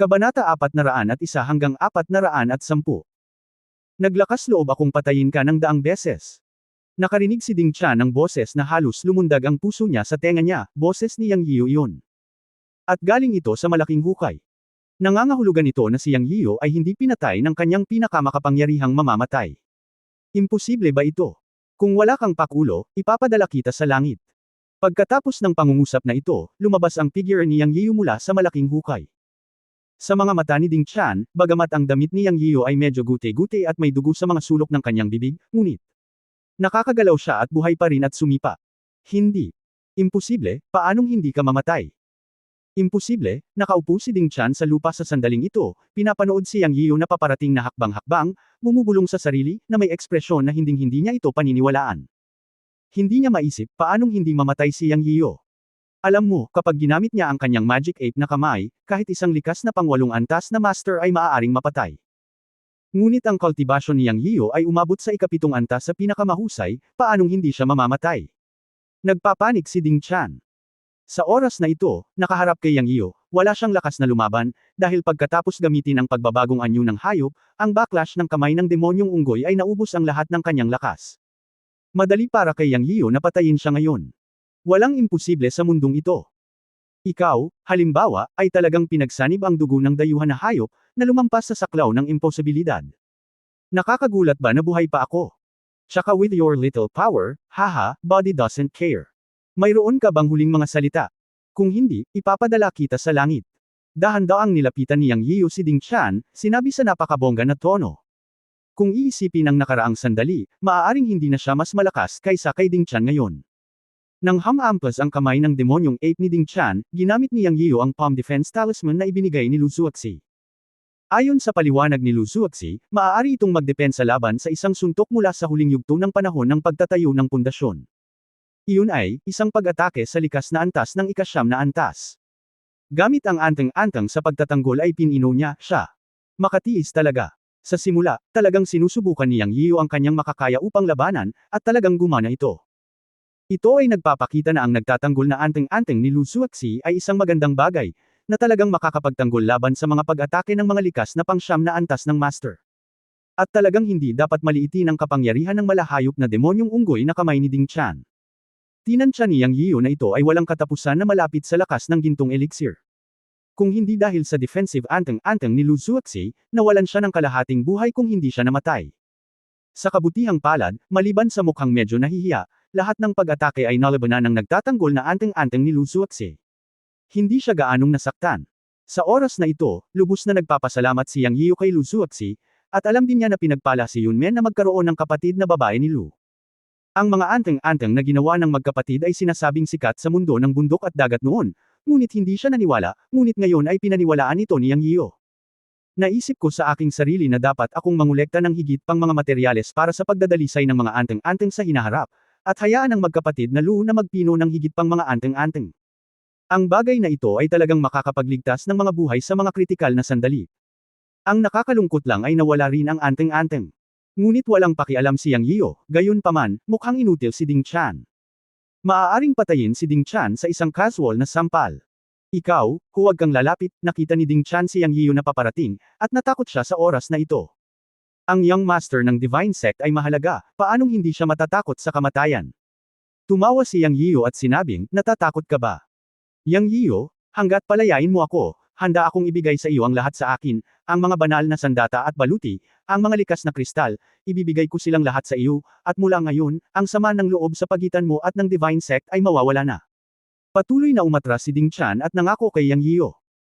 Kabanata 401 hanggang 410. Naglakas loob akong patayin ka ng daang beses. Nakarinig si Ding Tian ng boses na halos lumundag ang puso niya sa tenga niya, boses ni Yang Yiu yun. At galing ito sa malaking hukay. Nangangahulugan ito na si Yang Yiu ay hindi pinatay ng kanyang pinakamakapangyarihang mamamatay. Imposible ba ito? Kung wala kang pakulo, ipapadala kita sa langit. Pagkatapos ng pangungusap na ito, lumabas ang figure ni Yang Yiu mula sa malaking hukay. Sa mga mata ni Ding Tian, bagamat ang damit ni Yang Yiu ay medyo gute-gute at may dugo sa mga sulok ng kanyang bibig, ngunit nakakagalaw siya at buhay pa rin at sumipa. Hindi. Imposible, paanong hindi ka mamatay? Imposible, nakaupo si Ding Tian sa lupa sa sandaling ito, pinapanood si Yang Yiu na paparating na hakbang-hakbang, bumubulong sa sarili, na may ekspresyon na hinding-hindi niya ito paniniwalaan. Hindi niya maisip, paanong hindi mamatay si Yang Yiu. Alam mo, kapag ginamit niya ang kanyang Magic 8 na kamay, kahit isang likas na pang-8 antas na master ay maaaring mapatay. Ngunit ang kultibasyon ni Yang Yiu ay umabot sa ika-7 antas sa pinakamahusay, paanong hindi siya mamamatay? Nagpapanik si Ding Tian. Sa oras na ito, nakaharap kay Yang Yiu, wala siyang lakas na lumaban, dahil pagkatapos gamitin ang pagbabagong anyo ng hayop, ang backlash ng kamay ng demonyong unggoy ay naubos ang lahat ng kanyang lakas. Madali para kay Yang Yiu na patayin siya ngayon. Walang imposible sa mundong ito. Ikaw, halimbawa, ay talagang pinagsanib ang dugo ng dayuhan na hayop, na lumampas sa saklaw ng imposibilidad. Nakakagulat ba na buhay pa ako? Tsaka with your little power, haha, body doesn't care. Mayroon ka bang huling mga salita? Kung hindi, ipapadala kita sa langit. Dahan-daang nilapitan ni Yang Yiu si Ding Tian, sinabi sa napakabongga na tono. Kung iisipin ang nakaraang sandali, maaaring hindi na siya mas malakas kaysa kay Ding Tian ngayon. Nang hamampas ang kamay ng demonyong ape ni Ding Tian, ginamit ni Yang Yiu ang palm defense talisman na ibinigay ni Lu Zuoxi. Ayon sa paliwanag ni Lu Zuoxi, maaari itong magdepensa laban sa isang suntok mula sa huling yugto ng panahon ng pagtatayo ng pundasyon. Iyon ay, isang pag-atake sa likas na antas ng ika-9 na antas. Gamit ang anteng-anteng sa pagtatanggol ay pinino niya, siya. Makatiis talaga. Sa simula, talagang sinusubukan ni Yang Yiu ang kanyang makakaya upang labanan, at talagang gumana ito. Ito ay nagpapakita na ang nagtatanggol na anteng-anteng ni Lu Zuoxi ay isang magandang bagay, na talagang makakapagtanggol laban sa mga pag-atake ng mga likas na pang-9 na antas ng master. At talagang hindi dapat maliitin ang kapangyarihan ng malahayop na demonyong unggoy na kamay ni Ding Tian. Tinansya ni Yang Yiu na ito ay walang katapusan na malapit sa lakas ng gintong elixir. Kung hindi dahil sa defensive anteng-anteng ni Lu Zuoxi, nawalan siya ng kalahating buhay kung hindi siya namatay. Sa kabutihang palad, maliban sa mukhang medyo nahihiya, lahat ng pag-atake ay nalabanan ng nagtatanggol na anteng-anteng ni Lu Zuoxi. Hindi siya gaanong nasaktan. Sa oras na ito, lubos na nagpapasalamat si Yang Yiu kay Lu Zuoxi, at alam din niya na pinagpala si Yunmen na magkaroon ng kapatid na babae ni Lu. Ang mga anteng-anteng na ginawa ng magkapatid ay sinasabing sikat sa mundo ng bundok at dagat noon, ngunit hindi siya naniwala, ngunit ngayon ay pinaniwalaan ito ni Yang Yiu. Naisip ko sa aking sarili na dapat akong mangolekta ng higit pang mga materyales para sa pagdadalisay ng mga anteng-anteng sa hinaharap, at hayaan ang magkapatid na Lu na magpino ng higit pang mga anteng-anteng. Ang bagay na ito ay talagang makakapagligtas ng mga buhay sa mga kritikal na sandali. Ang nakakalungkot lang ay nawala rin ang anteng-anteng. Ngunit walang pakialam si Yang Yiu, gayunpaman, mukhang inutil si Ding Tian. Maaaring patayin si Ding Tian sa isang casual na sampal. Ikaw, huwag kang lalapit, nakita ni Ding Tian si Yang Yiu na paparating, at natakot siya sa oras na ito. Ang Young Master ng Divine Sect ay mahalaga, paanong hindi siya matatakot sa kamatayan? Tumawa si Yang Yiu at sinabing, natatakot ka ba? Yang Yiu, hanggat palayain mo ako, handa akong ibigay sa iyo ang lahat sa akin, ang mga banal na sandata at baluti, ang mga likas na kristal, ibibigay ko silang lahat sa iyo, at mula ngayon, ang sama ng loob sa pagitan mo at ng Divine Sect ay mawawala na. Patuloy na umatras si Ding Tian at nangako kay Yang Yiu.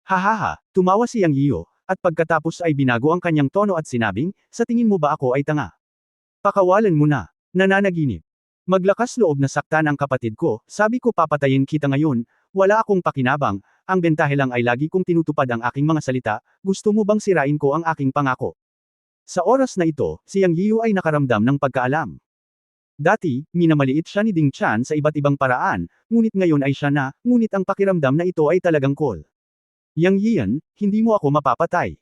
Hahaha, tumawa si Yang Yiu, at pagkatapos ay binago ang kanyang tono at sinabing, sa tingin mo ba ako ay tanga? Pakawalan mo na, nananaginip. Maglakas loob na saktan ang kapatid ko, sabi ko papatayin kita ngayon, wala akong pakinabang, ang bentahe lang ay lagi kong tinutupad ang aking mga salita, gusto mo bang sirain ko ang aking pangako? Sa oras na ito, si Yang Yiu ay nakaramdam ng pagkaalam. Dati, minamaliit siya ni Ding Tian sa iba't ibang paraan, ngunit ngayon ay siya na, ngunit ang pakiramdam na ito ay talagang cool. Yang Yian, hindi mo ako mapapatay.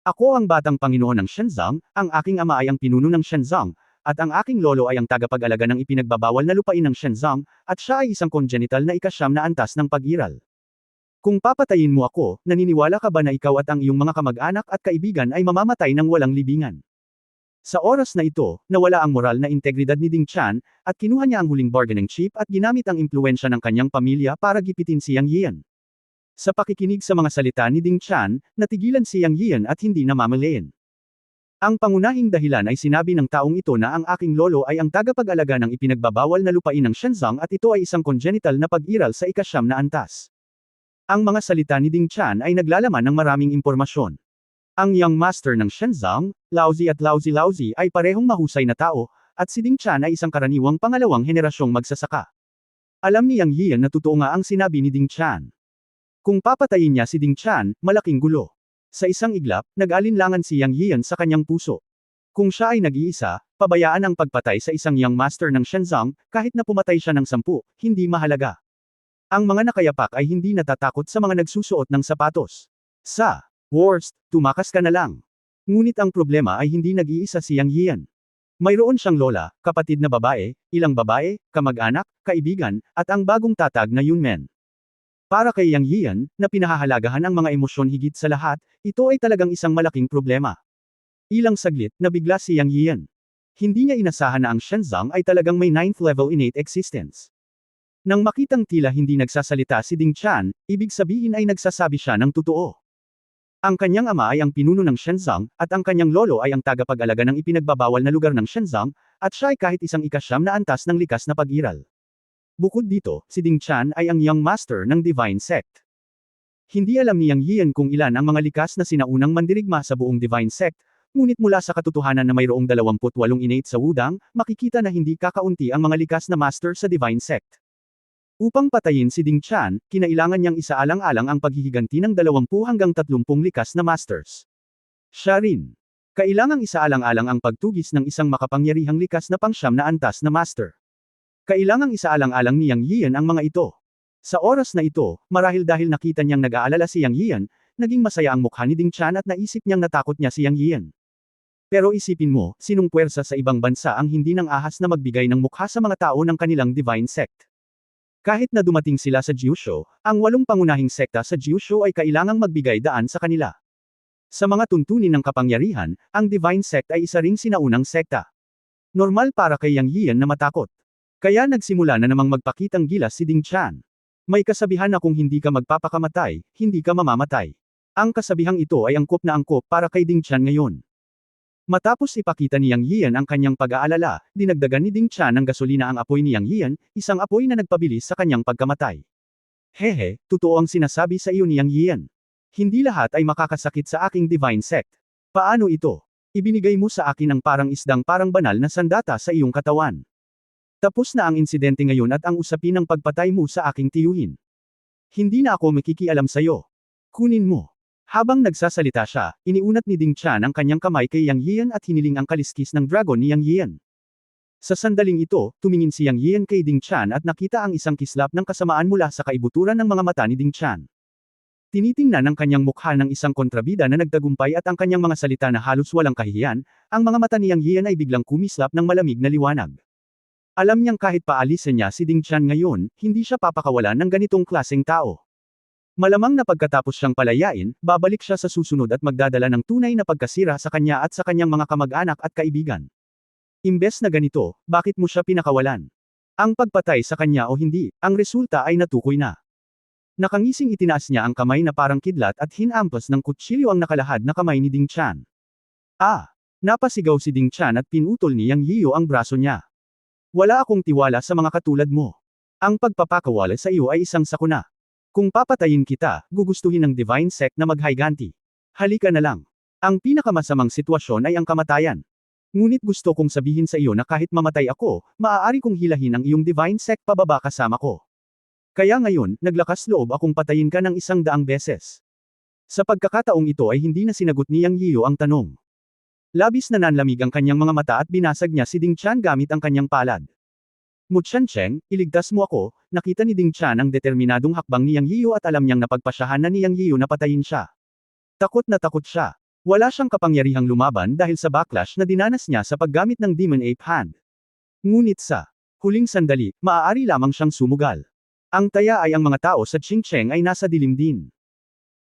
Ako ang batang Panginoon ng Shenzong, ang aking ama ay ang pinuno ng Shenzong, at ang aking lolo ay ang tagapag-alaga ng ipinagbabawal na lupain ng Shenzong, at siya ay isang congenital na ika-9 na antas ng pag-iral. Kung papatayin mo ako, naniniwala ka ba na ikaw at ang iyong mga kamag-anak at kaibigan ay mamamatay ng walang libingan? Sa oras na ito, nawala ang moral na integridad ni Ding Chan, at kinuha niya ang huling bargaining chip at ginamit ang impluwensya ng kanyang pamilya para gipitin si Yang Yian. Sa pakikinig sa mga salita ni Ding Chan, natigilan si Yang Yian at hindi namamalayan. Ang pangunahing dahilan ay sinabi ng taong ito na ang aking lolo ay ang tagapag-alaga ng ipinagbabawal na lupain ng Shenzong at ito ay isang congenital na pag-iral sa ikasyam na antas. Ang mga salita ni Ding Chan ay naglalaman ng maraming impormasyon. Ang young master ng Shenzong, Laozi at Laozi ay parehong mahusay na tao, at si Ding Chan ay isang karaniwang pangalawang henerasyong magsasaka. Alam ni Yang Yian na totoo nga ang sinabi ni Ding Chan. Kung papatayin niya si Ding Chan, malaking gulo. Sa isang iglap, nag-alinlangan si Yang Yian sa kanyang puso. Kung siya ay nag-iisa, pabayaan ang pagpatay sa isang young master ng Shenzong, kahit na pumatay siya ng 10, hindi mahalaga. Ang mga nakayapak ay hindi natatakot sa mga nagsusuot ng sapatos. Sa worst, tumakas ka na lang. Ngunit ang problema ay hindi nag-iisa si Yang Yian. Mayroon siyang lola, kapatid na babae, ilang babae, kamag-anak, kaibigan, at ang bagong tatag na Yunmen. Para kay Yang Yian, na pinahahalagahan ang mga emosyon higit sa lahat, ito ay talagang isang malaking problema. Ilang saglit, nabigla si Yang Yian. Hindi niya inasahan na ang Shenzong ay talagang may 9th level innate existence. Nang makitang tila hindi nagsasalita si Ding Chan, ibig sabihin ay nagsasabi siya ng totoo. Ang kanyang ama ay ang pinuno ng Shenzong, at ang kanyang lolo ay ang tagapag-alaga ng ipinagbabawal na lugar ng Shenzong, at siya ay kahit isang ikasyam na antas ng likas na pag-iral. Bukod dito, si Ding Chan ay ang young master ng Divine Sect. Hindi alam ni Yang Yian kung ilan ang mga likas na sinaunang mandirigma sa buong Divine Sect, ngunit mula sa katotohanan na mayroong 28 innate sa Wudang, makikita na hindi kakaunti ang mga likas na master sa Divine Sect. Upang patayin si Ding Chan, kinailangan niyang isaalang-alang ang paghihiganti ng 20 hanggang 30 likas na masters. Siya rin. Kailangang isaalang-alang ang pagtugis ng isang makapangyarihang likas na pangsyam na antas na master. Kailangang isaalang-alang ni Yang Yian ang mga ito. Sa oras na ito, marahil dahil nakita niyang nag-aalala si Yang Yian, naging masaya ang mukha ni Ding Chan at naisip niyang natakot niya si Yang Yian. Pero isipin mo, sinong puwersa sa ibang bansa ang hindi nang ahas na magbigay ng mukha sa mga tao ng kanilang Divine Sect? Kahit na dumating sila sa Jiusho, ang 8 pangunahing sekta sa Jiusho ay kailangang magbigay daan sa kanila. Sa mga tuntunin ng kapangyarihan, ang Divine Sect ay isa ring sinaunang sekta. Normal para kay Yang Yian na matakot. Kaya nagsimula na namang magpakitang gilas si Ding Chan. May kasabihan na kung hindi ka magpapakamatay, hindi ka mamamatay. Ang kasabihang ito ay angkop na angkop para kay Ding Chan ngayon. Matapos ipakita ni Yang Yian ang kanyang pag-aalala, dinagdagan ni Ding Chan ng gasolina ang apoy ni Yang Yian, isang apoy na nagpabilis sa kanyang pagkamatay. Hehe, totoo ang sinasabi sa iyo ni Yang Yian. Hindi lahat ay makakasakit sa aking Divine Sect. Paano ito? Ibinigay mo sa akin ang parang isdang parang banal na sandata sa iyong katawan. Tapos na ang insidente ngayon at ang usapin ng pagpatay mo sa aking tiyuhin. Hindi na ako makikialam sa iyo. Kunin mo. Habang nagsasalita siya, iniunat ni Ding Chan ang kanyang kamay kay Yang Yian at hiniling ang kaliskis ng dragon ni Yang Yian. Sa sandaling ito, tumingin si Yang Yian kay Ding Chan at nakita ang isang kislap ng kasamaan mula sa kaibuturan ng mga mata ni Ding Chan. Tinitingnan ang kanyang mukha ng isang kontrabida na nagtagumpay at ang kanyang mga salita na halos walang kahihiyan, ang mga mata ni Yang Yian ay biglang kumislap ng malamig na liwanag. Alam niyang kahit paalisin niya si Ding Chan ngayon, hindi siya papakawalan ng ganitong klaseng tao. Malamang na pagkatapos siyang palayain, babalik siya sa susunod at magdadala ng tunay na pagkasira sa kanya at sa kanyang mga kamag-anak at kaibigan. Imbes na ganito, bakit mo siya pinakawalan? Ang pagpatay sa kanya o hindi, ang resulta ay natukoy na. Nakangising itinaas niya ang kamay na parang kidlat at hinampas ng kutsilyo ang nakalahad na kamay ni Ding Chan. Ah! Napasigaw si Ding Chan at pinutol ni Yang Yiyo ang braso niya. Wala akong tiwala sa mga katulad mo. Ang pagpapakawala sa iyo ay isang sakuna. Kung papatayin kita, gugustuhin ng Divine Sect na maghayganti. Halika na lang. Ang pinakamasamang sitwasyon ay ang kamatayan. Ngunit gusto kong sabihin sa iyo na kahit mamatay ako, maaari kong hilahin ang iyong Divine Sect pababa kasama ko. Kaya ngayon, naglakas loob akong patayin ka ng 100 beses. Sa pagkakataong ito ay hindi na sinagot ni Yang Yiyo ang tanong. Labis na nanlamig ang kanyang mga mata at binasag niya si Ding Chan gamit ang kanyang palad. Mu Chancheng, iligtas mo ako, nakita ni Ding Chan ang determinadong hakbang ni Yang Yiyo at alam niyang napagpasyahan na ni Yang Yiyo na patayin siya. Takot na takot siya. Wala siyang kapangyarihang lumaban dahil sa backlash na dinanas niya sa paggamit ng Demon Ape Hand. Ngunit sa huling sandali, maaari lamang siyang sumugal. Ang taya ay ang mga tao sa Qingcheng ay nasa dilim din.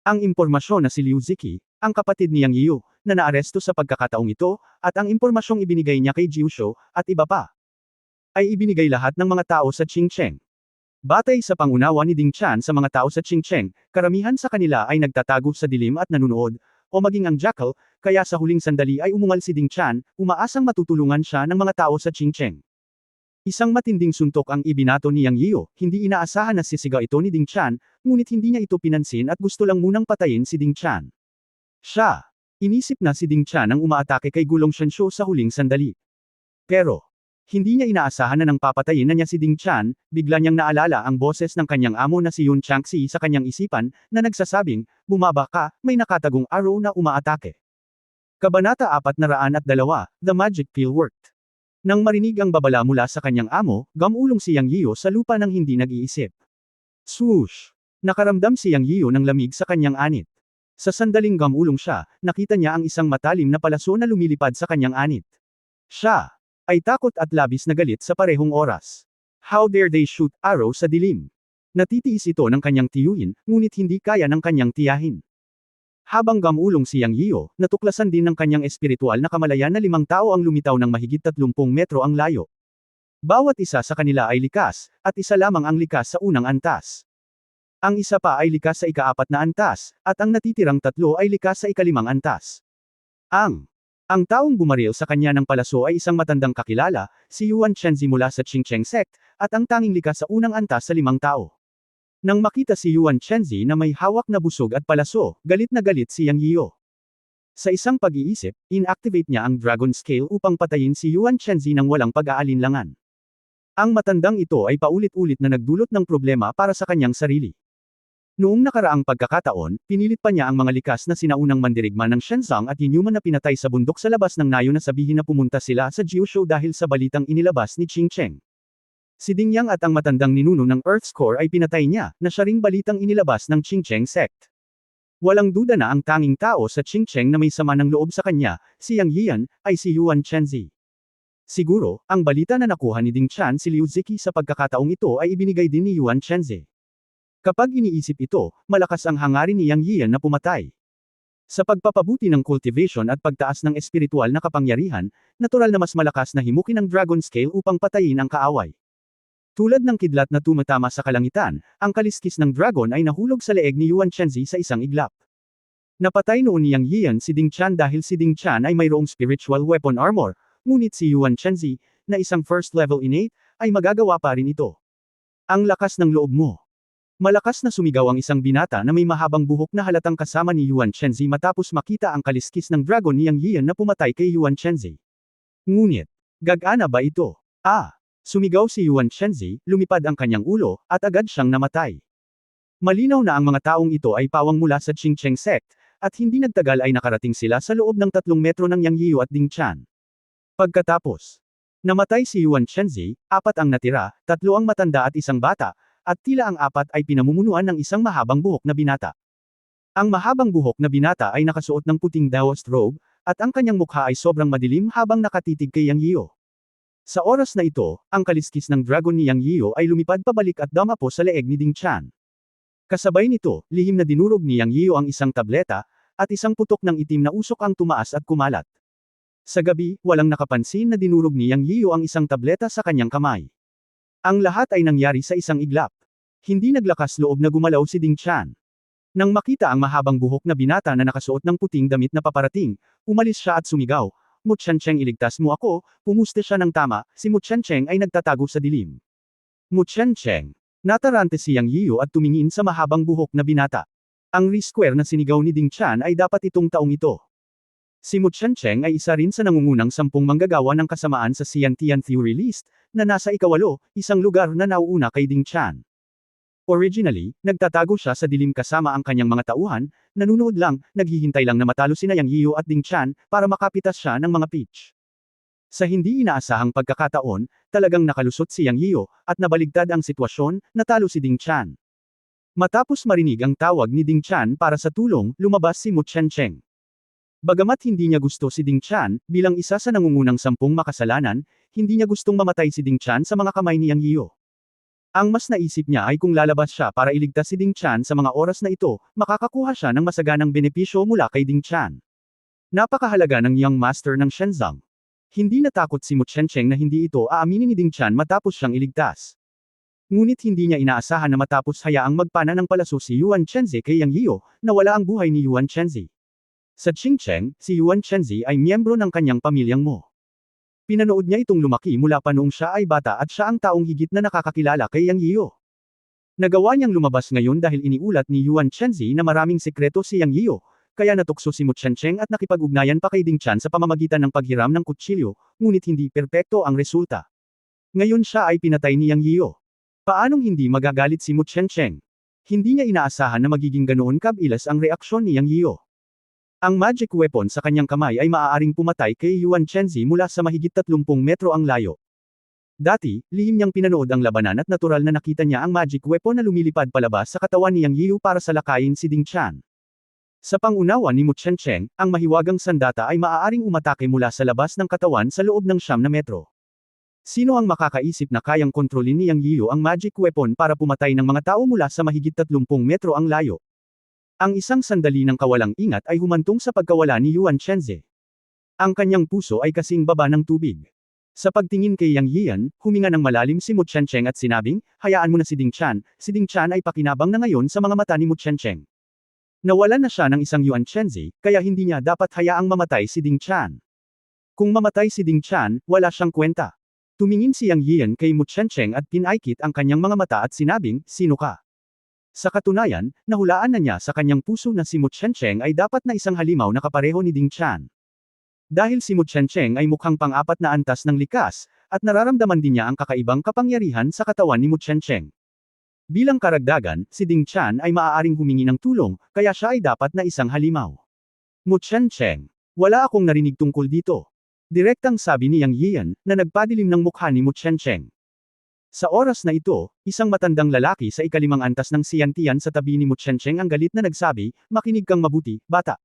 Ang impormasyon na si Liu Ziki, ang kapatid ni Yang Yiu, na naaresto sa pagkakataong ito, at ang impormasyong ibinigay niya kay Jiu Shou, at iba pa, ay ibinigay lahat ng mga tao sa Qingcheng. Batay sa pangunawa ni Ding Chan sa mga tao sa Qingcheng, karamihan sa kanila ay nagtatago sa dilim at nanunood, o maging ang Jackal, kaya sa huling sandali ay umungal si Ding Chan, umaasang matutulungan siya ng mga tao sa Qingcheng. Isang matinding suntok ang ibinato ni Yang Yiu, hindi inaasahan na sisigaw ito ni Ding Chan, ngunit hindi niya ito pinansin at gusto lang munang patayin si Ding Chan. Siya. Inisip na si Ding Chan ang umaatake kay Gulong Shanshu sa huling sandali. Pero, hindi niya inaasahan na nang papatayin na niya si Ding Chan, bigla niyang naalala ang boses ng kanyang amo na si Yun Changxi sa kanyang isipan, na nagsasabing, bumaba ka, may nakatagong arrow na umaatake. Kabanata 402, The Magic Pill Worked. Nang marinig ang babala mula sa kanyang amo, gamulong si Yang Yiu sa lupa nang hindi nag-iisip. Swoosh! Nakaramdam si Yang Yiu ng lamig sa kanyang anit. Sa sandaling gamulong siya, nakita niya ang isang matalim na palaso na lumilipad sa kanyang anit. Siya ay takot at labis na galit sa parehong oras. How dare they shoot arrow sa dilim? Natitiis ito ng kanyang tiyuhin, ngunit hindi kaya ng kanyang tiyahin. Habang gamulong si Yang Yiu, natuklasan din ng kanyang espiritual na kamalayan na 5 tao ang lumitaw ng mahigit 30 metro ang layo. Bawat isa sa kanila ay likas, at isa lamang ang likas sa unang antas. Ang isa pa ay likas sa ika-4 na antas, at ang natitirang 3 ay likas sa ika-5 antas. Ang taong bumaril sa kanya ng palaso ay isang matandang kakilala, si Yuan Chenzi mula sa Qingcheng sect, at ang tanging likas sa unang antas sa 5 tao. Nang makita si Yuan Chenzi na may hawak na busog at palaso, galit na galit si Yang Yiu. Sa isang pag-iisip, inactivate niya ang Dragon Scale upang patayin si Yuan Chenzi nang walang pag-aalinlangan. Ang matandang ito ay paulit-ulit na nagdulot ng problema para sa kanyang sarili. Noong nakaraang pagkakataon, pinilit pa niya ang mga likas na sinaunang mandirigma ng Shenzong at Yinuman na pinatay sa bundok sa labas ng Nayo na sabihin na pumunta sila sa Jiu Shou dahil sa balitang inilabas ni Qingcheng. Si Ding Yang at ang matandang ninuno ng Earth's Core ay pinatay niya, na siya ring balitang inilabas ng Qingcheng sect. Walang duda na ang tanging tao sa Qingcheng na may sama ng loob sa kanya, si Yang Yian, ay si Yuan Chenzi. Siguro, ang balita na nakuha ni Ding Chan si Liu Ziki sa pagkakataong ito ay ibinigay din ni Yuan Chenzi. Kapag iniisip ito, malakas ang hangarin ni Yang Yian na pumatay. Sa pagpapabuti ng cultivation at pagtaas ng espiritual na kapangyarihan, natural na mas malakas na himukin ang Dragon Scale upang patayin ang kaaway. Tulad ng kidlat na tumatama sa kalangitan, ang kaliskis ng dragon ay nahulog sa leeg ni Yuan Chenzi sa isang iglap. Napatay noon ni Yang Yian si Ding Chan dahil si Ding Chan ay mayroong spiritual weapon armor, ngunit si Yuan Chenzi, na isang first level innate, ay magagawa pa rin ito. Ang lakas ng loob mo. Malakas na sumigaw ang isang binata na may mahabang buhok na halatang kasama ni Yuan Chenzi matapos makita ang kaliskis ng dragon ni Yang Yian na pumatay kay Yuan Chenzi. Ngunit, gagana ba ito? Sumigaw si Yuan Chenzi, lumipad ang kanyang ulo, at agad siyang namatay. Malinaw na ang mga taong ito ay pawang mula sa Qingcheng sect, at hindi nagtagal ay nakarating sila sa loob ng 3 metro ng Yang Yiu at Ding Chan. Pagkatapos, namatay si Yuan Chenzi, 4 ang natira, 3 ang matanda at 1 bata, at tila ang 4 ay pinamumunuan ng isang mahabang buhok na binata. Ang mahabang buhok na binata ay nakasuot ng puting Daoist robe, at ang kanyang mukha ay sobrang madilim habang nakatitig kay Yang Yiu. Sa oras na ito, ang kaliskis ng dragon ni Yang Yiu ay lumipad pabalik at dumapo sa leeg ni Ding Chan. Kasabay nito, lihim na dinurog ni Yang Yiu ang isang tableta, at isang putok ng itim na usok ang tumaas at kumalat. Sa gabi, walang nakapansin na dinurog ni Yang Yiu ang isang tableta sa kanyang kamay. Ang lahat ay nangyari sa isang iglap. Hindi naglakas loob na gumalaw si Ding Chan. Nang makita ang mahabang buhok na binata na nakasuot ng puting damit na paparating, umalis siya at sumigaw, Mu Chencheng iligtas mo ako, pumuste siya ng tama, si Mu Chencheng ay nagtatago sa dilim. Mu Chencheng. Natarante si Yang Yiu at tumingin sa mahabang buhok na binata. Ang re-square na sinigaw ni Ding Chan ay dapat itong taong ito. Si Mu Chencheng ay isa rin sa nangungunang 10 manggagawa ng kasamaan sa Xiantian Theory List, na nasa ikawalo, isang lugar na nauuna kay Ding Chan. Originally, nagtatago siya sa dilim kasama ang kanyang mga tauhan, nanunood lang, naghihintay lang na matalo sina Yang Yiu at Ding Chan, para makapitas siya ng mga pitch. Sa hindi inaasahang pagkakataon, talagang nakalusot si Yang Yiu, at nabaligtad ang sitwasyon, natalo si Ding Chan. Matapos marinig ang tawag ni Ding Chan para sa tulong, lumabas si Mu Chencheng. Bagamat hindi niya gusto si Ding Chan, bilang isa sa nangungunang 10 makasalanan, hindi niya gustong mamatay si Ding Chan sa mga kamay ni Yang Yiu. Ang mas naisip niya ay kung lalabas siya para iligtas si Ding Chan sa mga oras na ito, makakakuha siya ng masaganang benepisyo mula kay Ding Chan. Napakahalaga ng young master ng Shenzong. Hindi natakot si Mu Chencheng na hindi ito aaminin ni Ding Chan matapos siyang iligtas. Ngunit hindi niya inaasahan na matapos hayaang magpana ng palaso si Yuan Chenzi kay Yang Yio, nawala ang buhay ni Yuan Chenzi. Sa Qingcheng, si Yuan Chenzi ay miyembro ng kanyang pamilyang Mo. Pinanood niya itong lumaki mula pa noong siya ay bata at siya ang taong higit na nakakakilala kay Yang Yio. Nagawa niyang lumabas ngayon dahil iniulat ni Yuan Chenzi na maraming sikreto si Yang Yio, kaya natukso si Mu Chencheng at nakipag-ugnayan pa kay Ding Chan sa pamamagitan ng paghiram ng kutsilyo, ngunit hindi perpekto ang resulta. Ngayon siya ay pinatay ni Yang Yio. Paanong hindi magagalit si Mu Chencheng? Hindi niya inaasahan na magiging ganoon kabilas ang reaksyon ni Yang Yio. Ang magic weapon sa kanyang kamay ay maaaring pumatay kay Yuan Chenzi mula sa mahigit 30 metro ang layo. Dati, lihim niyang pinanood ang labanan at natural na nakita niya ang magic weapon na lumilipad palabas sa katawan ni Yang Yio para salakayin si Ding Chan. Sa pangunawa ni Mu Chencheng, ang mahiwagang sandata ay maaaring umatake mula sa labas ng katawan sa loob ng 9 na metro. Sino ang makakaisip na kayang kontrolin ni Yang Yio ang magic weapon para pumatay ng mga tao mula sa mahigit 30 metro ang layo? Ang isang sandali ng kawalang ingat ay humantong sa pagkawala ni Yuan Chenzi. Ang kanyang puso ay kasing baba ng tubig. Sa pagtingin kay Yang Yian, huminga ng malalim si Mu Chencheng at sinabing, hayaan mo na si Ding Chan ay pakinabang na ngayon sa mga mata ni Mu Chencheng. Nawalan na siya ng isang Yuan Chenzi, kaya hindi niya dapat hayaang mamatay si Ding Chan. Kung mamatay si Ding Chan, wala siyang kwenta. Tumingin si Yang Yian kay Mu Chencheng at pinaikit ang kanyang mga mata at sinabing, sino ka? Sa katunayan, nahulaan na niya sa kanyang puso na si Mu Chencheng ay dapat na isang halimaw na kapareho ni Ding Chan. Dahil si Mu Chencheng ay mukhang pang-apat na antas ng likas, at nararamdaman din niya ang kakaibang kapangyarihan sa katawan ni Mu Chencheng. Bilang karagdagan, si Ding Chan ay maaaring humingi ng tulong, kaya siya ay dapat na isang halimaw. Mu Chencheng, wala akong narinig tungkol dito. Direktang sabi ni Yang Yian, na nagpadilim ng mukha ni Mu Chencheng. Sa oras na ito, isang matandang lalaki sa ikalimang antas ng Siantian sa tabi ni Mu Chencheng ang galit na nagsabi, makinig kang mabuti, bata.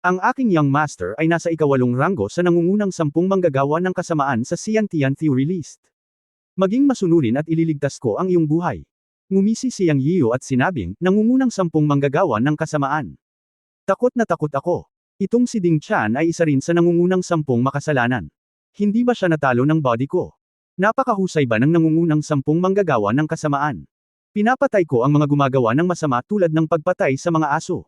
Ang aking young master ay nasa ikawalong ranggo sa nangungunang 10 manggagawa ng kasamaan sa Siantian theory list. Maging masunurin at ililigtas ko ang iyong buhay. Ngumisi si Yang Yio at sinabing, nangungunang 10 manggagawa ng kasamaan. Takot na takot ako. Itong si Ding Chan ay isa rin sa nangungunang 10 makasalanan. Hindi ba siya natalo ng body ko? Napakahusay ba ng nangungunang 10 manggagawa ng kasamaan? Pinapatay ko ang mga gumagawa ng masama tulad ng pagpatay sa mga aso.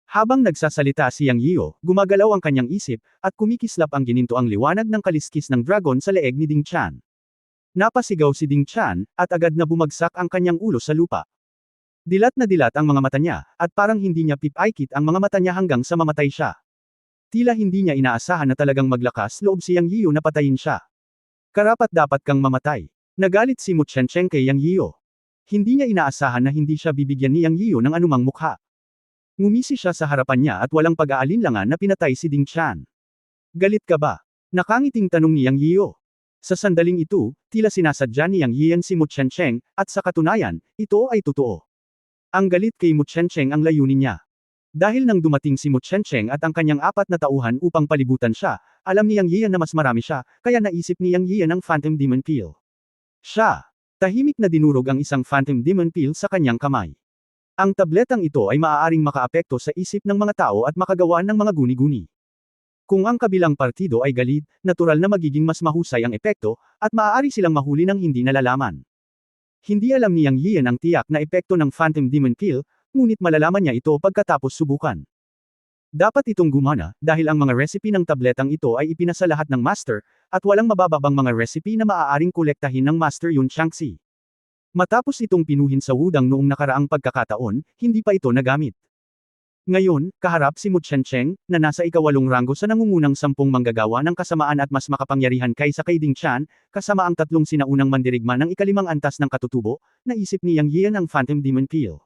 Habang nagsasalita si Yang Yio, gumagalaw ang kanyang isip, at kumikislap ang ginintoang liwanag ng kaliskis ng dragon sa leeg ni Ding Chan. Napasigaw si Ding Chan, at agad na bumagsak ang kanyang ulo sa lupa. Dilat na dilat ang mga mata niya, at parang hindi niya pipaikit ang mga mata niya hanggang sa mamatay siya. Tila hindi niya inaasahan na talagang maglakas loob si Yang Yio na patayin siya. Karapat-dapat kang mamatay. Nagalit si Mu Chencheng kay Yang Yio. Hindi niya inaasahan na hindi siya bibigyan ni Yang Yio ng anumang mukha. Ngumisi siya sa harapan niya at walang pag-aalinlangan na pinatay si Ding Chan. Galit ka ba? Nakangiting tanong ni Yang Yio. Sa sandaling ito, tila sinasadya ni Yang Yian si Mu Chencheng, at sa katunayan, ito ay totoo. Ang galit kay Mu Chencheng ang layunin niya. Dahil nang dumating si Mu Chencheng at ang kanyang 4 na tauhan upang palibutan siya, alam ni Yang Yian na mas marami siya, kaya naisip ni Yang Yian ang Phantom Demon Peel. Siya, tahimik na dinurog ang isang Phantom Demon Peel sa kanyang kamay. Ang tabletang ito ay maaaring makaapekto sa isip ng mga tao at makagawa ng mga guni-guni. Kung ang kabilang partido ay galit, natural na magiging mas mahusay ang epekto, at maaari silang mahuli ng hindi nalalaman. Hindi alam ni Yang Yian ang tiyak na epekto ng Phantom Demon Peel, ngunit malalaman niya ito pagkatapos subukan. Dapat itong gumana, dahil ang mga recipe ng tabletang ito ay ipinasa lahat ng master, at walang mabababang mga recipe na maaaring kolektahin ng Master Yun Changxi. Matapos itong pinuhin sa wudang noong nakaraang pagkakataon, hindi pa ito nagamit. Ngayon, kaharap si Mu Chencheng, na nasa ikawalong ranggo sa nangungunang 10 manggagawa ng kasamaan at mas makapangyarihan kaysa kay Ding Chan, kasama ang 3 sinaunang mandirigma ng ikalimang antas ng katutubo, naisip ni Yang Yian ang Phantom Demon Peel.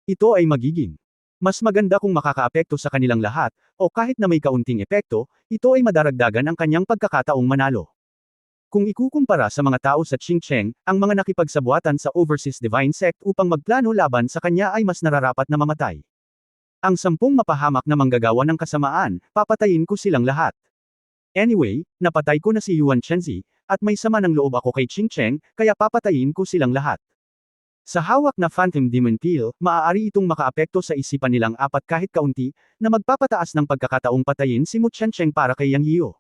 Ito ay magiging mas maganda kung makakaapekto sa kanilang lahat, o kahit na may kaunting epekto, ito ay madaragdagan ang kanyang pagkakataong manalo. Kung ikukumpara sa mga tao sa Qingcheng, ang mga nakipagsabuatan sa Overseas Divine Sect upang magplano laban sa kanya ay mas nararapat na mamatay. Ang 10 mapahamak na manggagawa ng kasamaan, papatayin ko silang lahat. Anyway, napatay ko na si Yuan Chenzi, at may sama ng loob ako kay Qingcheng, kaya papatayin ko silang lahat. Sa hawak na Phantom Demon Pill, maaari itong makaapekto sa isipan nilang apat kahit kaunti, na magpapataas ng pagkakataong patayin si Mu Qiancheng para kay Yang Yiu.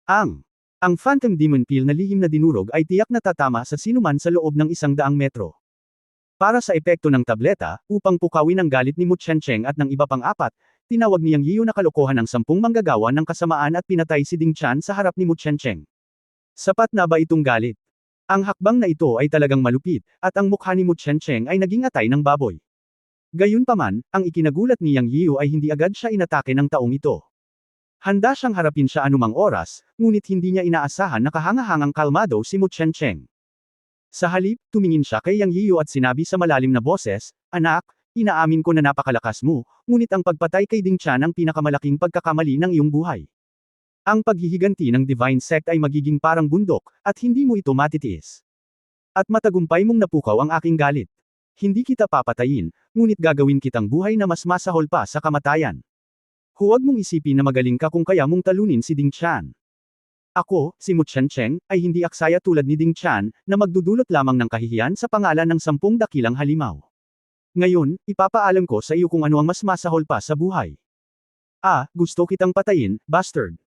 Ang Phantom Demon Pill na lihim na dinurog ay tiyak na tatama sa sinuman sa loob ng 100 metro. Para sa epekto ng tableta, upang pukawin ang galit ni Mu Qiancheng at ng iba pang apat, tinawag ni Yang Yiu na kalokohan ng 10 manggagawa ng kasamaan at pinatay si Ding Qian sa harap ni Mu Qiancheng. Sapat na ba itong galit? Ang hakbang na ito ay talagang malupit, at ang mukha ni Mu Qiancheng ay naging atay ng baboy. Gayunpaman, ang ikinagulat ni Yang Yiu ay hindi agad siya inatake ng taong ito. Handa siyang harapin siya anumang oras, ngunit hindi niya inaasahan na kahangahangang kalmado si Mu Qiancheng. Sa halip, tumingin siya kay Yang Yiu at sinabi sa malalim na boses, "Anak, inaamin ko na napakalakas mo, ngunit ang pagpatay kay Ding Qian ang pinakamalaking pagkakamali ng iyong buhay. Ang paghihiganti ng Divine Sect ay magiging parang bundok, at hindi mo ito matitiis. At matagumpay mong napukaw ang aking galit. Hindi kita papatayin, ngunit gagawin kitang buhay na mas masahol pa sa kamatayan. Huwag mong isipin na magaling ka kung kaya mong talunin si Ding Qian. Ako, si Mu Qiancheng, ay hindi aksaya tulad ni Ding Qian, na magdudulot lamang ng kahihiyan sa pangalan ng 10 dakilang halimaw. Ngayon, ipapaalam ko sa iyo kung ano ang mas masahol pa sa buhay. Gusto kitang patayin, bastard."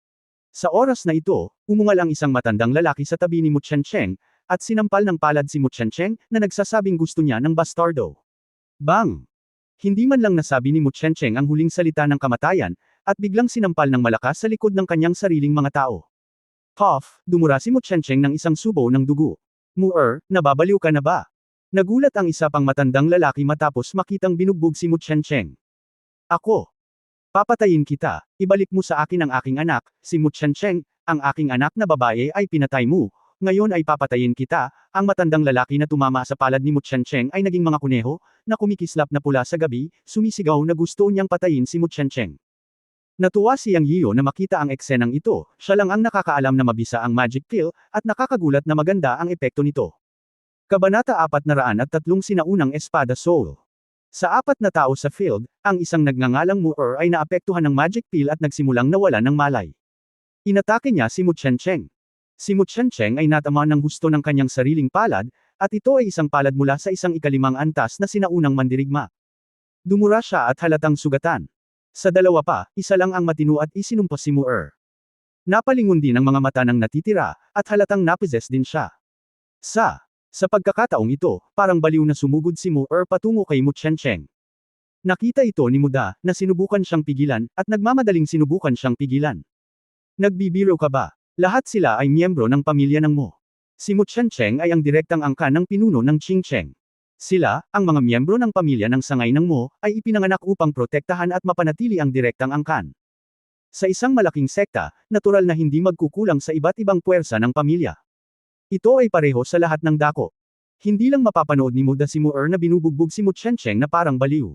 Sa oras na ito, umungal ang isang matandang lalaki sa tabi ni Mu Qiancheng, at sinampal ng palad si Mu Qiancheng, na nagsasabing gusto niya ng bastardo. Bang! Hindi man lang nasabi ni Mu Qiancheng ang huling salita ng kamatayan, at biglang sinampal ng malakas sa likod ng kanyang sariling mga tao. Puff, dumura si Mu Qiancheng ng isang subo ng dugo. Nababaliw ka na ba? Nagulat ang isa pang matandang lalaki matapos makitang binugbog si Mu Qiancheng. Ako. Papatayin kita, ibalik mo sa akin ang aking anak, si Mu Qiancheng, ang aking anak na babae ay pinatay mo, ngayon ay papatayin kita. Ang matandang lalaki na tumama sa palad ni Mu Qiancheng ay naging mga kuneho, na kumikislap na pula sa gabi, sumisigaw na gusto niyang patayin si Mu Qiancheng. Natuwa si Yang Yiu na makita ang eksenang ito, siya lang ang nakakaalam na mabisa ang magic pill, at nakakagulat na maganda ang epekto nito. Kabanata 403 Sinaunang Espada Soul. Sa 4 na tao sa field, ang isang nagngangalang Mu ay naapektuhan ng magic pill at nagsimulang nawalan ng malay. Inatake niya si Mu Qiancheng. Si Mu Qiancheng ay natama ng husto ng kanyang sariling palad, at ito ay isang palad mula sa isang ikalimang antas na sinaunang mandirigma. Dumura siya at halatang sugatan. Sa dalawa pa, isa lang ang matino at isinumpos si Mu. Napalingon din ang mga mata ng natitira, at halatang napozes din siya. Sa pagkakataong ito, parang baliw na sumugod si Mu patungo kay Mu Qiancheng. Nakita ito ni Muda, na sinubukan siyang pigilan, at nagmamadaling sinubukan siyang pigilan. Nagbibiro ka ba? Lahat sila ay miyembro ng pamilya ng Mu. Si Mu Qiancheng ay ang direktang angkan ng pinuno ng Qingcheng. Sila, ang mga miyembro ng pamilya ng sangay ng Mu, ay ipinanganak upang protektahan at mapanatili ang direktang angkan. Sa isang malaking sekta, natural na hindi magkukulang sa iba't ibang puwersa ng pamilya. Ito ay pareho sa lahat ng dako. Hindi lang mapapanood ni Muda si Mu na binubugbog si Mu Qiancheng na parang baliw.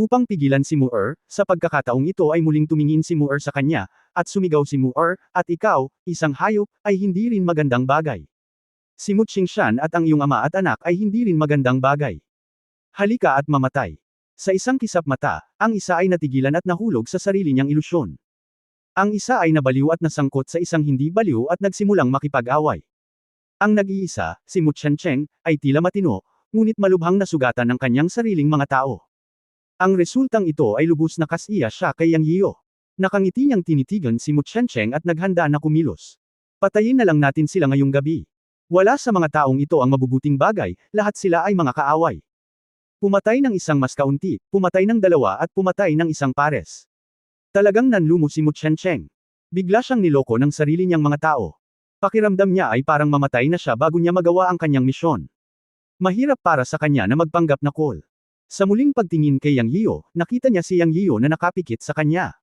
Upang pigilan si Mu sa pagkakataong ito ay muling tumingin si Mu sa kanya, at sumigaw si Mu at ikaw, isang hayop, ay hindi rin magandang bagay. Si Mu Qingshan at ang iyong ama at anak ay hindi rin magandang bagay. Halika at mamatay. Sa isang kisap mata, ang isa ay natigilan at nahulog sa sarili niyang ilusyon. Ang isa ay nabaliw at nasangkot sa isang hindi baliw at nagsimulang makipag-away. Ang nag-iisa, si Mu Qiancheng, ay tila matino, ngunit malubhang nasugatan ng kanyang sariling mga tao. Ang resultang ito ay lubos na kasiya siya kay Yang Yiu. Nakangiti niyang tinitigan si Mu Qiancheng at naghanda na kumilos. Patayin na lang natin sila ngayong gabi. Wala sa mga taong ito ang mabubuting bagay, lahat sila ay mga kaaway. Pumatay ng isang mas kaunti, pumatay ng dalawa at pumatay ng isang pares. Talagang nanlumo si Mu Qiancheng. Bigla siyang niloko ng sarili niyang mga tao. Pakiramdam niya ay parang mamatay na siya bago niya magawa ang kanyang misyon. Mahirap para sa kanya na magpanggap na call. Sa muling pagtingin kay Yang Yiu, nakita niya si Yang Yiu na nakapikit sa kanya.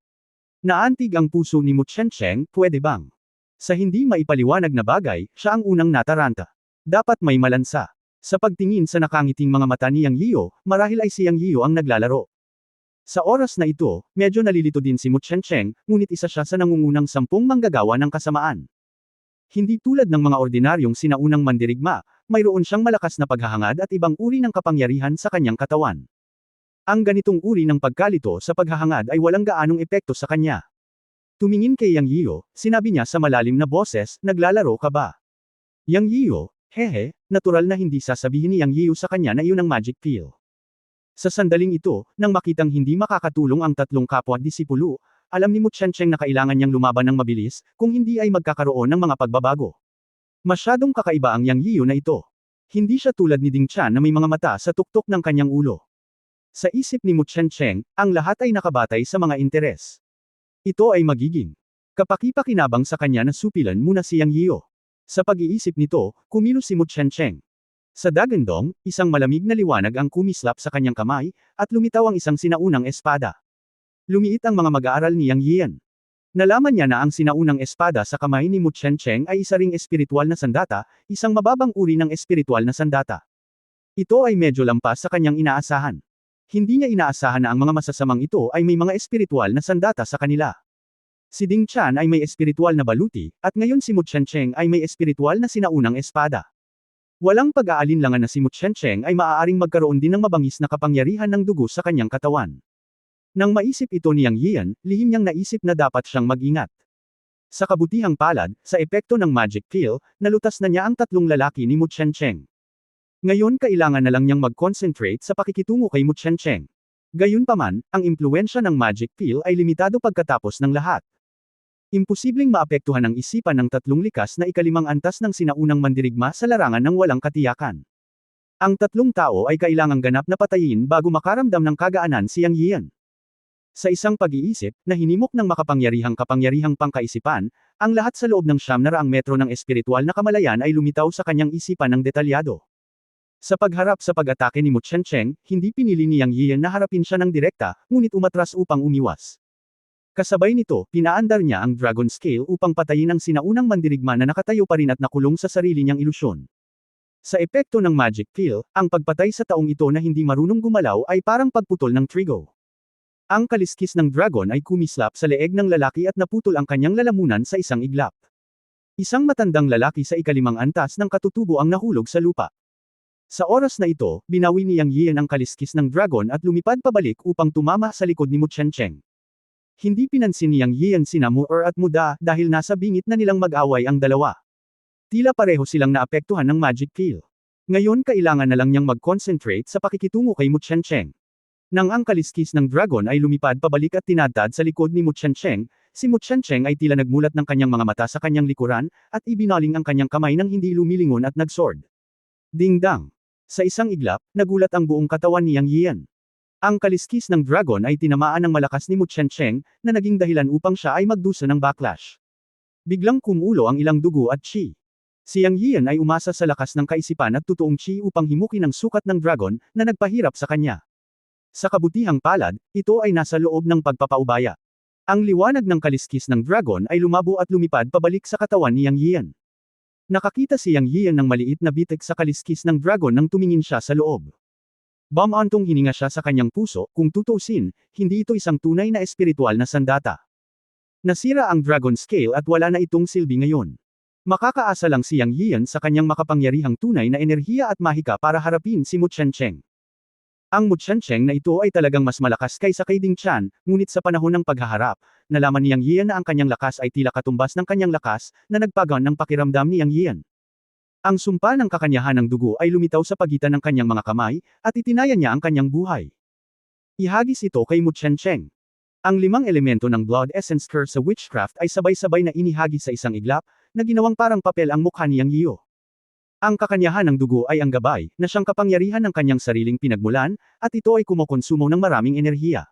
Naantig ang puso ni Mu Qiancheng, pwede bang? Sa hindi maipaliwanag na bagay, siya ang unang nataranta. Dapat may malansa. Sa pagtingin sa nakangiting mga mata ni Yang Yiu, marahil ay si Yang Yiu ang naglalaro. Sa oras na ito, medyo nalilito din si Mu Qiancheng, ngunit isa siya sa nangungunang 10 manggagawa ng kasamaan. Hindi tulad ng mga ordinaryong sinaunang mandirigma, mayroon siyang malakas na paghahangad at ibang uri ng kapangyarihan sa kanyang katawan. Ang ganitong uri ng pagkalito sa paghahangad ay walang gaanong epekto sa kanya. Tumingin kay Yang Yiu, sinabi niya sa malalim na boses, naglalaro ka ba? Yang Yiyo, hehe, natural na hindi sasabihin ni Yang Yiyo sa kanya na iyon ang magic pill. Sa sandaling ito, nang makitang hindi makakatulong ang tatlong kapwa-disipulo, alam ni Mu Qiancheng na kailangan niyang lumaban ng mabilis, kung hindi ay magkakaroon ng mga pagbabago. Masyadong kakaiba ang Yang Yiyo na ito. Hindi siya tulad ni Ding Tian na may mga mata sa tuktok ng kanyang ulo. Sa isip ni Mu Qiancheng, ang lahat ay nakabatay sa mga interes. Ito ay magiging kapaki-pakinabang sa kanya na supilan muna si Yang Yiyo. Sa pag-iisip nito, kumilos si Mu Qiancheng. Sa dagandong, isang malamig na liwanag ang kumislap sa kanyang kamay, at lumitaw ang isang sinaunang espada. Lumiit ang mga mag-aaral ni Yang Yian. Nalaman niya na ang sinaunang espada sa kamay ni Mu Qiancheng ay isa ring espiritual na sandata, isang mababang uri ng espiritual na sandata. Ito ay medyo lampas sa kanyang inaasahan. Hindi niya inaasahan na ang mga masasamang ito ay may mga espiritual na sandata sa kanila. Si Ding Tian ay may espiritual na baluti, at ngayon si Mu Qiancheng ay may espiritual na sinaunang espada. Walang pag-aalinlangan na si Mu Qiancheng ay maaaring magkaroon din ng mabangis na kapangyarihan ng dugo sa kanyang katawan. Nang maisip ito ni Yang Yian, lihim niyang naisip na dapat siyang mag-ingat. Sa kabutihang palad, sa epekto ng magic pill, nalutas na niya ang tatlong lalaki ni Mu Qiancheng. Ngayon kailangan na lang niyang mag-concentrate sa pakikitungo kay Mu Qiancheng. Gayunpaman, ang impluwensya ng magic pill ay limitado pagkatapos ng lahat. Imposibleng maapektuhan ang isipan ng tatlong likas na ikalimang antas ng sinaunang mandirigma sa larangan ng walang katiyakan. Ang tatlong tao ay kailangang ganap na patayin bago makaramdam ng kagaanan si Yang Yian. Sa isang pag-iisip, na hinimok ng kapangyarihang pangkaisipan, ang lahat sa loob ng 900 metro ng espiritual na kamalayan ay lumitaw sa kanyang isipan ng detalyado. Sa pagharap sa pag-atake ni Mu Qiancheng, hindi pinili ni Yang Yian na harapin siya ng direkta, ngunit umatras upang umiwas. Kasabay nito, pinaandar niya ang Dragon Scale upang patayin ang sinaunang mandirigma na nakatayo pa rin at nakulong sa sarili niyang ilusyon. Sa epekto ng magic pill, ang pagpatay sa taong ito na hindi marunong gumalaw ay parang pagputol ng trigo. Ang kaliskis ng dragon ay kumislap sa leeg ng lalaki at naputol ang kanyang lalamunan sa isang iglap. Isang matandang lalaki sa ikalimang antas ng katutubo ang nahulog sa lupa. Sa oras na ito, binawi ni Yang Yian ang kaliskis ng dragon at lumipad pabalik upang tumama sa likod ni Mu Qiancheng. Hindi pinansin ni Yang Yian sina Mu at Muda dahil nasa bingit na nilang mag-away ang dalawa. Tila pareho silang naapektuhan ng magic pill. Ngayon kailangan na lang niyang mag-concentrate sa pakikitungo kay Mu Qiancheng. Nang ang kaliskis ng dragon ay lumipad pabalik at tinadtad sa likod ni Mu Qiancheng, si Mu Qiancheng ay tila nagmulat ng kanyang mga mata sa kanyang likuran, at ibinaling ang kanyang kamay nang hindi lumilingon at nagsword. Ding-dang! Sa isang iglap, nagulat ang buong katawan ni Yang Yian. Ang kaliskis ng dragon ay tinamaan ng malakas ni Mu Qiancheng, na naging dahilan upang siya ay magdusa ng backlash. Biglang kumulo ang ilang dugo at chi. Si Yang Yian ay umasa sa lakas ng kaisipan at totoong chi upang himukin ang sukat ng dragon, na nagpahirap sa kanya. Sa kabutihang palad, ito ay nasa loob ng pagpapaubaya. Ang liwanag ng kaliskis ng dragon ay lumabo at lumipad pabalik sa katawan ni Yang Yian. Nakakita si Yang Yian ng maliit na bitik sa kaliskis ng dragon nang tumingin siya sa loob. Bamantong hininga siya sa kanyang puso, kung tutuusin, hindi ito isang tunay na espiritual na sandata. Nasira ang Dragon Scale at wala na itong silbi ngayon. Makakaasa lang si Yang Yian sa kanyang makapangyarihang tunay na enerhiya at mahika para harapin si Mu Qiancheng. Ang Mu Qiancheng na ito ay talagang mas malakas kaysa kay Ding Tian, ngunit sa panahon ng paghaharap, nalaman ni Yang Yian na ang kanyang lakas ay tila katumbas ng kanyang lakas, na nagpagaan ng pakiramdam ni Yang Yian. Ang sumpa ng kakanyahan ng dugo ay lumitaw sa pagitan ng kanyang mga kamay, at itinaya niya ang kanyang buhay. Ihagis ito kay Mu Qiancheng. Ang 5 elemento ng Blood Essence Curse sa witchcraft ay sabay-sabay na inihagis sa isang iglap, na ginawang parang papel ang mukha ni Yang Yiyo. Ang kakanyahan ng dugo ay ang gabay, na siyang kapangyarihan ng kanyang sariling pinagmulan, at ito ay kumokonsumo ng maraming enerhiya.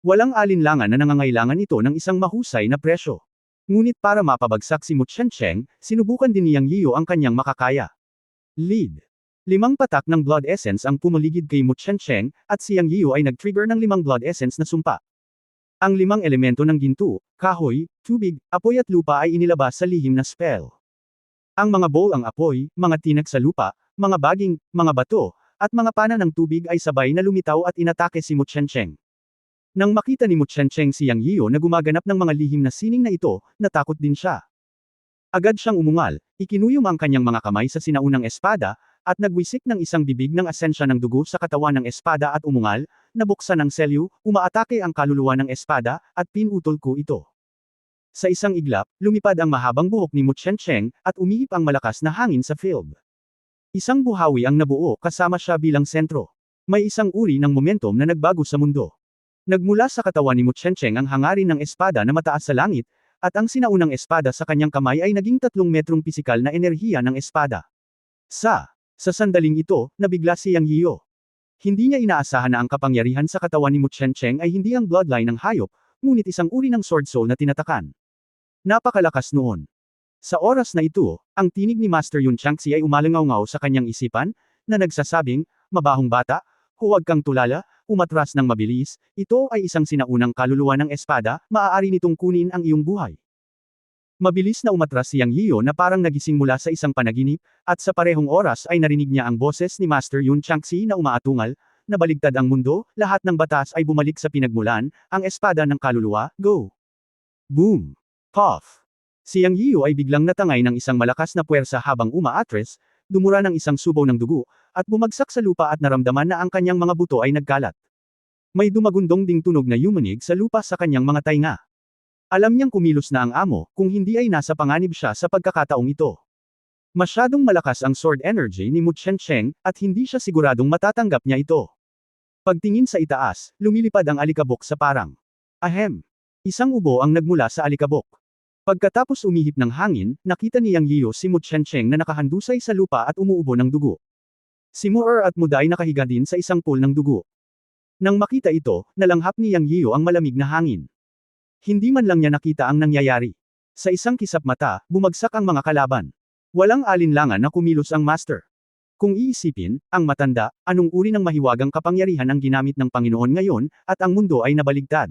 Walang alinlangan na nangangailangan ito ng isang mahusay na presyo. Ngunit para mapabagsak si Mu Qiancheng, sinubukan din ni Yang Yiyo ang kanyang makakaya. Lead. 5 patak ng Blood Essence ang pumaligid kay Mu Qiancheng, at si Yang Yiyo ay nag-trigger ng 5 Blood Essence na sumpa. Ang 5 elemento ng ginto, kahoy, tubig, apoy at lupa ay inilabas sa lihim na spell. Ang mga bowl ang apoy, mga tinag sa lupa, mga baging, mga bato, at mga pana ng tubig ay sabay na lumitaw at inatake si Mu Qiancheng. Nang makita ni Mu Qiancheng si Yang Yiyo na gumaganap ng mga lihim na sining na ito, natakot din siya. Agad siyang umungal, ikinuyom ang kanyang mga kamay sa sinaunang espada, at nagwisik ng isang bibig ng asensya ng dugo sa katawan ng espada at umungal, nabuksan ang selyo, umaatake ang kaluluwa ng espada, at pinutol ko ito. Sa isang iglap, lumipad ang mahabang buhok ni Mu Chencheng, at umihip ang malakas na hangin sa field. Isang buhawi ang nabuo kasama siya bilang sentro. May isang uri ng momentum na nagbago sa mundo. Nagmula sa katawan ni Mu Chencheng ang hangarin ng espada na mataas sa langit, at ang sinaunang espada sa kanyang kamay ay naging 3 metrong pisikal na enerhiya ng espada. Sa sandaling ito, nabigla si Yang Yiyo. Hindi niya inaasahan na ang kapangyarihan sa katawan ni Mu Chencheng ay hindi ang bloodline ng hayop, ngunit isang uri ng sword soul na tinatakan. Napakalakas noon. Sa oras na ito, ang tinig ni Master Yun Changxi ay umalangaw-ngaw sa kanyang isipan, na nagsasabing, "Mabahong bata, huwag kang tulala, umatras ng mabilis, ito ay isang sinaunang kaluluwa ng espada, maaari nitong kunin ang iyong buhay." Mabilis na umatras si Yang Yiyo na parang nagising mula sa isang panaginip, at sa parehong oras ay narinig niya ang boses ni Master Yun Changxi na umaatungal, "Nabaligtad ang mundo, lahat ng batas ay bumalik sa pinagmulan, ang espada ng kaluluwa, go!" Boom! Puff! Si Yang Yiyo ay biglang natangay ng isang malakas na puwersa habang umaatres, dumura ng isang subaw ng dugo, at bumagsak sa lupa at naramdaman na ang kanyang mga buto ay nagkalat. May dumagundong ding tunog na yumanig sa lupa sa kanyang mga tainga. Alam niyang kumilos na ang amo, kung hindi ay nasa panganib siya sa pagkakataong ito. Masyadong malakas ang sword energy ni Mu Chencheng, at hindi siya siguradong matatanggap niya ito. Pagtingin sa itaas, lumilipad ang alikabok sa parang. Ahem! Isang ubo ang nagmula sa alikabok. Pagkatapos umihip ng hangin, nakita ni Yang Yiyo si Mu Chencheng na nakahandusay sa lupa at umuubo ng dugo. Si Mu at Muday nakahiga din sa isang pool ng dugo. Nang makita ito, nalanghap ni Yang Yiyo ang malamig na hangin. Hindi man lang niya nakita ang nangyayari. Sa isang kisap mata, bumagsak ang mga kalaban. Walang alinlangan na kumilos ang master. Kung iisipin, ang matanda, anong uri ng mahiwagang kapangyarihan ang ginamit ng Panginoon ngayon, at ang mundo ay nabaligtad.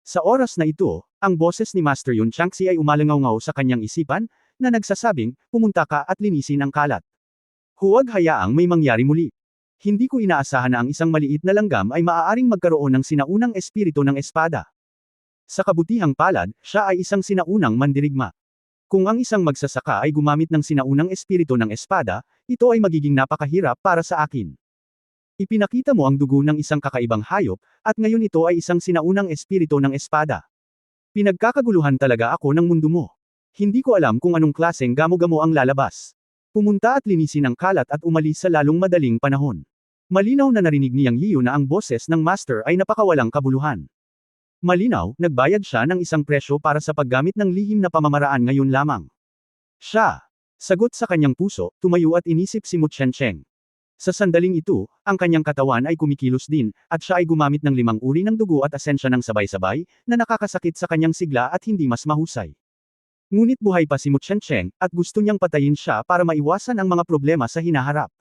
Sa oras na ito, ang boses ni Master Yun Changxi ay umalangaw-ngaw sa kanyang isipan, na nagsasabing, "Pumunta ka at linisin ang kalat. Huwag hayaang may mangyari muli. Hindi ko inaasahan na ang isang maliit na langgam ay maaaring magkaroon ng sinaunang espiritu ng espada." Sa kabutihang palad, siya ay isang sinaunang mandirigma. Kung ang isang magsasaka ay gumamit ng sinaunang espiritu ng espada, ito ay magiging napakahirap para sa akin. Ipinakita mo ang dugo ng isang kakaibang hayop, at ngayon ito ay isang sinaunang espiritu ng espada. Pinagkakaguluhan talaga ako ng mundo mo. Hindi ko alam kung anong klaseng gamo-gamo ang lalabas. Pumunta at linisin ang kalat at umalis sa lalong madaling panahon. Malinaw na narinig ni Yang Yiyo na ang boses ng master ay napakawalang kabuluhan. Malinaw, nagbayad siya ng isang presyo para sa paggamit ng lihim na pamamaraan ngayon lamang. Siya. Sagot sa kanyang puso, tumayo at inisip si Mu Chencheng. Sa sandaling ito, ang kanyang katawan ay kumikilos din, at siya ay gumamit ng 5 uri ng dugo at asensya ng sabay-sabay, na nakakasakit sa kanyang sigla at hindi mas mahusay. Ngunit buhay pa si Mu Chencheng, at gusto niyang patayin siya para maiwasan ang mga problema sa hinaharap.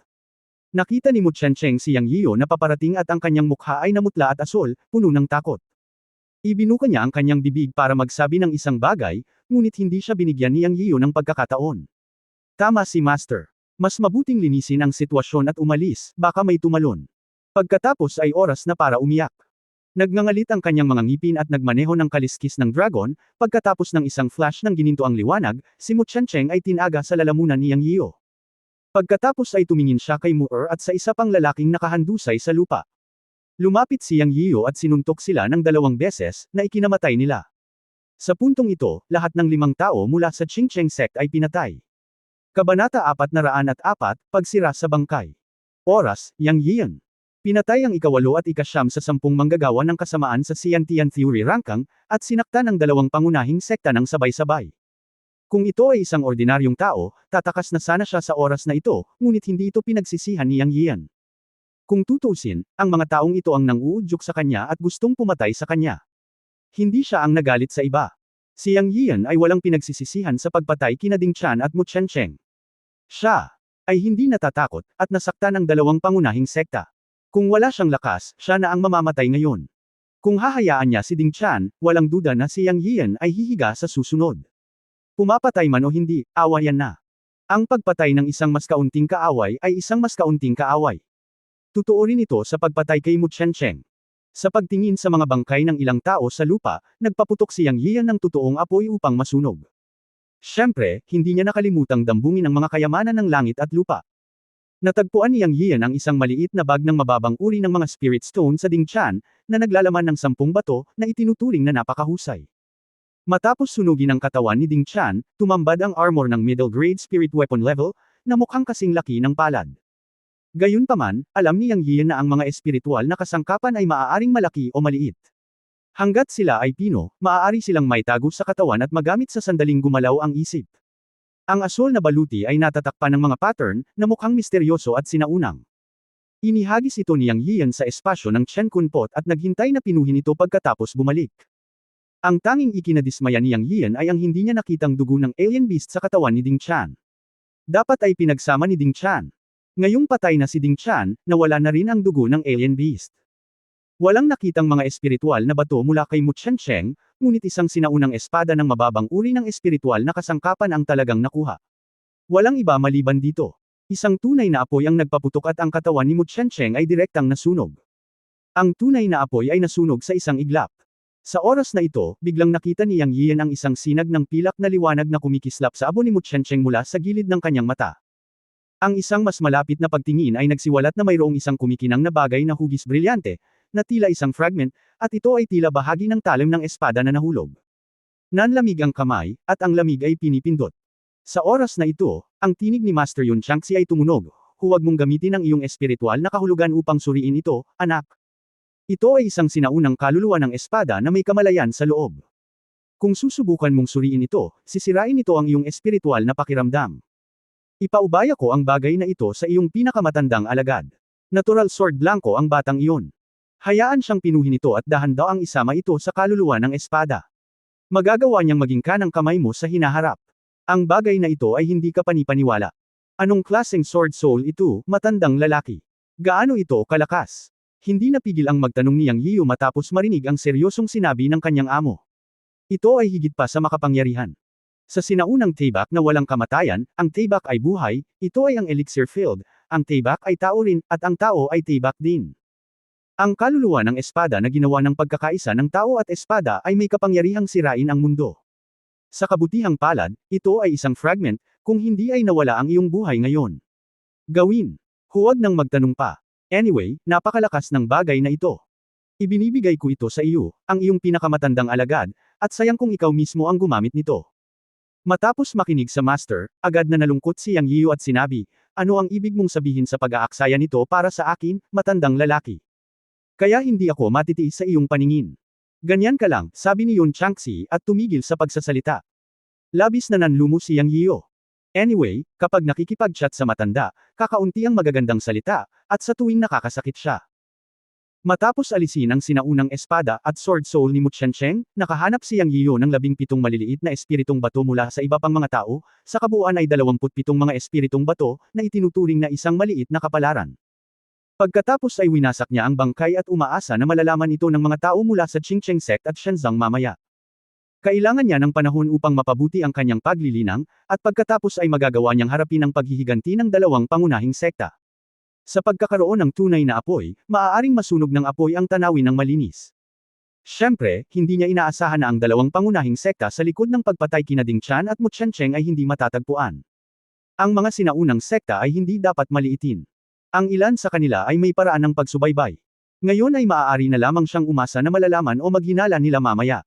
Nakita ni Mu Chencheng si Yang Yiyo na paparating at ang kanyang mukha ay namutla at asol, puno ng takot. Ibinuka niya ang kanyang bibig para magsabi ng isang bagay, ngunit hindi siya binigyan ni Yang Yiyo ng pagkakataon. Tama si Master. Mas mabuting linisin ang sitwasyon at umalis, baka may tumalon. Pagkatapos ay oras na para umiyak. Nagngangalit ang kanyang mga ngipin at nagmaneho ng kaliskis ng dragon, pagkatapos ng isang flash ng gininto ang liwanag, si Mu Chencheng ay tinaga sa lalamunan ni Yang Yiyo. Pagkatapos ay tumingin siya kay Mu at sa isa pang lalaking nakahandusay sa lupa. Lumapit si Yang Yiyo at sinuntok sila ng 2 beses, na ikinamatay nila. Sa puntong ito, lahat ng 5 tao mula sa Qingcheng sect ay pinatay. Kabanata 404, Pagsira sa bangkay. Oras, Yang Yiyan. Pinatay ang ika-8 at ika-9 sa 10 manggagawa ng kasamaan sa Xiantian Theory Rangkang, at sinaktan ang 2 pangunahing sekta ng sabay-sabay. Kung ito ay isang ordinaryong tao, tatakas na sana siya sa oras na ito, ngunit hindi ito pinagsisihan ni Yang Yiyan. Kung tutuusin, ang mga taong ito ang nang-uudyok sa kanya at gustong pumatay sa kanya. Hindi siya ang nagalit sa iba. Si Yang Yiyan ay walang pinagsisisihan sa pagpatay kina Ding Chan at Mu Chencheng. Siya ay hindi natatakot, at nasaktan ang 2 pangunahing sekta. Kung wala siyang lakas, siya na ang mamamatay ngayon. Kung hahayaan niya si Ding Chan, walang duda na si Yang Yiyan ay hihiga sa susunod. Pumapatay man o hindi, awayan na. Ang pagpatay ng isang mas kaunting kaaway ay isang mas kaunting kaaway. Totoo rin ito sa pagpatay kay Mu Chencheng. Sa pagtingin sa mga bangkay ng ilang tao sa lupa, nagpaputok si Yang Yiyan ng totoong apoy upang masunog. Siyempre, hindi niya nakalimutang dambungin ang mga kayamanan ng langit at lupa. Natagpuan ni Yang Yiyan ang isang maliit na bag ng mababang uri ng mga spirit stone sa Ding Chan, na naglalaman ng 10 bato, na itinuturing na napakahusay. Matapos sunugin ang katawan ni Ding Chan, tumambad ang armor ng middle grade spirit weapon level, na mukhang kasing laki ng palad. Gayunpaman, alam ni Yang Yian na ang mga espiritual na kasangkapan ay maaaring malaki o maliit. Hanggat sila ay pino, maaari silang maitago sa katawan at magamit sa sandaling gumalaw ang isip. Ang aswol na baluti ay natatakpan ng mga pattern, na mukhang misteryoso at sinaunang. Inihagis ito ni Yang Yian sa espasyo ng Chen Kun Pot at naghintay na pinuhin ito pagkatapos bumalik. Ang tanging ikinadismaya ni Yang Yian ay ang hindi niya nakitang dugo ng alien beast sa katawan ni Ding Chan. Dapat ay pinagsama ni Ding Chan. Ngayong patay na si Ding Chan, nawala na rin ang dugo ng alien beast. Walang nakitang mga espiritual na bato mula kay Mu Chen, ngunit isang sinaunang espada ng mababang uri ng espiritual na kasangkapan ang talagang nakuha. Walang iba maliban dito. Isang tunay na apoy ang nagpaputok at ang katawan ni Mu Chen ay direktang nasunog. Ang tunay na apoy ay nasunog sa isang iglap. Sa oras na ito, biglang nakita ni Yang Yian ang isang sinag ng pilak na liwanag na kumikislap sa abo ni Mu Chen mula sa gilid ng kanyang mata. Ang isang mas malapit na pagtingin ay nagsiwalat na mayroong isang kumikinang na bagay na hugis brilyante, na tila isang fragment, at ito ay tila bahagi ng talim ng espada na nahulog. Nanlamig ang kamay, at ang lamig ay pinipindot. Sa oras na ito, ang tinig ni Master Yun Changxi ay tumunog, huwag mong gamitin ang iyong espiritual na kahulugan upang suriin ito, anak. Ito ay isang sinaunang kaluluwa ng espada na may kamalayan sa loob. Kung susubukan mong suriin ito, sisirain ito ang iyong espiritual na pakiramdam. Ipaubaya ko ang bagay na ito sa iyong pinakamatandang alagad. Natural sword blanco ang batang iyon. Hayaan siyang pinuhin ito at dahan-daang isama ito sa kaluluwa ng espada. Magagawa niyang maging kanang kamay mo sa hinaharap. Ang bagay na ito ay hindi ka panipaniwala. Anong klaseng sword soul ito, matandang lalaki? Gaano ito kalakas? Hindi napigil ang magtanong ni Yang Yiu matapos marinig ang seryosong sinabi ng kanyang amo. Ito ay higit pa sa makapangyarihan. Sa sinaunang Taebak na walang kamatayan, ang Taebak ay buhay, ito ay ang elixir field, ang Taebak ay tao rin, at ang tao ay Taebak din. Ang kaluluwa ng espada na ginawa ng pagkakaisa ng tao at espada ay may kapangyarihang sirain ang mundo. Sa kabutihang palad, ito ay isang fragment, kung hindi ay nawala ang iyong buhay ngayon. Gawin. Huwag nang magtanong pa. Anyway, napakalakas ng bagay na ito. Ibinibigay ko ito sa iyo, ang iyong pinakamatandang alagad, at sayang kung ikaw mismo ang gumamit nito. Matapos makinig sa master, agad na nalungkot si Yang Yiu at sinabi, ano ang ibig mong sabihin sa pag-aaksaya nito para sa akin, matandang lalaki? Kaya hindi ako matitiis sa iyong paningin. Ganyan ka lang, sabi ni Yun Changxi, at tumigil sa pagsasalita. Labis na nanlumo si Yang Yiu. Anyway, kapag nakikipag-chat sa matanda, kakaunti ang magagandang salita, at sa tuwing nakakasakit siya. Matapos alisin ang sinaunang espada at sword soul ni Mu Chen, nakahanap si Yang Yiu ng 17 maliliit na espiritong bato mula sa iba pang mga tao, sa kabuuan ay 27 mga espiritong bato, na itinuturing na isang maliit na kapalaran. Pagkatapos ay winasak niya ang bangkay at umaasa na malalaman ito ng mga tao mula sa Qingcheng sect at Shenzang mamaya. Kailangan niya ng panahon upang mapabuti ang kanyang paglilinang, at pagkatapos ay magagawa niyang harapin ang paghihiganti ng dalawang pangunahing sekta. Sa pagkakaroon ng tunay na apoy, maaaring masunog ng apoy ang tanawin ng malinis. Siyempre, hindi niya inaasahan na ang dalawang pangunahing sekta sa likod ng pagpatay kina Ding Chan at Mu Chen ay hindi matatagpuan. Ang mga sinaunang sekta ay hindi dapat maliitin. Ang ilan sa kanila ay may paraan ng pagsubaybay. Ngayon ay maaari na lamang siyang umasa na malalaman o maghinala nila mamaya.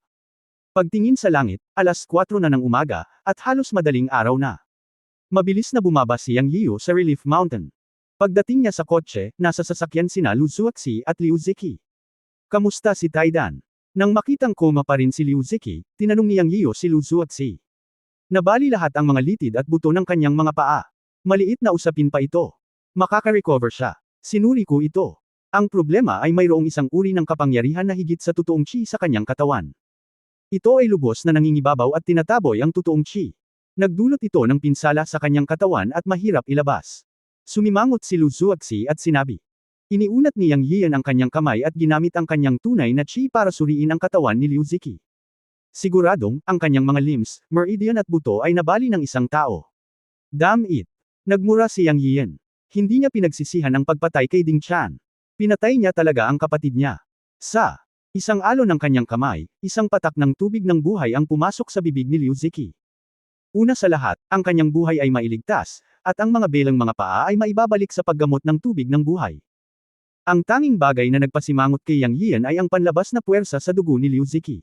Pagtingin sa langit, alas 4 na ng umaga, at halos madaling araw na. Mabilis na bumaba si Yang Yiu sa Relief Mountain. Pagdating niya sa kotse, nasa sasakyan sina Lu Zuoxi at Liu Ziki. Kamusta si Taidan? Nang makitang koma pa rin si Liu Ziki, tinanong ni Yang Yiu si Lu Zuoxi. Nabali lahat ang mga litid at buto ng kanyang mga paa. Maliit na usapin pa ito. Makaka-recover siya. Sinuri ko ito. Ang problema ay mayroong isang uri ng kapangyarihan na higit sa totoong chi sa kanyang katawan. Ito ay lubos na nangingibabaw at tinataboy ang totoong chi. Nagdulot ito ng pinsala sa kanyang katawan at mahirap ilabas. Sumimangot si Lu Zuoxi at sinabi. Iniunat ni Yang Yian ang kanyang kamay at ginamit ang kanyang tunay na chi para suriin ang katawan ni Liu Ziki. Siguradong, ang kanyang mga limbs, meridian at buto ay nabali ng isang tao. Damn it! Nagmura si Yang Yian. Hindi niya pinagsisihan ang pagpatay kay Ding Chan. Pinatay niya talaga ang kapatid niya. Sa isang alon ng kanyang kamay, isang patak ng tubig ng buhay ang pumasok sa bibig ni Liu Ziki. Una sa lahat, ang kanyang buhay ay mailigtas, at ang mga belang mga paa ay maibabalik sa paggamot ng tubig ng buhay. Ang tanging bagay na nagpasimangot kay Yang Yian ay ang panlabas na puwersa sa dugo ni Liu Ziki.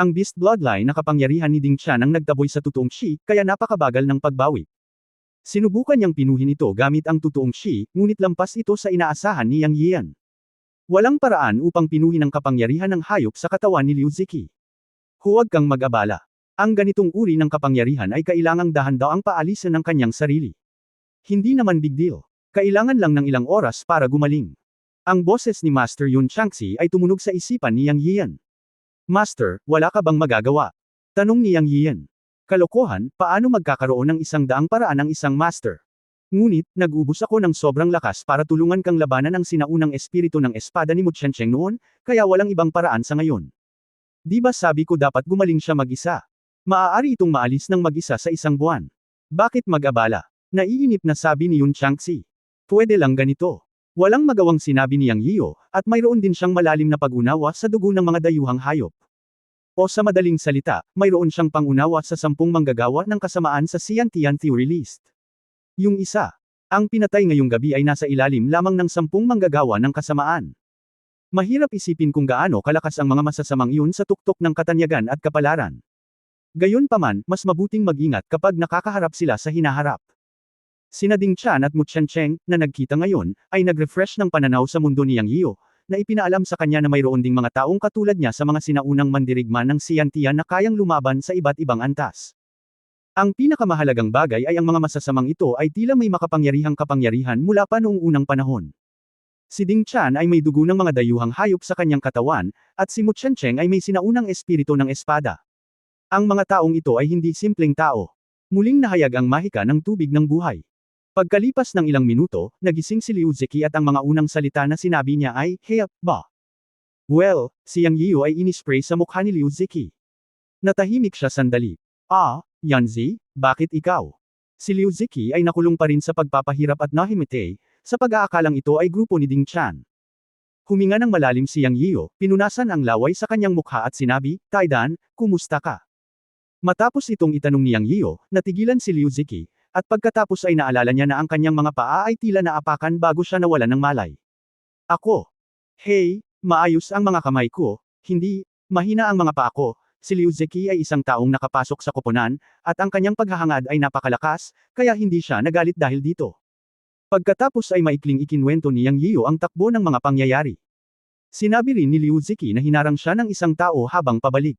Ang Beast Bloodline na kapangyarihan ni Ding Tian ang nagtaboy sa totoong Shi, kaya napakabagal ng pagbawi. Sinubukan niyang pinuhin ito gamit ang totoong Shi, ngunit lampas ito sa inaasahan ni Yang Yian. Walang paraan upang pinuhin ang kapangyarihan ng hayop sa katawan ni Liu Ziki. Huwag kang mag-abala. Ang ganitong uri ng kapangyarihan ay kailangang dahan-daang paalisin ng kanyang sarili. Hindi naman big deal. Kailangan lang ng ilang oras para gumaling. Ang boses ni Master Yun Changxi ay tumunog sa isipan ni Yang Yian. Master, wala ka bang magagawa? Tanong ni Yang Yian. Kalokohan, paano magkakaroon ng 100 paraan ang isang master? Ngunit, nag-ubos ako ng sobrang lakas para tulungan kang labanan ang sinaunang espiritu ng espada ni Mu Qiancheng noon, kaya walang ibang paraan sa ngayon. Di ba sabi ko dapat gumaling siya mag-isa? Maaari itong maalis ng mag-isa sa 1 buwan. Bakit mag-abala? Naiinip na sabi ni Yun Changxi. Pwede lang ganito. Walang magawang sinabi ni Yang Yiyo, at mayroon din siyang malalim na pag-unawa sa dugo ng mga dayuhang hayop. O sa madaling salita, mayroon siyang pang-unawa sa 10 manggagawa ng kasamaan sa Xiantian Theory List. Yung isa, ang pinatay ngayong gabi ay nasa ilalim lamang ng 10 manggagawa ng kasamaan. Mahirap isipin kung gaano kalakas ang mga masasamang iyon sa tuktok ng katanyagan at kapalaran. Gayunpaman, mas mabuting mag-ingat kapag nakakaharap sila sa hinaharap. Sina Ding Tian at Mu Qiancheng, na nagkita ngayon, ay nag-refresh ng pananaw sa mundo ni Yang Yiyo, na ipinaalam sa kanya na mayroon ding mga taong katulad niya sa mga sinaunang mandirigma ng Xiantian na kayang lumaban sa iba't ibang antas. Ang pinakamahalagang bagay ay ang mga masasamang ito ay tila may makapangyarihang kapangyarihan mula pa noong unang panahon. Si Ding Tian ay may dugo ng mga dayuhang hayop sa kanyang katawan, at si Mu Qiancheng ay may sinaunang espiritu ng espada. Ang mga taong ito ay hindi simpleng tao. Muling nahayag ang mahika ng tubig ng buhay. Pagkalipas ng ilang minuto, nagising si Liu Ziki at ang mga unang salita na sinabi niya ay, "Hey, ba?" Well, si Yang Yiyo ay inispray sa mukha ni Liu Ziki. Natahimik siya sandali. Yanzi, bakit ikaw? Si Liu Ziki ay nakulong pa rin sa pagpapahirap at nahimite, sa pag-aakalang ito ay grupo ni Ding Tian. Huminga ng malalim si Yang Yiyo, pinunasan ang laway sa kanyang mukha at sinabi, "Taidan, kumusta ka?" Matapos itong itanong ni Yang Yiyo, natigilan si Liu Ziki, at pagkatapos ay naalala niya na ang kanyang mga paa ay tila naapakan bago siya nawalan ng malay. Ako. Hey, maayos ang mga kamay ko, hindi, mahina ang mga paa ko. Si Liu Ziki ay isang taong nakapasok sa koponan, at ang kanyang paghahangad ay napakalakas, kaya hindi siya nagalit dahil dito. Pagkatapos ay maikling ikinwento ni Yang Yiyo ang takbo ng mga pangyayari. Sinabi rin ni Liu Ziki na hinarang siya ng isang tao habang pabalik.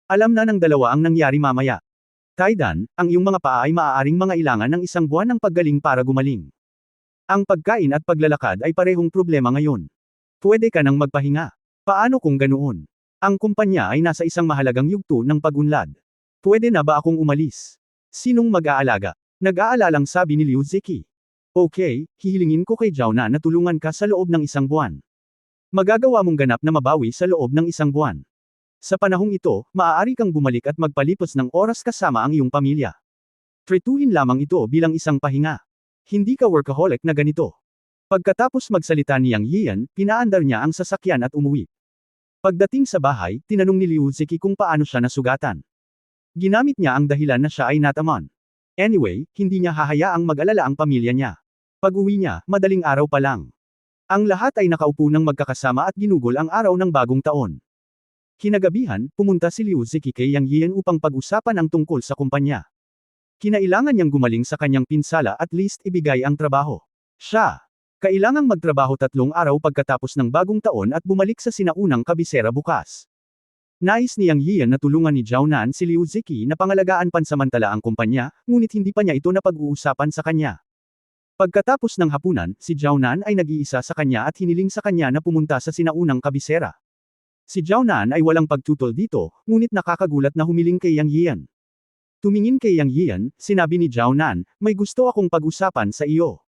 Alam na ng dalawa ang nangyari mamaya. Taidan, ang iyong mga paa ay maaaring mangailangan ng 1 buwan ng paggaling para gumaling. Ang pagkain at paglalakad ay parehong problema ngayon. Pwede ka nang magpahinga. Paano kung ganoon? Ang kumpanya ay nasa isang mahalagang yugto ng pag-unlad. Pwede na ba akong umalis? Sinong mag-aalaga? Nag-aalalang sabi ni Liu Ziki. Okay, hihilingin ko kay Zhao na tulungan ka sa loob ng 1 buwan. Magagawa mong ganap na mabawi sa loob ng 1 buwan. Sa panahong ito, maaari kang bumalik at magpalipos ng oras kasama ang iyong pamilya. Tretuhin lamang ito bilang isang pahinga. Hindi ka workaholic na ganito. Pagkatapos magsalita ni Yang Yian, pinaandar niya ang sasakyan at umuwi. Pagdating sa bahay, tinanong ni Liu Ziki kung paano siya nasugatan. Ginamit niya ang dahilan na siya ay natamon. Anyway, hindi niya hahayaang mag-alala ang pamilya niya. Pag-uwi niya, madaling araw pa lang. Ang lahat ay nakaupo ng magkakasama at ginugol ang araw ng bagong taon. Kinagabihan, pumunta si Liu Ziki kay Yang Yian upang pag-usapan ang tungkol sa kumpanya. Kinailangan niyang gumaling sa kanyang pinsala at least ibigay ang trabaho. Siya. Kailangang magtrabaho 3 araw pagkatapos ng bagong taon at bumalik sa sinaunang kabisera bukas. Nais ni Yang Yian na tulungan ni Zhao Nan si Liu Ziki na pangalagaan pansamantala ang kumpanya, ngunit hindi pa niya ito napag-uusapan sa kanya. Pagkatapos ng hapunan, si Zhao Nan ay nag-iisa sa kanya at hiniling sa kanya na pumunta sa sinaunang kabisera. Si Zhao Nan ay walang pagtutol dito, ngunit nakakagulat na humiling kay Yang Yian. Tumingin kay Yang Yian, sinabi ni Zhao Nan, "May gusto akong pag-usapan sa iyo."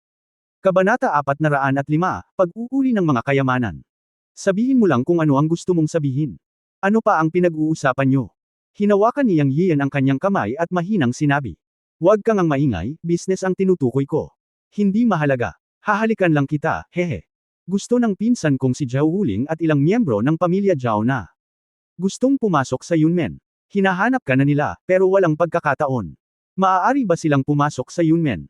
Kabanata 405, Pag-uuri ng mga kayamanan. Sabihin mo lang kung ano ang gusto mong sabihin. Ano pa ang pinag-uusapan niyo? Hinawakan ni Yang Yian ang kanyang kamay at mahinang sinabi. Huwag kang ang maingay, business ang tinutukoy ko. Hindi mahalaga. Hahalikan lang kita, hehe. Gusto ng pinsan kong si Zhao Wuling at ilang miyembro ng pamilya Zhao na. Gustong pumasok sa Yunmen. Hinahanap ka na nila, pero walang pagkakataon. Maaari ba silang pumasok sa Yunmen?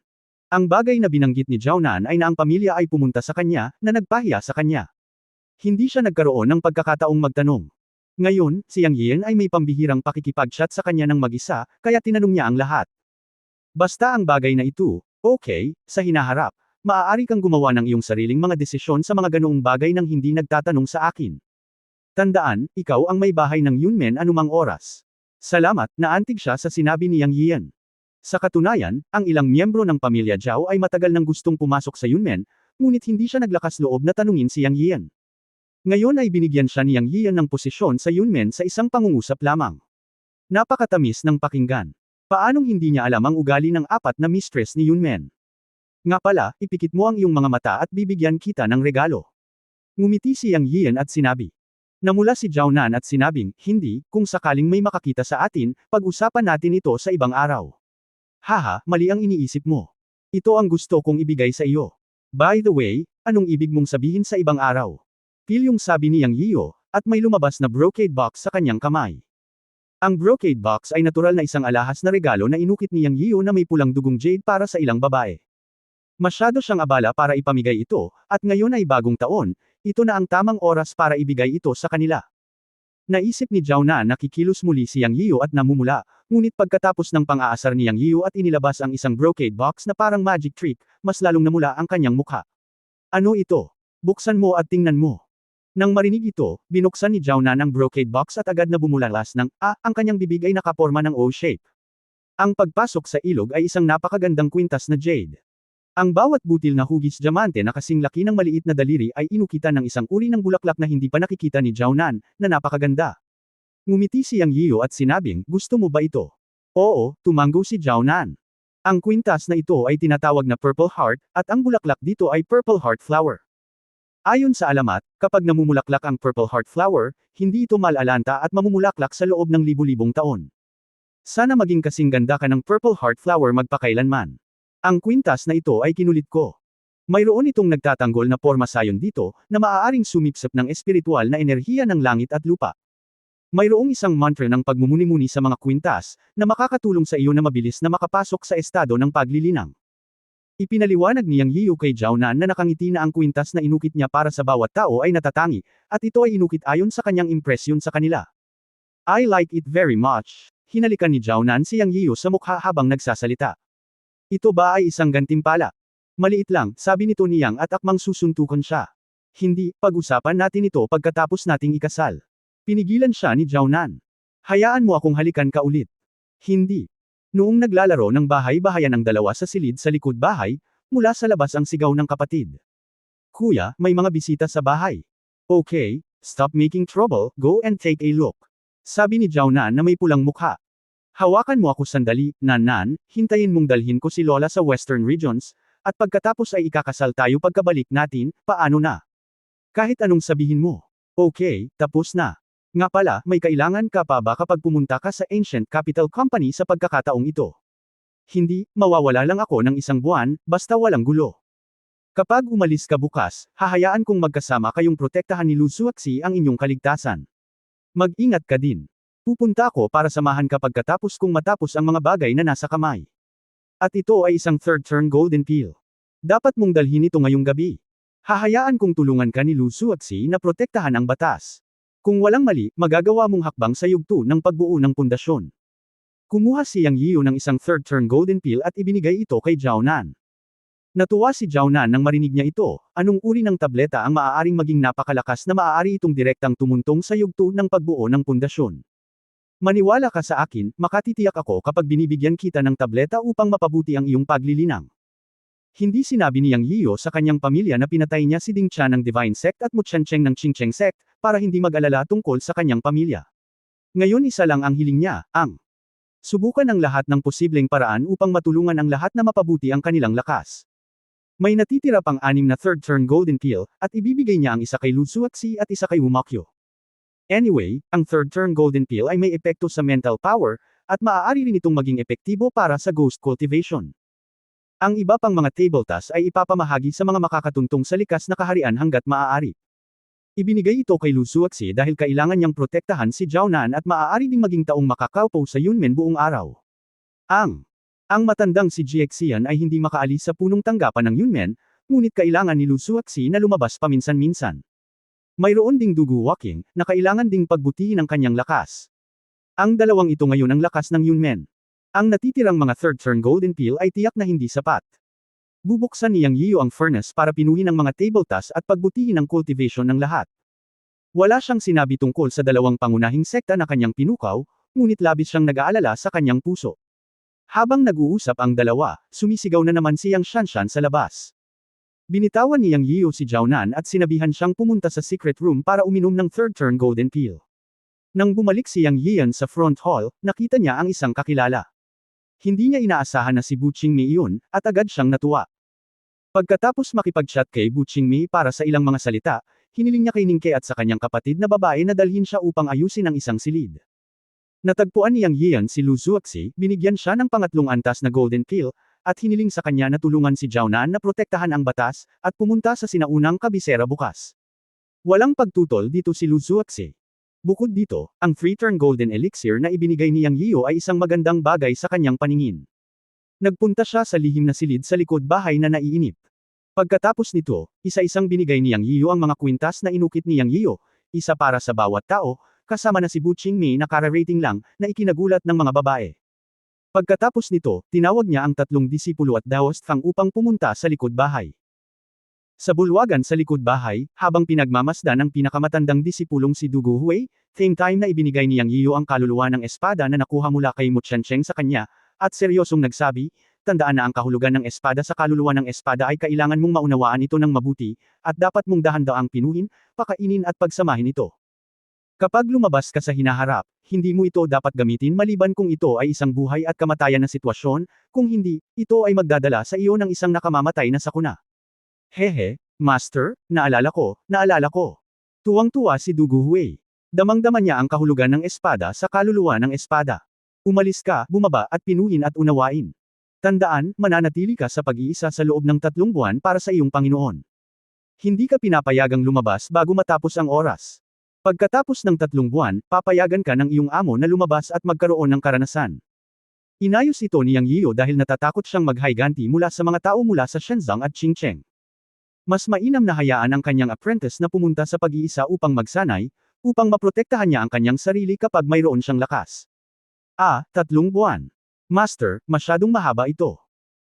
Ang bagay na binanggit ni Zhao Nan ay na ang pamilya ay pumunta sa kanya, na nagpahiya sa kanya. Hindi siya nagkaroon ng pagkakataong magtanong. Ngayon, si Yang Yian ay may pambihirang pakikipag-chat sa kanya ng mag-isa, kaya tinanong niya ang lahat. Basta ang bagay na ito, okay, sa hinaharap, maaari kang gumawa ng iyong sariling mga desisyon sa mga ganoong bagay nang hindi nagtatanong sa akin. Tandaan, ikaw ang may bahay ng Yunmen anumang oras. Salamat, naantig siya sa sinabi ni Yang Yian. Sa katunayan, ang ilang miyembro ng pamilya Zhao ay matagal nang gustong pumasok sa Yunmen, ngunit hindi siya naglakas loob na tanungin si Yang Yian. Ngayon ay binigyan siya ni Yang Yian ng posisyon sa Yunmen sa isang pangungusap lamang. Napakatamis ng pakinggan. Paanong hindi niya alam ang ugali ng apat na mistress ni Yunmen? Nga pala, ipikit mo ang iyong mga mata at bibigyan kita ng regalo. Ngumiti si Yang Yian at sinabi. Namula si Zhao Nan at sinabing, hindi, kung sakaling may makakita sa atin, pag-usapan natin ito sa ibang araw. Haha, mali ang iniisip mo. Ito ang gusto kong ibigay sa iyo. By the way, anong ibig mong sabihin sa ibang araw? Pilyong sabi ni Yang Yiyo, at may lumabas na brocade box sa kanyang kamay. Ang brocade box ay natural na isang alahas na regalo na inukit ni Yang Yiyo na may pulang dugong jade para sa ilang babae. Masyado siyang abala para ipamigay ito, at ngayon ay bagong taon, ito na ang tamang oras para ibigay ito sa kanila. Naisip ni Zhao na nakikilos muli si Yang Yiyo at namumula, ngunit pagkatapos ng pang-aasar ni Yang Yiyo at inilabas ang isang brocade box na parang magic trick, mas lalong namula ang kanyang mukha. Ano ito? Buksan mo at tingnan mo. Nang marinig ito, binuksan ni Zhao Nan ang brocade box at agad na bumulalas ng, ang kanyang bibig ay nakaporma ng O-shape. Ang pagpasok sa ilog ay isang napakagandang kwintas na jade. Ang bawat butil na hugis diamante na kasing laki ng maliit na daliri ay inukitan ng isang uri ng bulaklak na hindi pa nakikita ni Zhao Nan, na napakaganda. Ngumiti si Yang Yiyo at sinabing, gusto mo ba ito? Oo, tumango si Zhao Nan. Ang kwintas na ito ay tinatawag na Purple Heart, at ang bulaklak dito ay Purple Heart Flower. Ayon sa alamat, kapag namumulaklak ang Purple Heart Flower, hindi ito malalanta at mamumulaklak sa loob ng libu-libong taon. Sana maging kasing ganda ka ng Purple Heart Flower magpakailanman. Ang kwintas na ito ay kinulit ko. Mayroon itong nagtatanggol na porma sayon dito, na maaaring sumipsip ng espiritual na enerhiya ng langit at lupa. Mayroong isang mantra ng pagmumuni-muni sa mga kwintas, na makakatulong sa iyo na mabilis na makapasok sa estado ng paglilinang. Ipinaliwanag ni Yang Yiyo kay Zhao Nan na nakangiti na ang kwintas na inukit niya para sa bawat tao ay natatangi, at ito ay inukit ayon sa kanyang impresyon sa kanila. I like it very much. Hinalikan ni Zhao Nan si Yang Yiyo sa mukha habang nagsasalita. Ito ba ay isang gantimpala? Maliit lang, sabi nito ni Yang at akmang susuntukan siya. Hindi, pag-usapan natin ito pagkatapos nating ikasal. Pinigilan siya ni Zhao Nan. Hayaan mo akong halikan ka ulit. Hindi. Noong naglalaro ng bahay-bahayan ang dalawa sa silid sa likod bahay, mula sa labas ang sigaw ng kapatid. Kuya, may mga bisita sa bahay. Okay, stop making trouble, go and take a look. Sabi ni Zhao Nan na may pulang mukha. Hawakan mo ako sandali, Nan, hintayin mong dalhin ko si Lola sa Western Regions, at pagkatapos ay ikakasal tayo pagkabalik natin, paano na? Kahit anong sabihin mo. Okay, tapos na. Nga pala, may kailangan ka pa ba kapag pumunta ka sa Ancient Capital Company sa pagkakataong ito? Hindi, mawawala lang ako ng isang buwan, basta walang gulo. Kapag umalis ka bukas, hahayaan kong magkasama kayong protektahan ni Lu Zuoxi ang inyong kaligtasan. Mag-ingat ka din. Pupunta ako para samahan ka pagkatapos kung matapos ang mga bagay na nasa kamay. At ito ay isang third turn golden peel. Dapat mong dalhin ito ngayong gabi. Hahayaan kong tulungan ka ni Lu Zuoxi na protektahan ang batas. Kung walang mali, magagawa mong hakbang sa yugto ng pagbuo ng pundasyon. Kumuha si Yang Yiyo ng isang third turn golden peel at ibinigay ito kay Zhao Nan. Natuwa si Zhao Nan nang marinig niya ito, anong uri ng tableta ang maaaring maging napakalakas na maaari itong direktang tumuntong sa yugto ng pagbuo ng pundasyon. Maniwala ka sa akin, makatitiyak ako kapag binibigyan kita ng tableta upang mapabuti ang iyong paglilinang. Hindi sinabi ni Yang Yiyo sa kanyang pamilya na pinatay niya si Ding Chan ng Divine Sect at Mu Qiancheng ng Qingcheng Sect, para hindi mag-alala tungkol sa kanyang pamilya. Ngayon isa lang ang hiling niya, ang subukan ang lahat ng posibleng paraan upang matulungan ang lahat na mapabuti ang kanilang lakas. May natitira pang 6 na third turn golden peel, at ibibigay niya ang isa kay Lu Zuoxi at isa kay Wu Maqio. Anyway, ang third turn golden peel ay may epekto sa mental power, at maaari rin itong maging epektibo para sa ghost cultivation. Ang iba pang mga table tasks ay ipapamahagi sa mga makakatuntong sa likas na kaharian hanggat maaari. Ibinigay ito kay Lu Zuoxi dahil kailangan niyang protektahan si Zhao Nan at maaari ding maging taong makakaupo sa Yunmen buong araw. Ang matandang si Jie Xian ay hindi makaalis sa punong tanggapan ng Yunmen, ngunit kailangan ni Lu Zuoxi na lumabas paminsan-minsan. Mayroon ding dugu walking, na kailangan ding pagbutihin ang kanyang lakas. Ang dalawang ito ngayon ang lakas ng Yunmen. Ang natitirang mga third turn golden peel ay tiyak na hindi sapat. Bubuksan ni Yang Yiyo ang furnace para pinuhin ang mga table tasks at pagbutihin ang cultivation ng lahat. Wala siyang sinabi tungkol sa dalawang pangunahing sekta na kanyang pinukaw, ngunit labis siyang nag-aalala sa kanyang puso. Habang nag-uusap ang dalawa, sumisigaw na naman si Yang Shanshan sa labas. Binitawan ni Yang Yiyo si Jiaonan at sinabihan siyang pumunta sa secret room para uminom ng third turn golden peel. Nang bumalik si Yang Yiyan sa front hall, nakita niya ang isang kakilala. Hindi niya inaasahan na si Bu Qingmei iyon, at agad siyang natuwa. Pagkatapos makipag-chat kay Bu Qingmei para sa ilang mga salita, hiniling niya kay Ningke at sa kanyang kapatid na babae na dalhin siya upang ayusin ang isang silid. Natagpuan ni Yang Yiyan si Lu Zuoxi, binigyan siya ng pangatlong antas na golden peel, at hiniling sa kanya na tulungan si Jiaonan na protektahan ang batas, at pumunta sa sinaunang kabisera bukas. Walang pagtutol dito si Lu Zuoxi. Bukod dito, ang 3-turn golden elixir na ibinigay ni Yang Yiyo ay isang magandang bagay sa kanyang paningin. Nagpunta siya sa lihim na silid sa likod bahay na naiinip. Pagkatapos nito, isa-isang binigay ni Yang Yiyo ang mga kwintas na inukit ni Yang Yiyo, isa para sa bawat tao, kasama na si Bu Qingmei na kara-rating lang, na ikinagulat ng mga babae. Pagkatapos nito, tinawag niya ang 3 disipulo at Daoist Fang upang pumunta sa likod bahay. Sa bulwagan sa likod bahay, habang pinagmamasdan ng pinakamatandang disipulong si Dugu Hui, same time na ibinigay ni Yang Yiyo ang kaluluwa ng espada na nakuha mula kay Mu Qiancheng sa kanya, at seryosong nagsabi, tandaan na ang kahulugan ng espada sa kaluluwa ng espada ay kailangan mong maunawaan ito ng mabuti, at dapat mong dahan-daang pinuhin, pakainin at pagsamahin ito. Kapag lumabas ka sa hinaharap, hindi mo ito dapat gamitin maliban kung ito ay isang buhay at kamatayan na sitwasyon, kung hindi, ito ay magdadala sa iyo ng isang nakamamatay na sakuna. Hehe, Master, naalala ko. Tuwang-tuwa si Dugu Hui. Damang-dama niya ang kahulugan ng espada sa kaluluwa ng espada. Umalis ka, bumaba at pinuhin at unawain. Tandaan, mananatili ka sa pag-iisa sa loob ng 3 buwan para sa iyong Panginoon. Hindi ka pinapayagang lumabas bago matapos ang oras. Pagkatapos ng 3 buwan, papayagan ka ng iyong amo na lumabas at magkaroon ng karanasan. Inayos ito ni Yang Yiyo dahil natatakot siyang maghayganti mula sa mga tao mula sa Shenzong at Qingcheng. Mas mainam na hayaan ang kanyang apprentice na pumunta sa pag-iisa upang magsanay, upang maprotektahan niya ang kanyang sarili kapag mayroon siyang lakas. 3 buwan. Master, masyadong mahaba ito.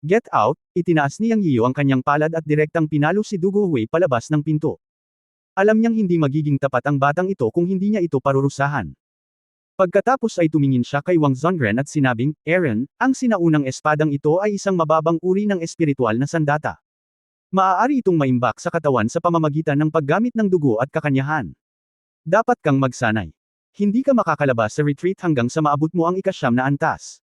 Get out, itinaas ni Yang Yiyo ang kanyang palad at direktang pinalo si Dugu Hui palabas ng pinto. Alam niyang hindi magiging tapat ang batang ito kung hindi niya ito parurusahan. Pagkatapos ay tumingin siya kay Wang Zongren at sinabing, Aaron, ang sinaunang espadang ito ay isang mababang uri ng espiritual na sandata. Maaari itong maimbak sa katawan sa pamamagitan ng paggamit ng dugo at kakanyahan. Dapat kang magsanay. Hindi ka makakalabas sa retreat hanggang sa maabot mo ang 9 na antas.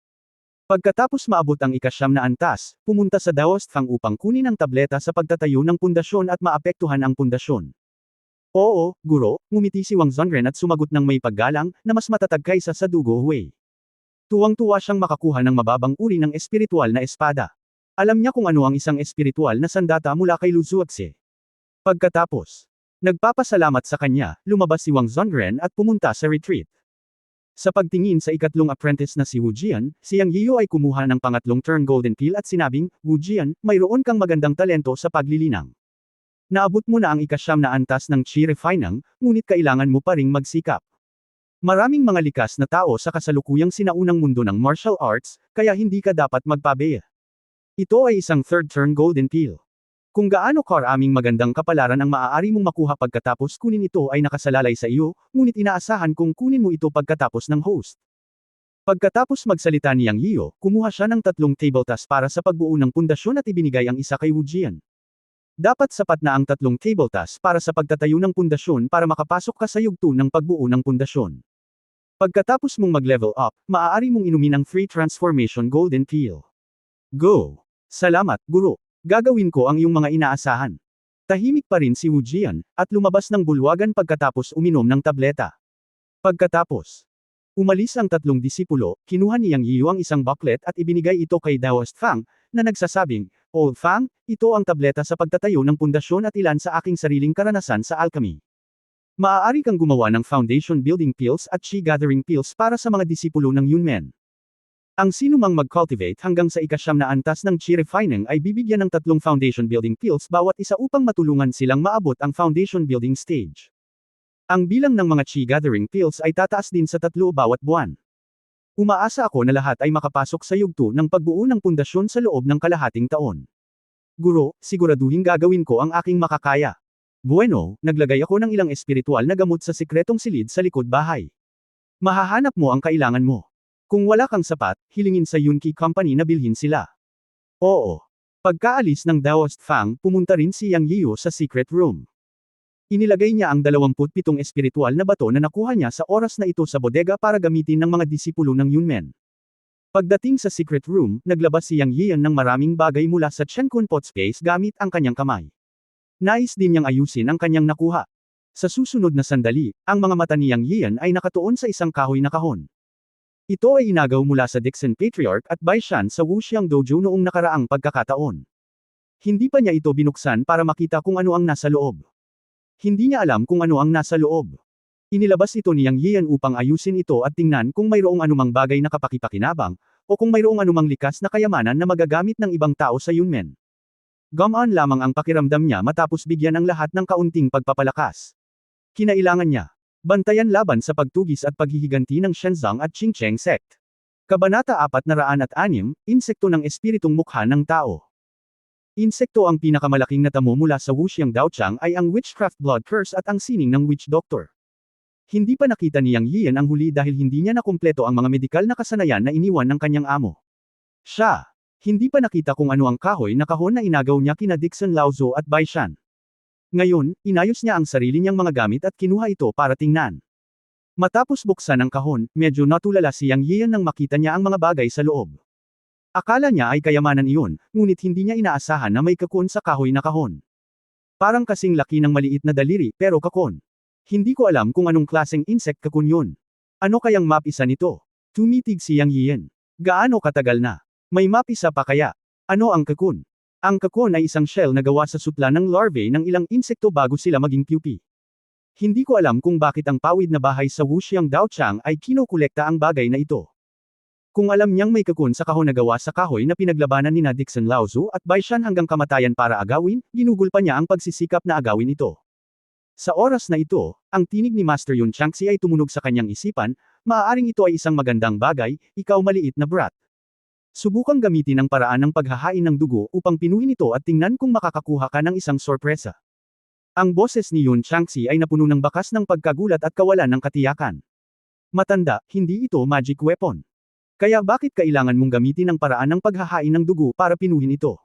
Pagkatapos maabot ang 9 na antas, pumunta sa Daoist Fang upang kunin ang tableta sa pagtatayo ng pundasyon at maapektuhan ang pundasyon. Oo, guro, ngumiti si Wang Zongren at sumagot ng may paggalang, na mas matatag kaysa sa Dugu Hui. Tuwang-tuwa siyang makakuha ng mababang uri ng espiritual na espada. Alam niya kung ano ang isang espiritual na sandata mula kay Lu Zuoxi. Pagkatapos, nagpapasalamat sa kanya, lumabas si Wang Zongren at pumunta sa retreat. Sa pagtingin sa 4 apprentice na si Wu Jian, si Yang Yiyo ay kumuha ng pangatlong turn golden peel at sinabing, Wu Jian, mayroon kang magandang talento sa paglilinang. Naabot mo na ang 9 na antas ng Qi Refinang, ngunit kailangan mo pa ring magsikap. Maraming mga likas na tao sa kasalukuyang sinaunang mundo ng martial arts, kaya hindi ka dapat magpabeya. Ito ay isang 3rd turn golden peel. Kung gaano karaming magandang kapalaran ang maaari mong makuha pagkatapos kunin ito ay nakasalalay sa iyo, ngunit inaasahan kung kunin mo ito pagkatapos ng host. Pagkatapos magsalita ni Yang Yiyo, kumuha siya ng 3 table tasks para sa pagbuo ng pundasyon at ibinigay ang isa kay Wu Jian. Dapat sapat na ang 3 table tasks para sa pagtatayo ng pundasyon para makapasok ka sa yugto ng pagbuo ng pundasyon. Pagkatapos mong mag-level up, maaari mong inumin ang free transformation golden peel. Go! Salamat, guro. Gagawin ko ang iyong mga inaasahan. Tahimik pa rin si Wu Jian, at lumabas ng bulwagan pagkatapos uminom ng tableta. Pagkatapos, umalis ang 3 disipulo, kinuha ni Yang Yiyo ang isang booklet at ibinigay ito kay Daoist Fang, na nagsasabing, Old Fang, ito ang tableta sa pagtatayo ng pundasyon at ilan sa aking sariling karanasan sa alchemy. Maaari kang gumawa ng foundation building pills at Qi gathering pills para sa mga disipulo ng Yunmen. Ang sinumang mag-cultivate hanggang sa 9 na antas ng Qi Refining ay bibigyan ng 3 foundation building pills bawat isa upang matulungan silang maabot ang foundation building stage. Ang bilang ng mga chi gathering pills ay tataas din sa 3 bawat buwan. Umaasa ako na lahat ay makapasok sa yugto ng pagbuo ng pundasyon sa loob ng kalahating taon. Guro, siguraduhin gagawin ko ang aking makakaya. Bueno, naglagay ako ng ilang espiritual na gamot sa sikretong silid sa likod bahay. Mahahanap mo ang kailangan mo. Kung wala kang sapat, hilingin sa Yunki Company na bilhin sila. Oo. Pagkaalis ng Daoist Fang, pumunta rin si Yang Yiyo sa secret room. Inilagay niya ang 27 espiritual na bato na nakuha niya sa oras na ito sa bodega para gamitin ng mga disipulo ng Yunmen. Pagdating sa secret room, naglabas si Yang Yiyan ng maraming bagay mula sa Chenkun pot space gamit ang kanyang kamay. Nais din niyang ayusin ang kanyang nakuha. Sa susunod na sandali, ang mga mata ni Yang Yiyan ay nakatuon sa isang kahoy na kahon. Ito ay inagaw mula sa Dixon Patriarch at Baishan sa Wuxiang Dojo noong nakaraang pagkakataon. Hindi pa niya ito binuksan para makita kung ano ang nasa loob. Hindi niya alam kung ano ang nasa loob. Inilabas ito ni Yang Yiyan upang ayusin ito at tingnan kung mayroong anumang bagay na kapakipakinabang, o kung mayroong anumang likas na kayamanan na magagamit ng ibang tao sa Yunmen. Gumaan lamang ang pakiramdam niya matapos bigyan ang lahat ng kaunting pagpapalakas. Kinailangan niya. Bantayan laban sa pagtugis at paghihiganti ng Shenzong at Qingcheng sect. Kabanata 406, Insekto ng Espiritong Mukha ng Tao. Insekto ang pinakamalaking natamo mula sa Wuxiang Daochang ay ang Witchcraft Blood Curse at ang sining ng Witch Doctor. Hindi pa nakita ni Yang Yiyan ang huli dahil hindi niya nakumpleto ang mga medikal na kasanayan na iniwan ng kanyang amo. Siya. Hindi pa nakita kung ano ang kahoy na kahon na inagaw niya kina Dixon Laozo at Baishan. Ngayon, inayos niya ang sarili niyang mga gamit at kinuha ito para tingnan. Matapos buksan ang kahon, medyo natulala si Yang Yiyan nang makita niya ang mga bagay sa loob. Akala niya ay kayamanan iyon, ngunit hindi niya inaasahan na may kakon sa kahoy na kahon. Parang kasing laki ng maliit na daliri, pero kakon. Hindi ko alam kung anong klaseng insect kakon yun. Ano kayang map isa nito? Tumitig si Yang Yiyan. Gaano katagal na? May map isa pa kaya? Ano ang kakon? Ang kakon ay isang shell na gawa sa sutla ng larvae ng ilang insekto bago sila maging pupae. Hindi ko alam kung bakit ang pawid na bahay sa Wuxiang Daochang ay kinokolekta ang bagay na ito. Kung alam niyang may kakon sa kahon na gawa sa kahoy na pinaglabanan ni Dixon Laozo at Baishan hanggang kamatayan para agawin, ginugol pa niya ang pagsisikap na agawin ito. Sa oras na ito, ang tinig ni Master Yun Changxi ay tumunog sa kanyang isipan, maaaring ito ay isang magandang bagay, ikaw maliit na brat. Subukang gamitin ang paraan ng paghahain ng dugo upang pinuhin ito at tingnan kung makakakuha ka ng isang sorpresa. Ang boses ni Yun Changxi ay napuno ng bakas ng pagkagulat at kawalan ng katiyakan. Matanda, hindi ito magic weapon. Kaya bakit kailangan mong gamitin ang paraan ng paghahain ng dugo para pinuhin ito?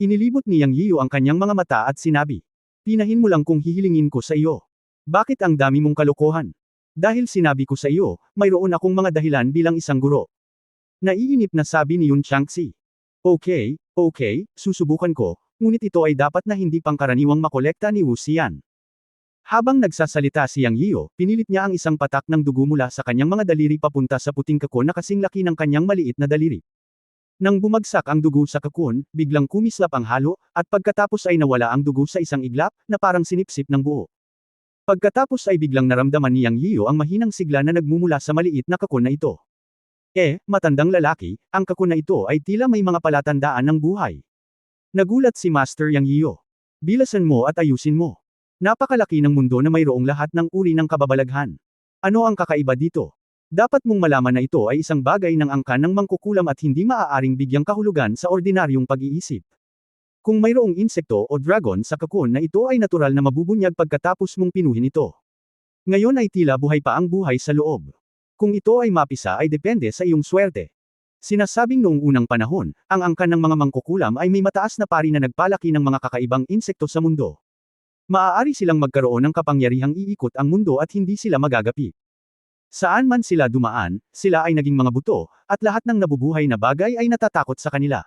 Inilibot ni Yang Yiyo ang kanyang mga mata at sinabi, "Pinahin mo lang kung hihilingin ko sa iyo. Bakit ang dami mong kalokohan? Dahil sinabi ko sa iyo, mayroon akong mga dahilan bilang isang guro." Naiinip na sabi ni Yun Changxi. Okay, susubukan ko, ngunit ito ay dapat na hindi pangkaraniwang makolekta ni Wu Xian. Habang nagsasalita si Yang Yiyo, pinilit niya ang isang patak ng dugo mula sa kanyang mga daliri papunta sa puting kakon na kasing laki ng kanyang maliit na daliri. Nang bumagsak ang dugo sa kakon, biglang kumislap ang halo, at pagkatapos ay nawala ang dugo sa isang iglap, na parang sinipsip ng buo. Pagkatapos ay biglang naramdaman ni Yang Yiyo ang mahinang sigla na nagmumula sa maliit na kakon na ito. Matandang lalaki, ang kakon na ito ay tila may mga palatandaan ng buhay. Nagulat si Master Yang Yiyo. Bilasan mo at ayusin mo. Napakalaki ng mundo na mayroong lahat ng uri ng kababalaghan. Ano ang kakaiba dito? Dapat mong malaman na ito ay isang bagay ng angkan ng mangkukulam at hindi maaaring bigyang kahulugan sa ordinaryong pag-iisip. Kung mayroong insekto o dragon sa kakon na ito ay natural na mabubunyag pagkatapos mong pinuhin ito. Ngayon ay tila buhay pa ang buhay sa loob. Kung ito ay mapisa ay depende sa iyong swerte. Sinasabing noong unang panahon, ang angkan ng mga mangkukulam ay may mataas na pari na nagpalaki ng mga kakaibang insekto sa mundo. Maaari silang magkaroon ng kapangyarihang iikot ang mundo at hindi sila magagapi. Saan man sila dumaan, sila ay naging mga buto, at lahat ng nabubuhay na bagay ay natatakot sa kanila.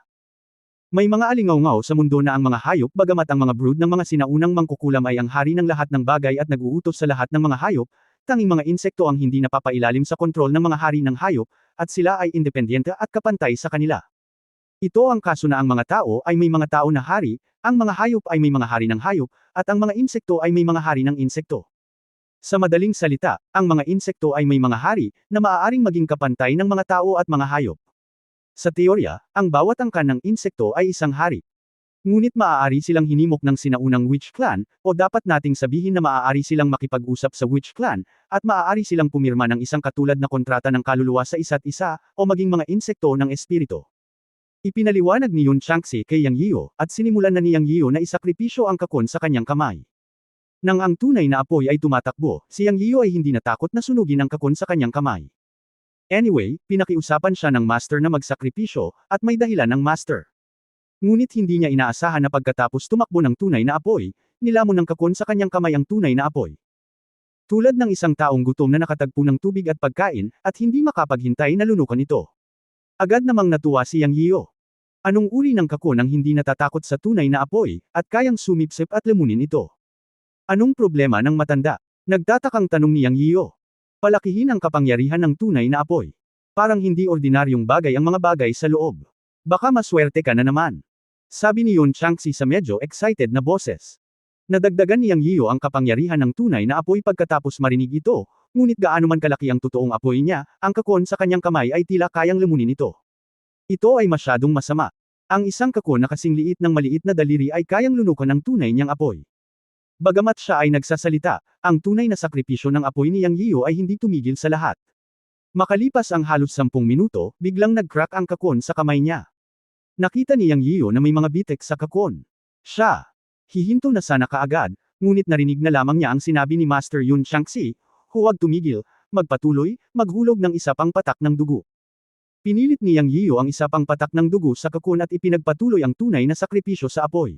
May mga alingaw-ngaw sa mundo na ang mga hayop bagamat ang mga brood ng mga sinaunang mangkukulam ay ang hari ng lahat ng bagay at nag-uutos sa lahat ng mga hayop, tanging mga insekto ang hindi napapailalim sa kontrol ng mga hari ng hayop, at sila ay independyente at kapantay sa kanila. Ito ang kaso na ang mga tao ay may mga tao na hari, ang mga hayop ay may mga hari ng hayop, at ang mga insekto ay may mga hari ng insekto. Sa madaling salita, ang mga insekto ay may mga hari, na maaaring maging kapantay ng mga tao at mga hayop. Sa teorya, ang bawat angkan ng insekto ay isang hari. Ngunit maaari silang hinimok ng sinaunang Witch Clan, o dapat nating sabihin na maaari silang makipag-usap sa Witch Clan, at maaari silang pumirma ng isang katulad na kontrata ng kaluluwa sa isa't isa, o maging mga insekto ng espiritu. Ipinaliwanag ni Yun Changxi kay Yang Yiyo, at sinimulan na ni Yang Yiyo na isakripisyo ang kakon sa kanyang kamay. Nang ang tunay na apoy ay tumatakbo, si Yang Yiyo ay hindi natakot na sunugin ang kakon sa kanyang kamay. Anyway, pinakiusapan siya ng master na magsakripisyo, at may dahilan ng master. Ngunit hindi niya inaasahan na pagkatapos tumakbo ng tunay na apoy, nilamon ng kakon sa kanyang kamay ang tunay na apoy. Tulad ng isang taong gutom na nakatagpo ng tubig at pagkain, at hindi makapaghintay na lunukan ito. Agad namang natuwa si Yang Yiyo. Anong uri ng kakon ang hindi natatakot sa tunay na apoy, at kayang sumipsip at lamunin ito? Anong problema ng matanda? Nagtatakang tanong ni Yang Yiyo. Palakihin ang kapangyarihan ng tunay na apoy. Parang hindi ordinaryong bagay ang mga bagay sa loob. Baka maswerte ka na naman. Sabi ni Yun Changxi sa medyo excited na boses. Nadagdagan ni Yang Yiyo ang kapangyarihan ng tunay na apoy pagkatapos marinig ito, ngunit gaano man kalaki ang totoong apoy niya, ang kakon sa kanyang kamay ay tila kayang lamunin ito. Ito ay masyadong masama. Ang isang kakon na kasing liit ng maliit na daliri ay kayang lunukan ng tunay niyang apoy. Bagamat siya ay nagsasalita, ang tunay na sakripisyo ng apoy ni Yang Yiyo ay hindi tumigil sa lahat. Makalipas ang halos 10 minuto, biglang nag-crack ang kakon sa kamay niya. Nakita ni Yang Yiyo na may mga bitek sa kakon. Siya. Hihinto na sana kaagad, ngunit narinig na lamang niya ang sinabi ni Master Yun Changxi, huwag tumigil, magpatuloy, maghulog ng isa pang patak ng dugo. Pinilit ni Yang Yiyo ang isa pang patak ng dugo sa kakon at ipinagpatuloy ang tunay na sakripisyo sa apoy.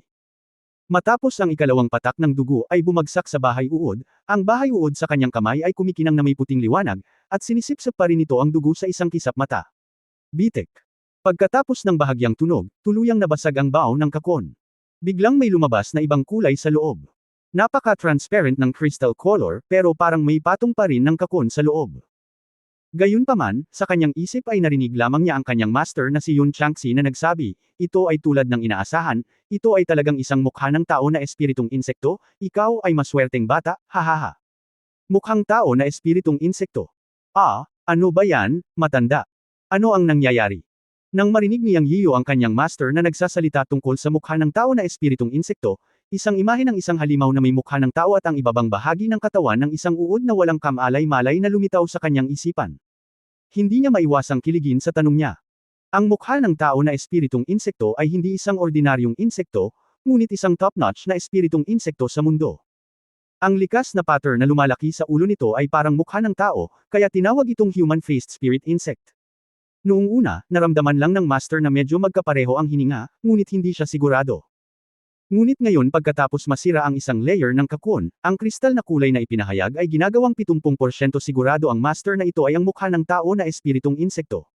Matapos ang ikalawang patak ng dugo ay bumagsak sa bahay uod, ang bahay uod sa kanyang kamay ay kumikinang na may puting liwanag, at sinisipsip pa rin ito ang dugo sa isang kisap mata. Bitek. Pagkatapos ng bahagyang tunog, tuluyang nabasag ang bao ng kakon. Biglang may lumabas na ibang kulay sa loob. Napaka-transparent ng crystal color, pero parang may patong pa rin ng kakon sa loob. Gayunpaman, sa kanyang isip ay narinig lamang niya ang kanyang master na si Yun Changxi na nagsabi, ito ay tulad ng inaasahan, ito ay talagang isang mukha ng tao na espiritong insekto, ikaw ay maswerteng bata, hahaha. Mukhang tao na espiritong insekto. Ano ba yan, matanda? Ano ang nangyayari? Nang marinig ni Yang Yiyo ang kanyang master na nagsasalita tungkol sa mukha ng tao na espiritong insekto, isang imahe ng isang halimaw na may mukha ng tao at ang ibabang bahagi ng katawan ng isang uod na walang kamalay-malay na lumitaw sa kanyang isipan. Hindi niya maiwasang kiligin sa tanong niya. Ang mukha ng tao na espiritong insekto ay hindi isang ordinaryong insekto, ngunit isang top-notch na espiritong insekto sa mundo. Ang likas na pattern na lumalaki sa ulo nito ay parang mukha ng tao, kaya tinawag itong human-faced spirit insect. Noong una, naramdaman lang ng master na medyo magkapareho ang hininga, ngunit hindi siya sigurado. Ngunit ngayon pagkatapos masira ang isang layer ng kakon, ang kristal na kulay na ipinahayag ay ginagawang 70% sigurado ang master na ito ay ang mukha ng tao na espiritong insekto.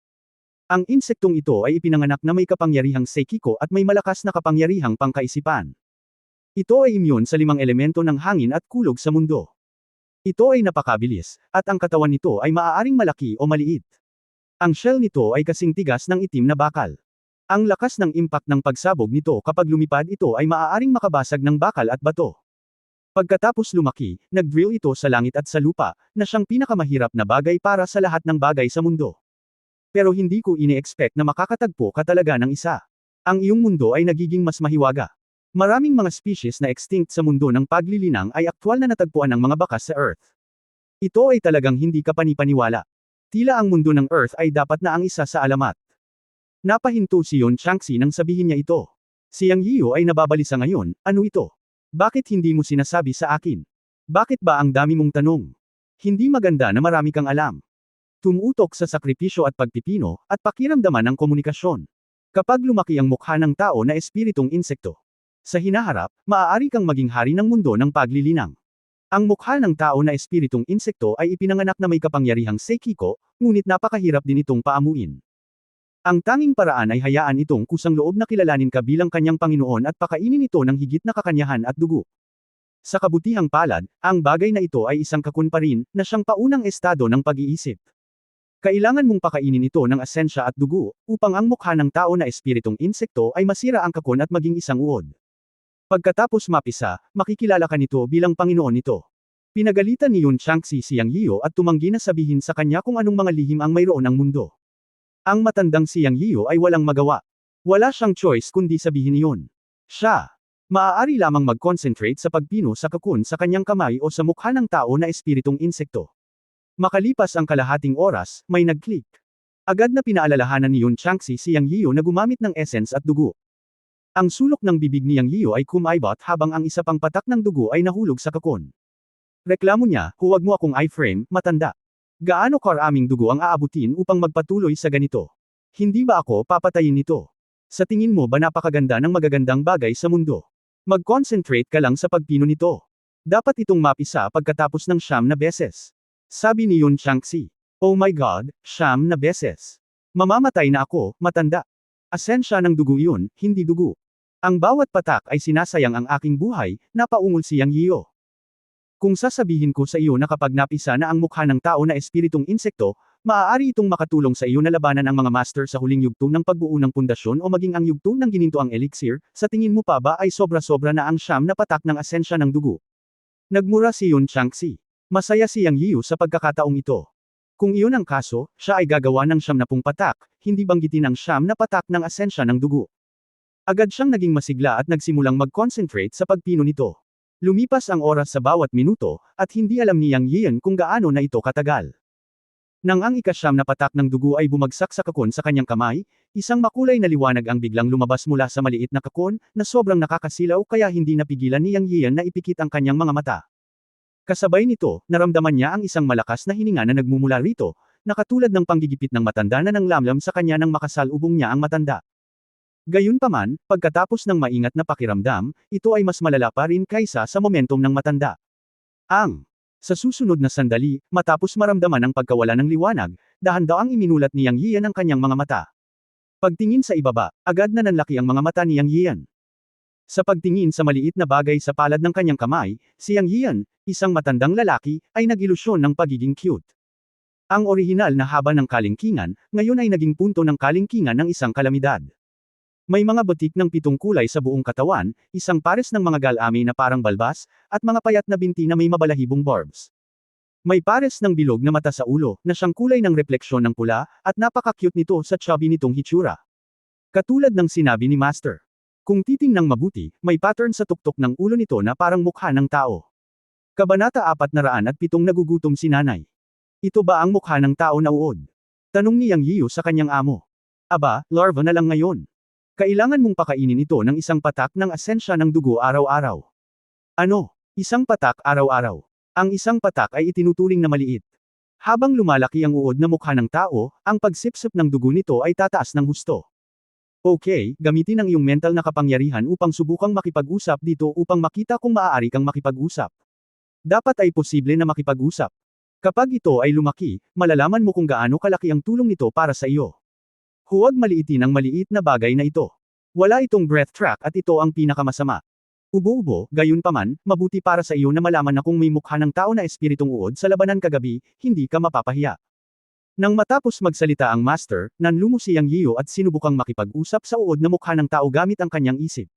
Ang insektong ito ay ipinanganak na may kapangyarihang Seikiko at may malakas na kapangyarihang pangkaisipan. Ito ay immune sa 5 elemento ng hangin at kulog sa mundo. Ito ay napakabilis, at ang katawan nito ay maaaring malaki o maliit. Ang shell nito ay kasing tigas ng itim na bakal. Ang lakas ng impact ng pagsabog nito kapag lumipad ito ay maaaring makabasag ng bakal at bato. Pagkatapos lumaki, nag-drill ito sa langit at sa lupa, na siyang pinakamahirap na bagay para sa lahat ng bagay sa mundo. Pero hindi ko ini-expect na makakatagpo ka talaga ng isa. Ang iyong mundo ay nagiging mas mahiwaga. Maraming mga species na extinct sa mundo ng paglilinang ay aktwal na natagpuan ng mga bakas sa Earth. Ito ay talagang hindi ka panipaniwala. Tila ang mundo ng Earth ay dapat na ang isa sa alamat. Napahinto si Yun Changxi nang sabihin niya ito. Si Yang Yiyo ay nababalisa ngayon, ano ito? Bakit hindi mo sinasabi sa akin? Bakit ba ang dami mong tanong? Hindi maganda na marami kang alam. Tumutok sa sakripisyo at pagpipino, at pakiramdaman ng komunikasyon. Kapag lumaki ang mukha ng tao na espiritong insekto. Sa hinaharap, maaari kang maging hari ng mundo ng paglilinang. Ang mukha ng tao na espiritong insekto ay ipinanganak na may kapangyarihang Seikiko, ngunit napakahirap din itong paamuin. Ang tanging paraan ay hayaan itong kusang loob na kilalanin ka bilang kanyang Panginoon at pakainin ito ng higit na kakanyahan at dugo. Sa kabutihang palad, ang bagay na ito ay isang kakun pa rin, na siyang paunang estado ng pag-iisip. Kailangan mong pakainin ito ng asensya at dugo, upang ang mukha ng tao na espiritong insekto ay masira ang kakun at maging isang uod. Pagkatapos mapisa, makikilala ka nito bilang Panginoon nito. Pinagalitan ni Yun Changxi si Yang Yiyo at tumanggi na sabihin sa kanya kung anong mga lihim ang mayroon ng mundo. Ang matandang si Yang Yiyo ay walang magawa. Wala siyang choice kundi sabihin iyon. Siya. Maaari lamang mag-concentrate sa pagpino sa kakun sa kanyang kamay o sa mukha ng tao na espiritong insekto. Makalipas ang kalahating oras, may nag-click. Agad na pinaalalahanan ni Yun Changxi si Yang Yiyo na gumamit ng essence at dugo. Ang sulok ng bibig ni Yang Yiyo ay kumaibot habang ang isa pang patak ng dugo ay nahulog sa kakun. Reklamo niya, huwag mo akong iframe, matanda. Gaano karaming dugo ang aabutin upang magpatuloy sa ganito? Hindi ba ako papatayin nito? Sa tingin mo ba napakaganda ng magagandang bagay sa mundo? Mag-concentrate ka lang sa pagpino nito. Dapat itong mapisa pagkatapos ng 9 na beses. Sabi ni Yun Changxi. Oh my God, 9 na beses. Mamamatay na ako, matanda. Asensya ng dugo yun, hindi dugo. Ang bawat patak ay sinasayang ang aking buhay, napaungol si Yang Yiyo. Kung sasabihin ko sa iyo na kapag napisa na ang mukha ng tao na espiritong insekto, maaari itong makatulong sa iyo na labanan ang mga master sa huling yugto ng pagbuo ng pundasyon o maging ang yugto ng ginintoang elixir, sa tingin mo pa ba ay sobra-sobra na ang 9 na patak ng asensya ng dugo? Nagmura si Yun Changxi. Masaya si Yang Yiyo sa pagkakataong ito. Kung iyon ang kaso, siya ay gagawa ng 90 patak, hindi banggitin ang 9 na patak ng asensya ng dugo. Agad siyang naging masigla at nagsimulang mag-concentrate sa pagpino nito. Lumipas ang oras sa bawat minuto, at hindi alam ni Yang Yiyan kung gaano na ito katagal. Nang ang ika-9 na patak ng dugo ay bumagsak sa kakon sa kanyang kamay, isang makulay na liwanag ang biglang lumabas mula sa maliit na kakon, na sobrang nakakasilaw kaya hindi napigilan ni Yang Yiyan na ipikit ang kanyang mga mata. Kasabay nito, naramdaman niya ang isang malakas na hininga na nagmumula rito, na katulad ng panggigipit ng matanda na nanglamlam sa kanya nang makasalubong niya ang matanda. Gayunpaman, pagkatapos ng maingat na pakiramdam, ito ay mas malala pa rin kaysa sa momentum ng matanda. Sa susunod na sandali, matapos maramdaman ang pagkawala ng liwanag, dahan-daang iminulat ni Yang Yiyan ang kanyang mga mata. Pagtingin sa ibaba, agad na nanlaki ang mga mata ni Yang Yiyan. Sa pagtingin sa maliit na bagay sa palad ng kanyang kamay, si Yang Yiyan, isang matandang lalaki, ay nag-ilusyon ng pagiging cute. Ang orihinal na haba ng kalingkingan, ngayon ay naging punto ng kalingkingan ng isang kalamidad. May mga batik ng 7 kulay sa buong katawan, isang pares ng mga galami na parang balbas, at mga payat na binti na may mabalahibong barbs. May pares ng bilog na mata sa ulo, na siyang kulay ng refleksyon ng pula, at napaka-cute nito sa chubby nitong hitsura. Katulad ng sinabi ni Master. Kung titingnang mabuti, may pattern sa tuktok ng ulo nito na parang mukha ng tao. Kabanata 407 Nagugutom si nanay. Ito ba ang mukha ng tao na uod? Tanong ni Yang Yiyo sa kanyang amo. Aba, larva na lang ngayon. Kailangan mong pakainin ito ng isang patak ng asensya ng dugo araw-araw. Ano? Isang patak araw-araw. Ang isang patak ay itinuturing na maliit. Habang lumalaki ang uod na mukha ng tao, ang pagsipsip ng dugo nito ay tataas ng husto. Okay, gamitin ang iyong mental na kapangyarihan upang subukang makipag-usap dito upang makita kung maaari kang makipag-usap. Dapat ay posible na makipag-usap. Kapag ito ay lumaki, malalaman mo kung gaano kalaki ang tulong nito para sa iyo. Huwag maliitin ang maliit na bagay na ito. Wala itong breath track at ito ang pinakamasama. Ubo-ubo, gayunpaman, mabuti para sa iyo na malaman na kung may mukha ng tao na espiritong uod sa labanan kagabi, hindi ka mapapahiya. Nang matapos magsalita ang master, nanlumo si Yang Yiyo at sinubukang makipag-usap sa uod na mukha ng tao gamit ang kanyang isip.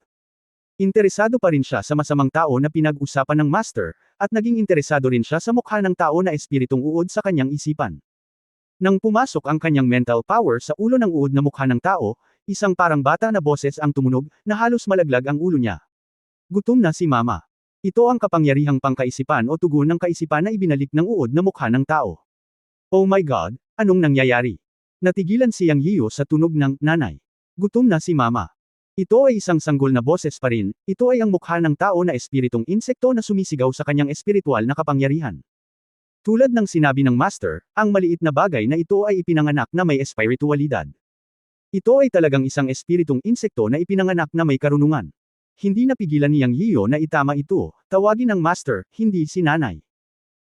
Interesado pa rin siya sa masamang tao na pinag-usapan ng master, at naging interesado rin siya sa mukha ng tao na espiritong uod sa kanyang isipan. Nang pumasok ang kanyang mental power sa ulo ng uod na mukha ng tao, isang parang bata na boses ang tumunog, na halos malaglag ang ulo niya. Gutom na si mama. Ito ang kapangyarihang pangkaisipan o tugon ng kaisipan na ibinalik ng uod na mukha ng tao. Oh my God, anong nangyayari? Natigilan si Yang Yiyo sa tunog ng nanay. Gutom na si mama. Ito ay isang sanggol na boses pa rin, ito ay ang mukha ng tao na espiritong insekto na sumisigaw sa kanyang espiritual na kapangyarihan. Tulad ng sinabi ng master, ang maliit na bagay na ito ay ipinanganak na may espiritualidad. Ito ay talagang isang espiritong insekto na ipinanganak na may karunungan. Hindi napigilan ni Yang Yiyo na itama ito, tawagin ng master, hindi si nanay.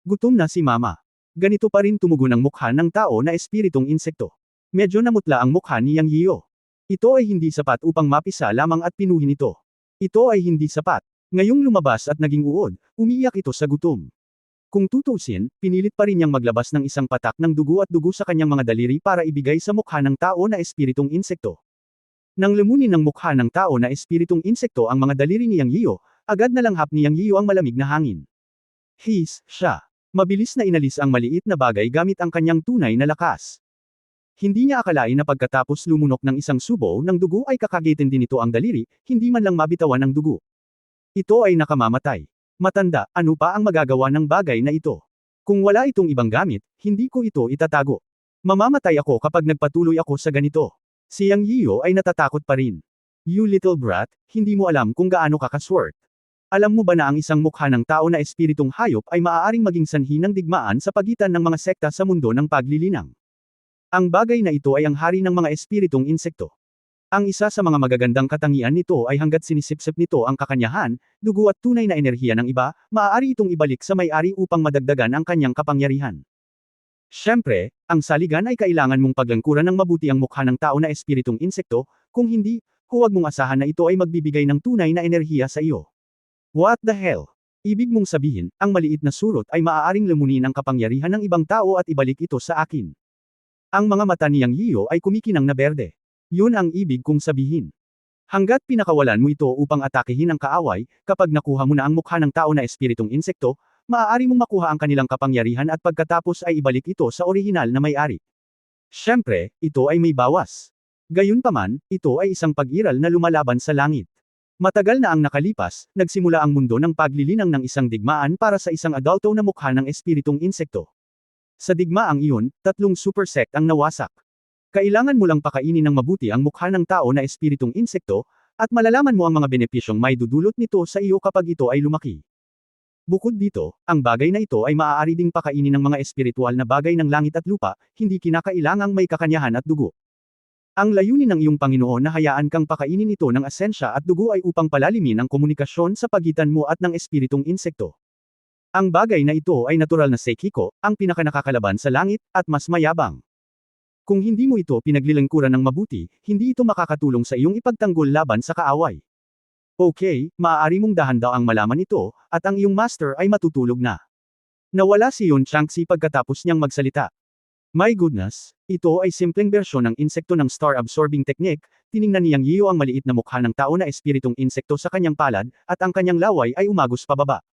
Gutom na si mama. Ganito pa rin tumugon ang mukha ng tao na espiritong insekto. Medyo namutla ang mukha ni Yang Yiyo. Ito ay hindi sapat upang mapisa lamang at pinuhin ito. Ito ay hindi sapat. Ngayong lumabas at naging uod, umiiyak ito sa gutom. Kung tutusin, pinilit pa rin niyang maglabas ng isang patak ng dugo at dugo sa kanyang mga daliri para ibigay sa mukha ng tao na espiritong insekto. Nang lumunin ng mukha ng tao na espiritong insekto ang mga daliri ni Yang Yiyo, agad na langhap ni Yang Yiyo ang malamig na hangin. Siya. Mabilis na inalis ang maliit na bagay gamit ang kanyang tunay na lakas. Hindi niya akalain na pagkatapos lumunok ng isang subo ng dugo ay kakagitin din ito ang daliri, hindi man lang mabitawan ng dugo. Ito ay nakamamatay. Matanda, ano pa ang magagawa ng bagay na ito? Kung wala itong ibang gamit, hindi ko ito itatago. Mamamatay ako kapag nagpatuloy ako sa ganito. Si Yang Yiyo ay natatakot pa rin. You little brat, hindi mo alam kung gaano ka kaswert. Alam mo ba na ang isang mukha ng tao na espiritong hayop ay maaaring maging sanhi ng digmaan sa pagitan ng mga sekta sa mundo ng paglilinang? Ang bagay na ito ay ang hari ng mga espiritong insekto. Ang isa sa mga magagandang katangian nito ay hanggat sinisipsip nito ang kakanyahan, dugo at tunay na enerhiya ng iba, maaari itong ibalik sa may-ari upang madagdagan ang kanyang kapangyarihan. Siyempre, ang saligan ay kailangan mong paglangkuran ng mabuti ang mukha ng tao na espiritong insekto, kung hindi, huwag mong asahan na ito ay magbibigay ng tunay na enerhiya sa iyo. What the hell? Ibig mong sabihin, ang maliit na surot ay maaaring lamunin ang kapangyarihan ng ibang tao at ibalik ito sa akin. Ang mga mata ni Yang Yiyo ay kumikinang na berde. Yun ang ibig kong sabihin. Hanggat pinakawalan mo ito upang atakehin ang kaaway, kapag nakuha mo na ang mukha ng tao na espiritong insekto, maaari mong makuha ang kanilang kapangyarihan at pagkatapos ay ibalik ito sa orihinal na may-ari. Siyempre, ito ay may bawas. Gayunpaman, ito ay isang pag-iral na lumalaban sa langit. Matagal na ang nakalipas, nagsimula ang mundo ng paglilinang ng isang digmaan para sa isang adulto na mukha ng espiritong insekto. Sa digmaang iyon, 3 super sect ang nawasak. Kailangan mo lang pakainin ng mabuti ang mukha ng tao na espiritong insekto, at malalaman mo ang mga benepisyong may dudulot nito sa iyo kapag ito ay lumaki. Bukod dito, ang bagay na ito ay maaari ding pakainin ng mga espiritual na bagay ng langit at lupa, hindi kinakailangang may kakanyahan at dugo. Ang layunin ng iyong Panginoon na hayaan kang pakainin ito ng asensya at dugo ay upang palalimin ang komunikasyon sa pagitan mo at ng espiritong insekto. Ang bagay na ito ay natural na Seikiko, ang pinakanakakalaban sa langit, at mas mayabang. Kung hindi mo ito pinaglilingkuran ng mabuti, hindi ito makakatulong sa iyong ipagtanggol laban sa kaaway. Okay, maaari mong dahan-daang malaman ito, at ang iyong master ay matutulog na. Nawala si Yun Changxi pagkatapos niyang magsalita. My goodness, ito ay simpleng bersyon ng insekto ng star-absorbing technique, tiningnan ni Yang Yiyo ang maliit na mukha ng tao na espiritong insekto sa kanyang palad, at ang kanyang laway ay umagos pababa.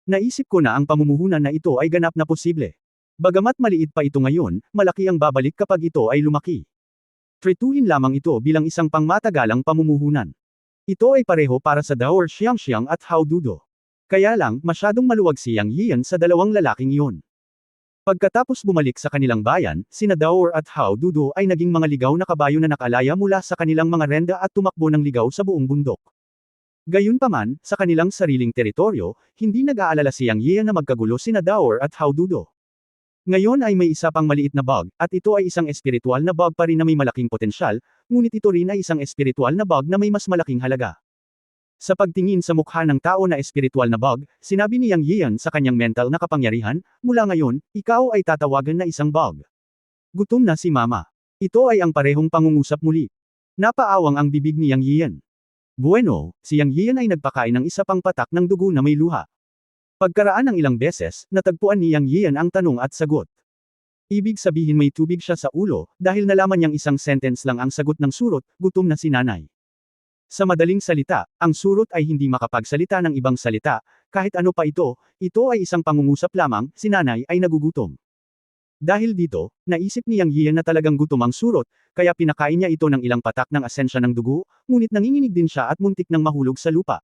Naisip ko na ang pamumuhunan na ito ay ganap na posible. Bagamat maliit pa ito ngayon, malaki ang babalik kapag ito ay lumaki. Trituhin lamang ito bilang isang pangmatagalang pamumuhunan. Ito ay pareho para sa Daor Xiangxiang at Hao Dudo. Kaya lang, masyadong maluwag si Yang Yiyan sa dalawang lalaking iyon. Pagkatapos bumalik sa kanilang bayan, sina Daor at Hao Dudo ay naging mga ligaw na kabayo na nakalaya mula sa kanilang mga renda at tumakbo ng ligaw sa buong bundok. Gayunpaman, sa kanilang sariling teritoryo, hindi nag-aalala si Yang Yiyan na magkagulo sina Daor at Hao Dudo. Ngayon ay may isa pang maliit na bug, at ito ay isang espiritual na bug pa rin na may malaking potensyal, ngunit ito rin ay isang espiritual na bug na may mas malaking halaga. Sa pagtingin sa mukha ng tao na espiritual na bug, sinabi ni Yang Yiyan sa kanyang mental na kapangyarihan, mula ngayon, ikaw ay tatawagan na isang bug. Gutom na si Mama. Ito ay ang parehong pangungusap muli. Napaawang ang bibig ni Yang Yiyan. Bueno, si Yang Yiyan ay nagpakain ng isa pang patak ng dugo na may luha. Pagkaraan ng ilang beses, natagpuan ni Yang Yiyan ang tanong at sagot. Ibig sabihin may tubig siya sa ulo, dahil nalaman niyang isang sentence lang ang sagot ng surot, gutom na si nanay. Sa madaling salita, ang surot ay hindi makapagsalita ng ibang salita, kahit ano pa ito ay isang pangungusap lamang, si nanay ay nagugutom. Dahil dito, naisip ni Yang Yiyan na talagang gutom ang surot, kaya pinakain niya ito ng ilang patak ng asensya ng dugo, ngunit nanginginig din siya at muntik nang mahulog sa lupa.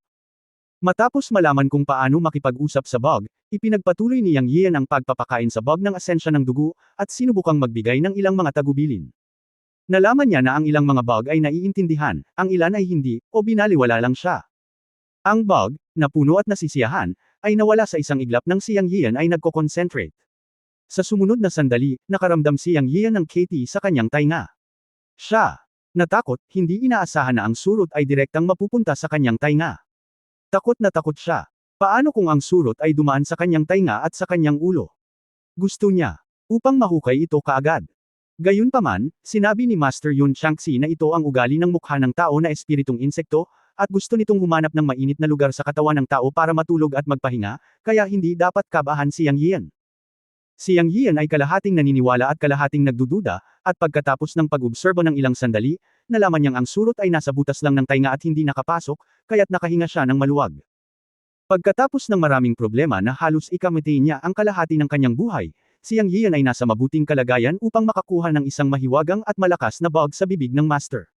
Matapos malaman kung paano makipag-usap sa bug, ipinagpatuloy ni Yang Yiyan ang pagpapakain sa bug ng asensya ng dugo, at sinubukang magbigay ng ilang mga tagubilin. Nalaman niya na ang ilang mga bug ay naiintindihan, ang ilan ay hindi, o binaliwala lang siya. Ang bug, na puno at nasisiyahan, ay nawala sa isang iglap nang si Yang Yiyan ay nagko-concentrate. Sa sumunod na sandali, nakaramdam si Yang Yiyan ng KT sa kanyang tainga. Siya, natakot, hindi inaasahan na ang surot ay direktang mapupunta sa kanyang tainga. Takot na takot siya. Paano kung ang surot ay dumaan sa kanyang tainga at sa kanyang ulo? Gusto niya, upang mahukay ito kaagad. Gayunpaman, sinabi ni Master Yun Changxi na ito ang ugali ng mukha ng tao na espiritong insekto, at gusto nitong humanap ng mainit na lugar sa katawan ng tao para matulog at magpahinga, kaya hindi dapat kabahan si Yang Yiyan. Si Yang Yiyan ay kalahating naniniwala at kalahating nagdududa, at pagkatapos ng pag-obserbo ng ilang sandali, nalaman niyang ang surot ay nasa butas lang ng tainga at hindi nakapasok, kaya't nakahinga siya ng maluwag. Pagkatapos ng maraming problema na halos ikamatay niya ang kalahati ng kanyang buhay, si Yang Yian ay nasa mabuting kalagayan upang makakuha ng isang mahiwagang at malakas na bug sa bibig ng master.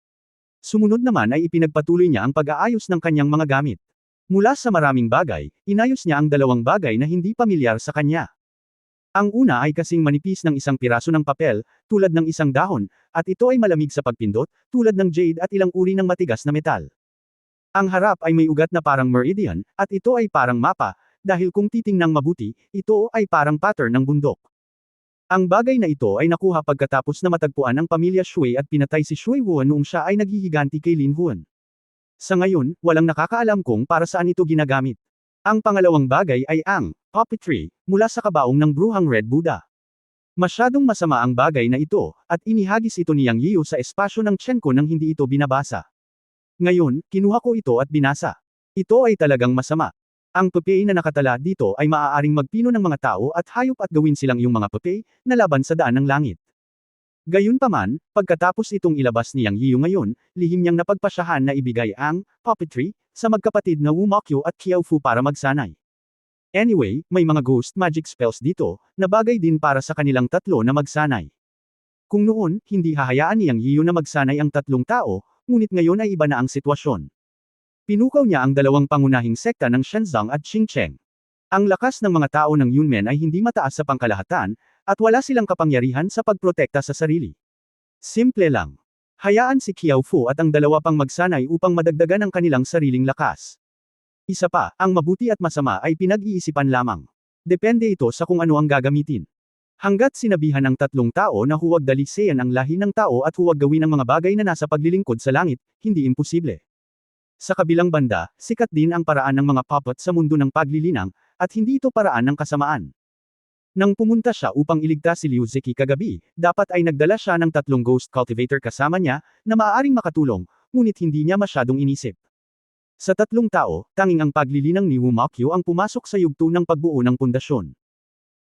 Sumunod naman ay ipinagpatuloy niya ang pag-aayos ng kanyang mga gamit. Mula sa maraming bagay, inayos niya ang dalawang bagay na hindi pamilyar sa kanya. Ang una ay kasing manipis ng isang piraso ng papel, tulad ng isang dahon, at ito ay malamig sa pagpindot, tulad ng jade at ilang uri ng matigas na metal. Ang harap ay may ugat na parang meridian, at ito ay parang mapa, dahil kung titingnang mabuti, ito ay parang pattern ng bundok. Ang bagay na ito ay nakuha pagkatapos na matagpuan ang pamilya Shui at pinatay si Shui Wuan noong siya ay naghihiganti kay Lin Huan. Sa ngayon, walang nakakaalam kung para saan ito ginagamit. Ang pangalawang bagay ay ang puppetry, mula sa kabaong ng bruhang Red Buddha. Masyadong masama ang bagay na ito, at inihagis ito ni Yang Yiu sa espasyo ng tiyan ko nang hindi ito binabasa. Ngayon, kinuha ko ito at binasa. Ito ay talagang masama. Ang papel na nakatala dito ay maaaring magpino ng mga tao at hayop at gawin silang iyong mga papel, na laban sa daan ng langit. Gayunpaman, pagkatapos itong ilabas ni Yang Yiu ngayon, lihim niyang napagpasyahan na ibigay ang puppetry sa magkapatid na Wu Mokyo at Qiao Fu para magsanay. Anyway, may mga ghost magic spells dito, na bagay din para sa kanilang tatlo na magsanay. Kung noon, hindi hahayaan ni Yang Yiu na magsanay ang tatlong tao, ngunit ngayon ay iba na ang sitwasyon. Pinukaw niya ang dalawang pangunahing sekta ng Shenzong at Xingcheng. Ang lakas ng mga tao ng Yunmen ay hindi mataas sa pangkalahatan, at wala silang kapangyarihan sa pagprotekta sa sarili. Simple lang. Hayaan si Qiao Fu at ang dalawa pang magsanay upang madagdagan ang kanilang sariling lakas. Isa pa, ang mabuti at masama ay pinag-iisipan lamang. Depende ito sa kung ano ang gagamitin. Hanggat sinabihan ng tatlong tao na huwag dalisean ang lahi ng tao at huwag gawin ang mga bagay na nasa paglilingkod sa langit, hindi imposible. Sa kabilang banda, sikat din ang paraan ng mga puppet sa mundo ng paglilinang, at hindi ito paraan ng kasamaan. Nang pumunta siya upang iligtas si Liu Zeki kagabi, dapat ay nagdala siya ng tatlong ghost cultivator kasama niya, na maaaring makatulong, ngunit hindi niya masyadong inisip. Sa tatlong tao, tanging ang paglilinang ni Wu Mokyo ang pumasok sa yugto ng pagbuo ng pundasyon.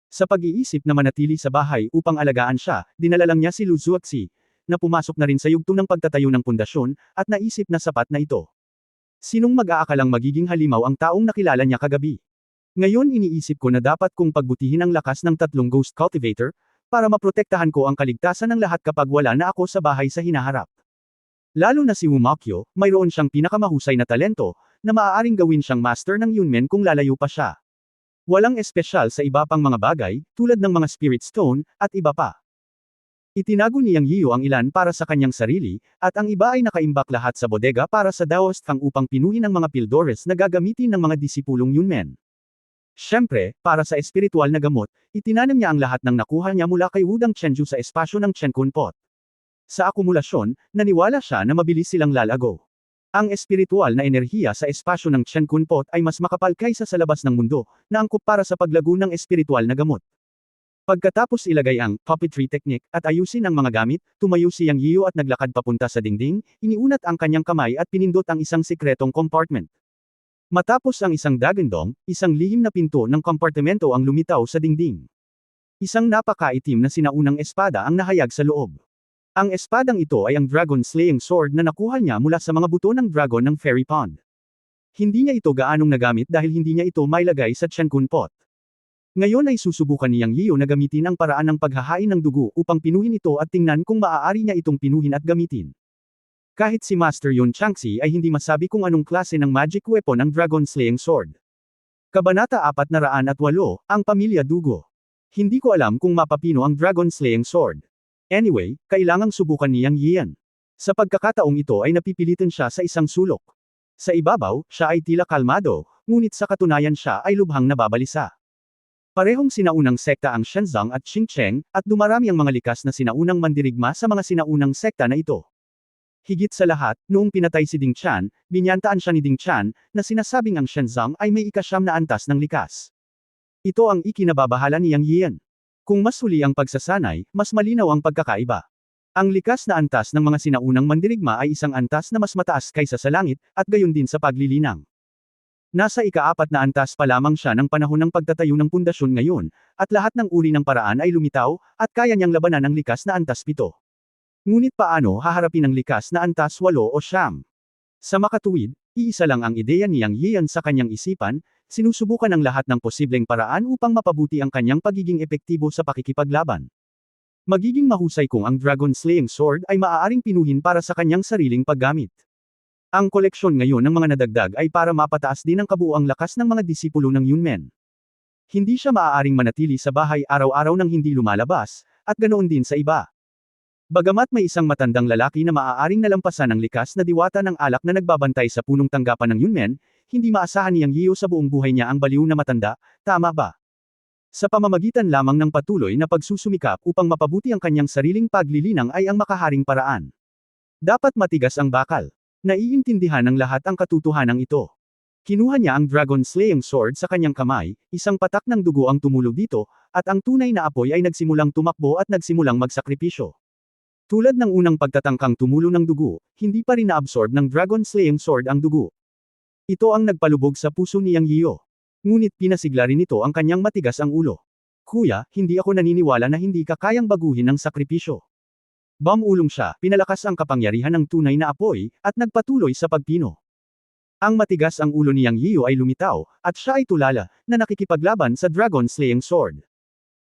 Sa pag-iisip na manatili sa bahay upang alagaan siya, dinala lang niya si Lu Zuoxi, na pumasok na rin sa yugto ng pagtatayo ng pundasyon, at naisip na sapat na ito. Sinong mag-aakalang magiging halimaw ang taong nakilala niya kagabi? Ngayon iniisip ko na dapat kong pagbutihin ang lakas ng tatlong ghost cultivator, para maprotektahan ko ang kaligtasan ng lahat kapag wala na ako sa bahay sa hinaharap. Lalo na si Wu Mokyo, mayroon siyang pinakamahusay na talento, na maaaring gawin siyang master ng Yunmen kung lalayo pa siya. Walang espesyal sa iba pang mga bagay, tulad ng mga spirit stone, at iba pa. Itinago ni Yang Yiu ang ilan para sa kanyang sarili, at ang iba ay nakaimbak lahat sa bodega para sa Daoist Fang upang pinuhin ang mga pildores na gagamitin ng mga disipulong Yunmen. Siyempre, para sa espiritual na gamot, itinanam niya ang lahat ng nakuha niya mula kay Wudang Chenju sa espasyo ng Chenkun Pot. Sa akumulasyon, naniwala siya na mabilis silang lalago. Ang espiritual na enerhiya sa espasyo ng Chenkun Pot ay mas makapal kaysa sa labas ng mundo, na angkop para sa paglago ng espiritual na gamot. Pagkatapos ilagay ang puppetry technique at ayusin ang mga gamit, tumayo si Yang Yiu at naglakad papunta sa dingding, iniunat ang kanyang kamay at pinindot ang isang sikretong compartment. Matapos ang isang dagandong, isang lihim na pinto ng kompartimento ang lumitaw sa dingding. Isang napakaitim na sinaunang espada ang nahayag sa loob. Ang espadang ito ay ang Dragon Slaying Sword na nakuha niya mula sa mga buto ng dragon ng Fairy Pond. Hindi niya ito gaanong nagamit dahil hindi niya ito mailagay sa Chenkun Pot. Ngayon ay susubukan ni Yang Yiu na gamitin ang paraan ng paghahain ng dugo upang pinuhin ito at tingnan kung maaari niya itong pinuhin at gamitin. Kahit si Master Yun Changxi ay hindi masabi kung anong klase ng magic weapon ang Dragon Slaying Sword. Kabanata 408, ang Pamilya Dugo. Hindi ko alam kung mapapino ang Dragon Slaying Sword. Anyway, kailangang subukan ni Yang Yian. Sa pagkakataong ito ay napipilitan siya sa isang sulok. Sa ibabaw, siya ay tila kalmado, ngunit sa katunayan siya ay lubhang nababalisa. Parehong sinaunang sekta ang Shenzong at Xingcheng, at dumarami ang mga likas na sinaunang mandirigma sa mga sinaunang sekta na ito. Higit sa lahat, noong pinatay si Ding Chan, binyantaan siya ni Ding Chan, na sinasabing ang Shenzong ay may ikasyam na antas ng likas. Ito ang ikinababahala ni Yang Yian. Kung mas huli ang pagsasanay, mas malinaw ang pagkakaiba. Ang likas na antas ng mga sinaunang mandirigma ay isang antas na mas mataas kaysa sa langit, at gayon din sa paglilinang. Nasa ika-4 na antas pa lamang siya ng panahon ng pagtatayo ng pundasyon ngayon, at lahat ng uri ng paraan ay lumitaw, at kaya niyang labanan ang likas na antas 7. Ngunit paano haharapin ang likas na antas 8 o 9? Sa makatuwid, iisa lang ang ideya ni Yang Yian sa kanyang isipan, sinusubukan ang lahat ng posibleng paraan upang mapabuti ang kanyang pagiging epektibo sa pakikipaglaban. Magiging mahusay kung ang Dragon Slaying Sword ay maaaring pinuhin para sa kanyang sariling paggamit. Ang koleksyon ngayon ng mga nadagdag ay para mapataas din ang kabuuang lakas ng mga disipulo ng Yunmen. Hindi siya maaaring manatili sa bahay araw-araw nang hindi lumalabas, at ganoon din sa iba. Bagamat may isang matandang lalaki na maaaring nalampasan ang likas na diwata ng alak na nagbabantay sa punong tanggapan ng Yunmen, hindi maasahan niyang Yiyo sa buong buhay niya ang baliw na matanda, tama ba? Sa pamamagitan lamang ng patuloy na pagsusumikap upang mapabuti ang kanyang sariling paglilinang ay ang makaharing paraan. Dapat matigas ang bakal. Naiintindihan ng lahat ang katotohanan ito. Kinuha niya ang Dragon Slaying Sword sa kanyang kamay, isang patak ng dugo ang tumulog dito, at ang tunay na apoy ay nagsimulang tumakbo at nagsimulang magsakripisyo. Tulad ng unang pagtatangkang tumulo ng dugo, hindi pa rin naabsorb ng Dragon Slaying Sword ang dugo. Ito ang nagpalubog sa puso ni Yang Yiyo. Ngunit pinasigla rin nito ang kanyang matigas ang ulo. Kuya, hindi ako naniniwala na hindi ka kayang baguhin ng sakripisyo. Bumulong siya, pinalakas ang kapangyarihan ng tunay na apoy, at nagpatuloy sa pagpino. Ang matigas ang ulo ni Yang Yiyo ay lumitaw, at siya ay tulala, na nakikipaglaban sa Dragon Slaying Sword.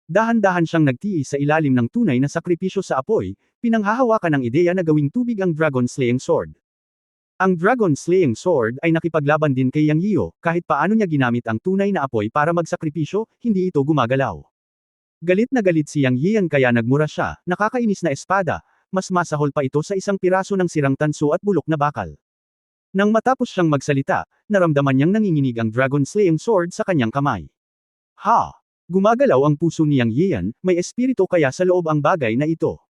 Dahan-dahan siyang nagtiis sa ilalim ng tunay na sakripisyo sa apoy, pinanghahawakan ng ideya na gawing tubig ang Dragon Slaying Sword. Ang Dragon Slaying Sword ay nakipaglaban din kay Yang Yiyo, kahit paano niya ginamit ang tunay na apoy para magsakripisyo, hindi ito gumagalaw. Galit na galit si Yang Yiyan kaya nagmura siya, nakakainis na espada, mas masahol pa ito sa isang piraso ng sirang tanso at bulok na bakal. Nang matapos siyang magsalita, naramdaman niyang nanginginig ang Dragon Slaying Sword sa kanyang kamay. Ha! Gumagalaw ang puso ni Yang Yiyan, may espiritu kaya sa loob ang bagay na ito.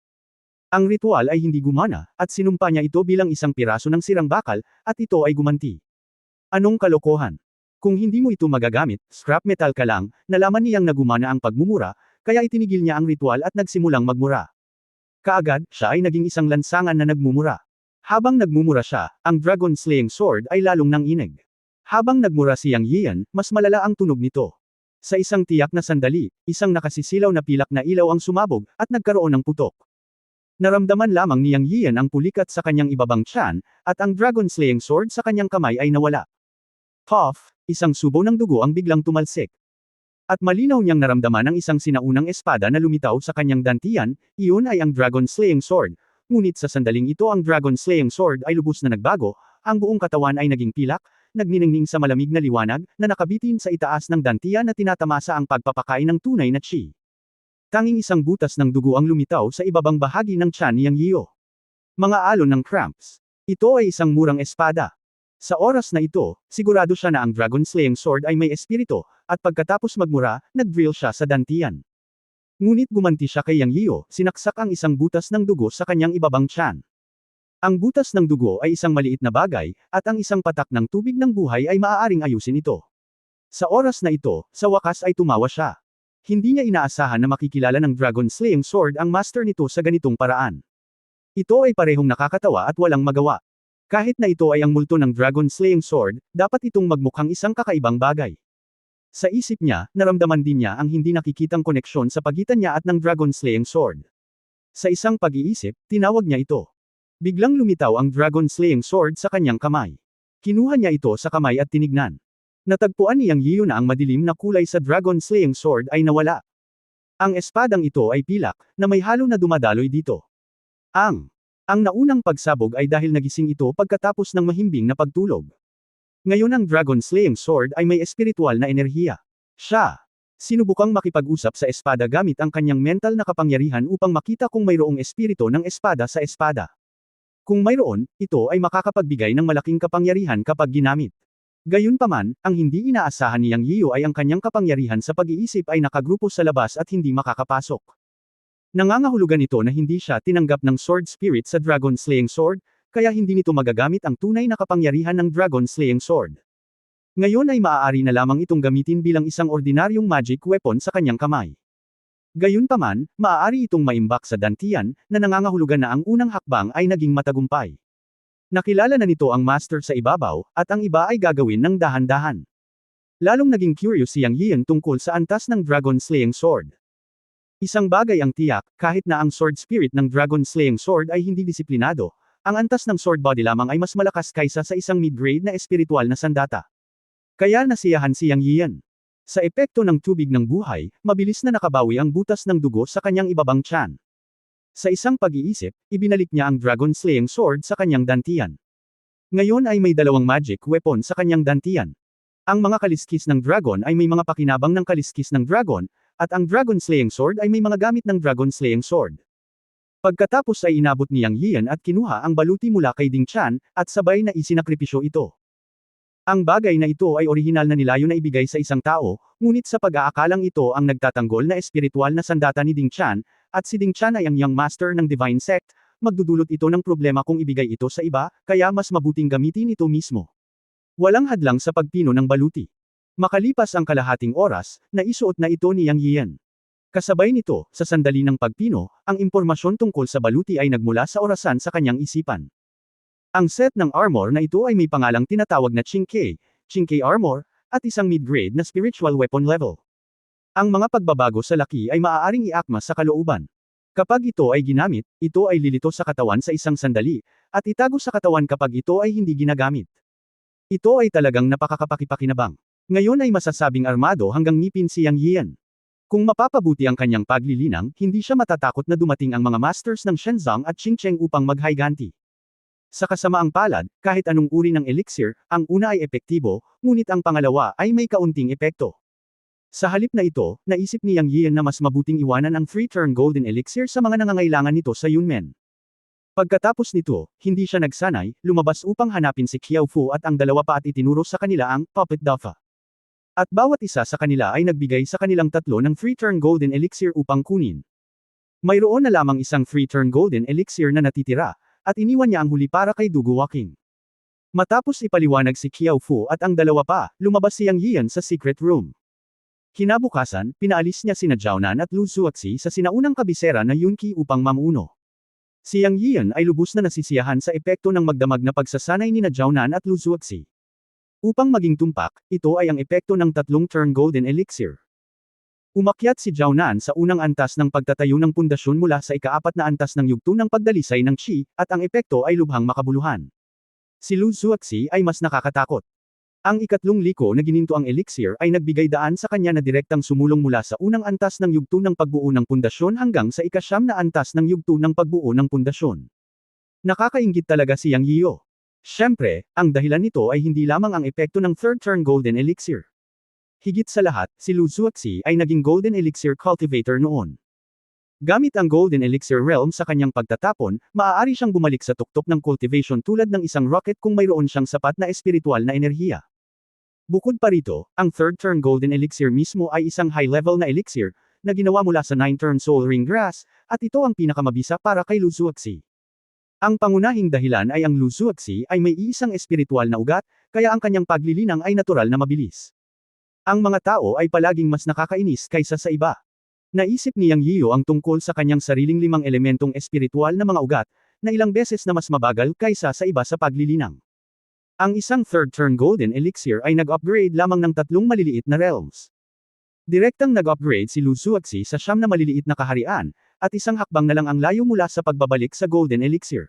Ang ritual ay hindi gumana, at sinumpa niya ito bilang isang piraso ng sirang bakal, at ito ay gumanti. Anong kalokohan? Kung hindi mo ito magagamit, scrap metal ka lang, nalaman niyang nagumana ang pagmumura, kaya itinigil niya ang ritual at nagsimulang magmura. Kaagad, siya ay naging isang lansangan na nagmumura. Habang nagmumura siya, ang Dragon Slaying Sword ay lalong nanginig. Habang nagmura si Yang Yiyan, mas malala ang tunog nito. Sa isang tiyak na sandali, isang nakasisilaw na pilak na ilaw ang sumabog, at nagkaroon ng putok. Naramdaman lamang ni Yang Yiyan ang pulikat sa kanyang ibabang tiyan, at ang Dragon Slaying Sword sa kanyang kamay ay nawala. Puff! Isang subo ng dugo ang biglang tumalsik. At malinaw niyang naramdaman ang isang sinaunang espada na lumitaw sa kanyang dantian, iyon ay ang Dragon Slaying Sword. Ngunit sa sandaling ito ang Dragon Slaying Sword ay lubos na nagbago, ang buong katawan ay naging pilak, nagniningning sa malamig na liwanag, na nakabitin sa itaas ng dantian na tinatamasa ang pagpapakain ng tunay na chi. Tanging isang butas ng dugo ang lumitaw sa ibabang bahagi ng tiyan ni Yang Yiyo. Mga alon ng cramps. Ito ay isang murang espada. Sa oras na ito, sigurado siya na ang Dragon Slaying Sword ay may espiritu, at pagkatapos magmura, nag-drill siya sa dantian. Ngunit gumanti siya kay Yang Yiyo, sinaksak ang isang butas ng dugo sa kanyang ibabang tiyan. Ang butas ng dugo ay isang maliit na bagay, at ang isang patak ng tubig ng buhay ay maaaring ayusin ito. Sa oras na ito, sa wakas ay tumawa siya. Hindi niya inaasahan na makikilala ng Dragon Slaying Sword ang master nito sa ganitong paraan. Ito ay parehong nakakatawa at walang magawa. Kahit na ito ay ang multo ng Dragon Slaying Sword, dapat itong magmukhang isang kakaibang bagay. Sa isip niya, naramdaman din niya ang hindi nakikitang koneksyon sa pagitan niya at ng Dragon Slaying Sword. Sa isang pag-iisip, tinawag niya ito. Biglang lumitaw ang Dragon Slaying Sword sa kanyang kamay. Kinuha niya ito sa kamay at tinignan. Natagpuan ni Yang Yiyo na ang madilim na kulay sa Dragon Slaying Sword ay nawala. Ang espadang ito ay pilak, na may halo na dumadaloy dito. Ang naunang pagsabog ay dahil nagising ito pagkatapos ng mahimbing na pagtulog. Ngayon ang Dragon Slaying Sword ay may espiritual na enerhiya. Siya sinubukang makipag-usap sa espada gamit ang kanyang mental na kapangyarihan upang makita kung mayroong espiritu ng espada sa espada. Kung mayroon, ito ay makakapagbigay ng malaking kapangyarihan kapag ginamit. Gayunpaman, ang hindi inaasahan ni Yang Yiyo ay ang kanyang kapangyarihan sa pag-iisip ay nakagrupo sa labas at hindi makakapasok. Nangangahulugan ito na hindi siya tinanggap ng Sword Spirit sa Dragon Slaying Sword, kaya hindi nito magagamit ang tunay na kapangyarihan ng Dragon Slaying Sword. Ngayon ay maaari na lamang itong gamitin bilang isang ordinaryong magic weapon sa kanyang kamay. Gayunpaman, maaari itong maimbak sa dantian, na nangangahulugan na ang unang hakbang ay naging matagumpay. Nakilala na nito ang master sa ibabaw, at ang iba ay gagawin ng dahan-dahan. Lalong naging curious si Yang Yiyan tungkol sa antas ng Dragon Slaying Sword. Isang bagay ang tiyak, kahit na ang sword spirit ng Dragon Slaying Sword ay hindi disiplinado, ang antas ng sword body lamang ay mas malakas kaysa sa isang mid-grade na espiritual na sandata. Kaya nasiyahan si Yang Yian. Sa epekto ng tubig ng buhay, mabilis na nakabawi ang butas ng dugo sa kanyang ibabang tiyan. Sa isang pag-iisip, ibinalik niya ang Dragon Slaying Sword sa kanyang dantian. Ngayon ay may dalawang magic weapon sa kanyang dantian. Ang mga kaliskis ng dragon ay may mga pakinabang ng kaliskis ng dragon, at ang Dragon Slaying Sword ay may mga gamit ng Dragon Slaying Sword. Pagkatapos ay inabot ni Yang Yian at kinuha ang baluti mula kay Ding Chan, at sabay na isinakripisyo ito. Ang bagay na ito ay orihinal na nilayo na ibigay sa isang tao, ngunit sa pag-aakalang ito ang nagtatanggol na espiritual na sandata ni Ding Chan, at si Ding Chan ay ang Young Master ng Divine Sect, magdudulot ito ng problema kung ibigay ito sa iba, kaya mas mabuting gamitin ito mismo. Walang hadlang sa pagpino ng baluti. Makalipas ang kalahating oras, naisuot na ito ni Yang Yian. Kasabay nito, sa sandali ng pagpino, ang impormasyon tungkol sa baluti ay nagmula sa orasan sa kanyang isipan. Ang set ng armor na ito ay may pangalang tinatawag na Qingke Armor, at isang mid-grade na spiritual weapon level. Ang mga pagbabago sa laki ay maaaring iakma sa kalooban. Kapag ito ay ginamit, ito ay lilito sa katawan sa isang sandali, at itago sa katawan kapag ito ay hindi ginagamit. Ito ay talagang napakakapakipakinabang. Ngayon ay masasabing armado hanggang ngipin si Yang Yian. Kung mapapabuti ang kanyang paglilinang, hindi siya matatakot na dumating ang mga masters ng Shenzong at Qingcheng upang maghayganti. Sa kasamaang palad, kahit anong uri ng elixir, ang una ay epektibo, ngunit ang pangalawa ay may kaunting epekto. Sa halip na ito, naisip ni Yang Yian na mas mabuting iwanan ang 3-turn golden elixir sa mga nangangailangan nito sa Yunmen. Pagkatapos nito, hindi siya nagsanay, lumabas upang hanapin si Qiao Fu at ang dalawa pa at itinuro sa kanila ang Puppet Duffa. At bawat isa sa kanila ay nagbigay sa kanilang tatlo ng 3-turn golden elixir upang kunin. Mayroon na lamang isang 3-turn golden elixir na natitira, at iniwan niya ang huli para kay Dugu Walking. Matapos ipaliwanag si Qiao Fu at ang dalawa pa, lumabas si Yang Yian sa secret room. Kinabukasan, pinaalis niya sina Jiaonan at Lu Zuoxi sa sinaunang kabisera na Yunqi upang mamuno. Si Yang Yian ay lubos na nasisiyahan sa epekto ng magdamag na pagsasanay ni Jiaonan at Lu Zuoxi. Upang maging tumpak, ito ay ang epekto ng 3-turn golden elixir. Umakyat si Jiaonan sa unang antas ng pagtatayo ng pundasyon mula sa ika-4 na antas ng yugto ng pagdalisay ng Qi, at ang epekto ay lubhang makabuluhan. Si Lu Zuoxi ay mas nakakatakot. Ang ikatlong liko na gininto ang elixir ay nagbigay daan sa kanya na direktang sumulong mula sa unang antas ng yugto ng pagbuo ng pundasyon hanggang sa ika-9 na antas ng yugto ng pagbuo ng pundasyon. Nakakainggit talaga si Yang Yian. Siyempre, ang dahilan nito ay hindi lamang ang epekto ng 3-turn golden elixir. Higit sa lahat, si Lu Zuoxi ay naging Golden Elixir Cultivator noon. Gamit ang Golden Elixir Realm sa kanyang pagtatapon, maaari siyang bumalik sa tuktok ng cultivation tulad ng isang rocket kung mayroon siyang sapat na espiritual na enerhiya. Bukod pa rito, ang 3rd-turn Golden Elixir mismo ay isang high-level na elixir, na ginawa mula sa 9-turn Soul Ring Grass, at ito ang pinakamabisa para kay Lu Zuoxi. Ang pangunahing dahilan ay ang Lu Zuoxi ay may iisang espiritual na ugat, kaya ang kanyang paglilinang ay natural na mabilis. Ang mga tao ay palaging mas nakakainis kaysa sa iba. Naisip ni Yang Yian ang tungkol sa kanyang sariling 5 elementong espiritual na mga ugat, na ilang beses na mas mabagal kaysa sa iba sa paglilinang. Ang isang 3rd-turn golden elixir ay nag-upgrade lamang ng 3 maliliit na realms. Direktang nag-upgrade si Lu Zuoxi sa 9 na maliliit na kaharian, at isang hakbang na lang ang layo mula sa pagbabalik sa golden elixir.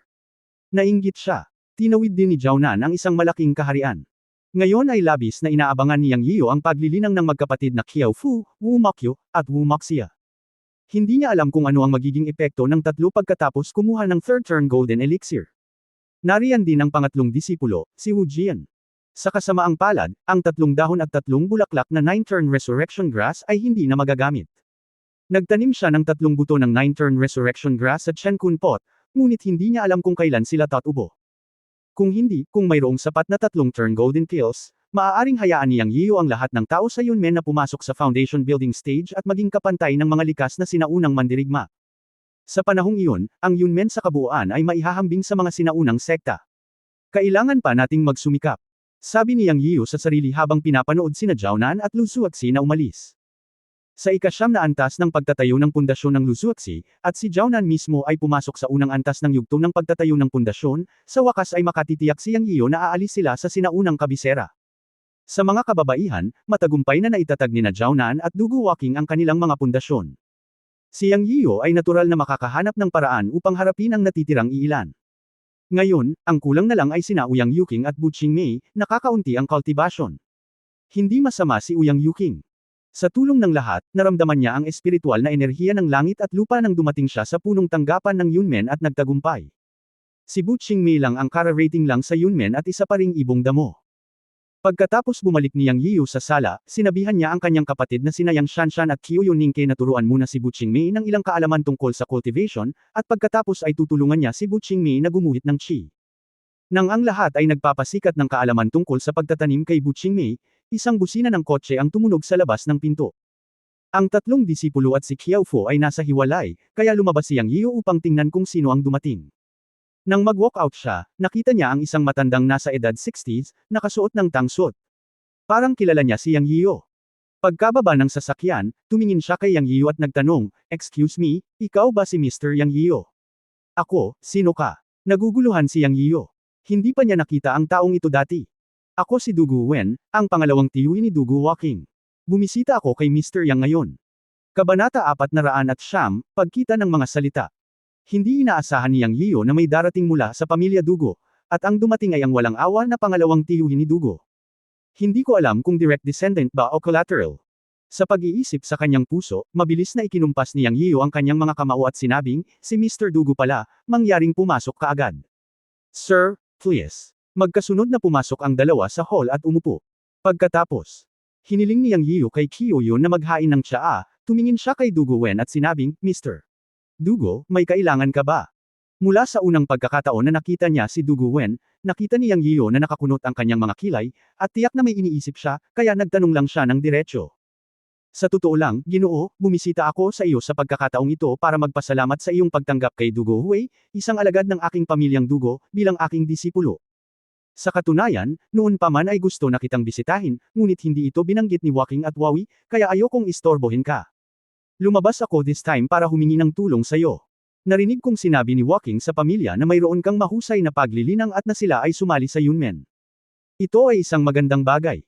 Nainggit siya. Tinawid din ni Jiaonan ang isang malaking kaharian. Ngayon ay labis na inaabangan ni Yang Yian ang paglilinang ng magkapatid na Qiao Fu, Wu Maqyu, at Wu Maxia. Hindi niya alam kung ano ang magiging epekto ng 3 pagkatapos kumuha ng 3rd-turn golden elixir. Nariyan din ang pangatlong disipulo, si Wu Jian. Sa kasamaang palad, ang 3 dahon at 3 bulaklak na 9-turn resurrection grass ay hindi na magagamit. Nagtanim siya ng 3 buto ng 9-turn resurrection grass sa Chenkun Pot, ngunit hindi niya alam kung kailan sila tatubo. Kung mayroong sapat na 3-turn golden pills, maaaring hayaan ni Yang Yian ang lahat ng tao sa Yunmen na pumasok sa foundation building stage at maging kapantay ng mga likas na sinaunang mandirigma. Sa panahong iyon, ang Yunmen sa kabuuan ay maihahambing sa mga sinaunang sekta. Kailangan pa nating magsumikap. Sabi ni Yang Yian sa sarili habang pinapanood sina Jiaonan at Lu Zuoxi na umalis. Sa ika-9 na antas ng pagtatayo ng pundasyon ng Lu Zuoxi, at si Jiaonan mismo ay pumasok sa unang antas ng yugto ng pagtatayo ng pundasyon, sa wakas ay makatitiyak si Yang Yian na aalis sila sa sinaunang kabisera. Sa mga kababaihan, matagumpay na naitatag ni Jiaonan at Dugu Walking ang kanilang mga pundasyon. Si Yang Yian ay natural na makakahanap ng paraan upang harapin ang natitirang iilan. Ngayon, ang kulang na lang ay sina Ouyang Yuking at Bu Qingmei, nakakaunti ang cultivation. Hindi masama si Uyang Yuking. Sa tulong ng lahat, naramdaman niya ang espiritual na enerhiya ng langit at lupa nang dumating siya sa punong tanggapan ng Yunmen at nagtagumpay. Si Bu Qingmei lang ang kara-rating lang sa Yunmen at isa pa ring ibong damo. Pagkatapos bumalik ni Yang Yiyu sa sala, sinabihan niya ang kanyang kapatid na sina Yang Shanshan at Qiuyu Ningke na turuan muna si Bu Qingmei ng ilang kaalaman tungkol sa cultivation, at pagkatapos ay tutulungan niya si Bu Qingmei na gumuhit ng qi. Nang ang lahat ay nagpapasikat ng kaalaman tungkol sa pagtatanim kay Bu Qingmei, isang busina ng kotse ang tumunog sa labas ng pinto. Ang tatlong disipulo at si Qiaofu ay nasa hiwalay, kaya lumabas si Yang Yiyu upang tingnan kung sino ang dumating. Nang mag-walk out siya, nakita niya ang isang matandang nasa edad 60s, nakasuot ng tangsuot. Parang kilala niya si Yang Yiyu. Pagkababa ng sasakyan, tumingin siya kay Yang Yiyu at nagtanong, "Excuse me, ikaw ba si Mr. Yang Yiyu?" "Ako, sino ka?" Naguguluhan si Yang Yiyu. Hindi pa niya nakita ang taong ito dati. "Ako si Dugu Wen, ang pangalawang tiyuhin ni Dugu Walking. Bumisita ako kay Mr. Yang ngayon." Kabanata 409, Pagkita ng mga salita. Hindi inaasahan ni Yang Yiyu na may darating mula sa pamilya Dugo, at ang dumating ay ang walang awa na pangalawang tiyuhin ni Dugo. Hindi ko alam kung direct descendant ba o collateral. Sa pag-iisip sa kanyang puso, mabilis na ikinumpas ni Yang Yiyu ang kanyang mga kamao at sinabing, "Si Mr. Dugo pala, mangyaring pumasok kaagad." "Sir, please." Magkasunod na pumasok ang dalawa sa hall at umupo. Pagkatapos, hiniling ni Yang Yiyu kay Qiuyu na maghain ng tsaa, tumingin siya kay Dugo Wen at sinabing, "Mr. Dugo, may kailangan ka ba?" Mula sa unang pagkakataon na nakita niya si Dugo Wen, nakita ni Yang Yiyu na nakakunot ang kanyang mga kilay, at tiyak na may iniisip siya, kaya nagtanong lang siya ng diretsyo. "Sa totoo lang, Ginoo, bumisita ako sa iyo sa pagkakataong ito para magpasalamat sa iyong pagtanggap kay Dugo Huey, isang alagad ng aking pamilyang Dugo, bilang aking disipulo. Sa katunayan, noon pa man ay gusto na kitang bisitahin, ngunit hindi ito binanggit ni Walking at Wawi, kaya ayokong istorbohin ka. Lumabas ako this time para humingi ng tulong sa iyo. Narinig kong sinabi ni Walking sa pamilya na mayroon kang mahusay na paglilinang at na sila ay sumali sa Yunmen. Ito ay isang magandang bagay.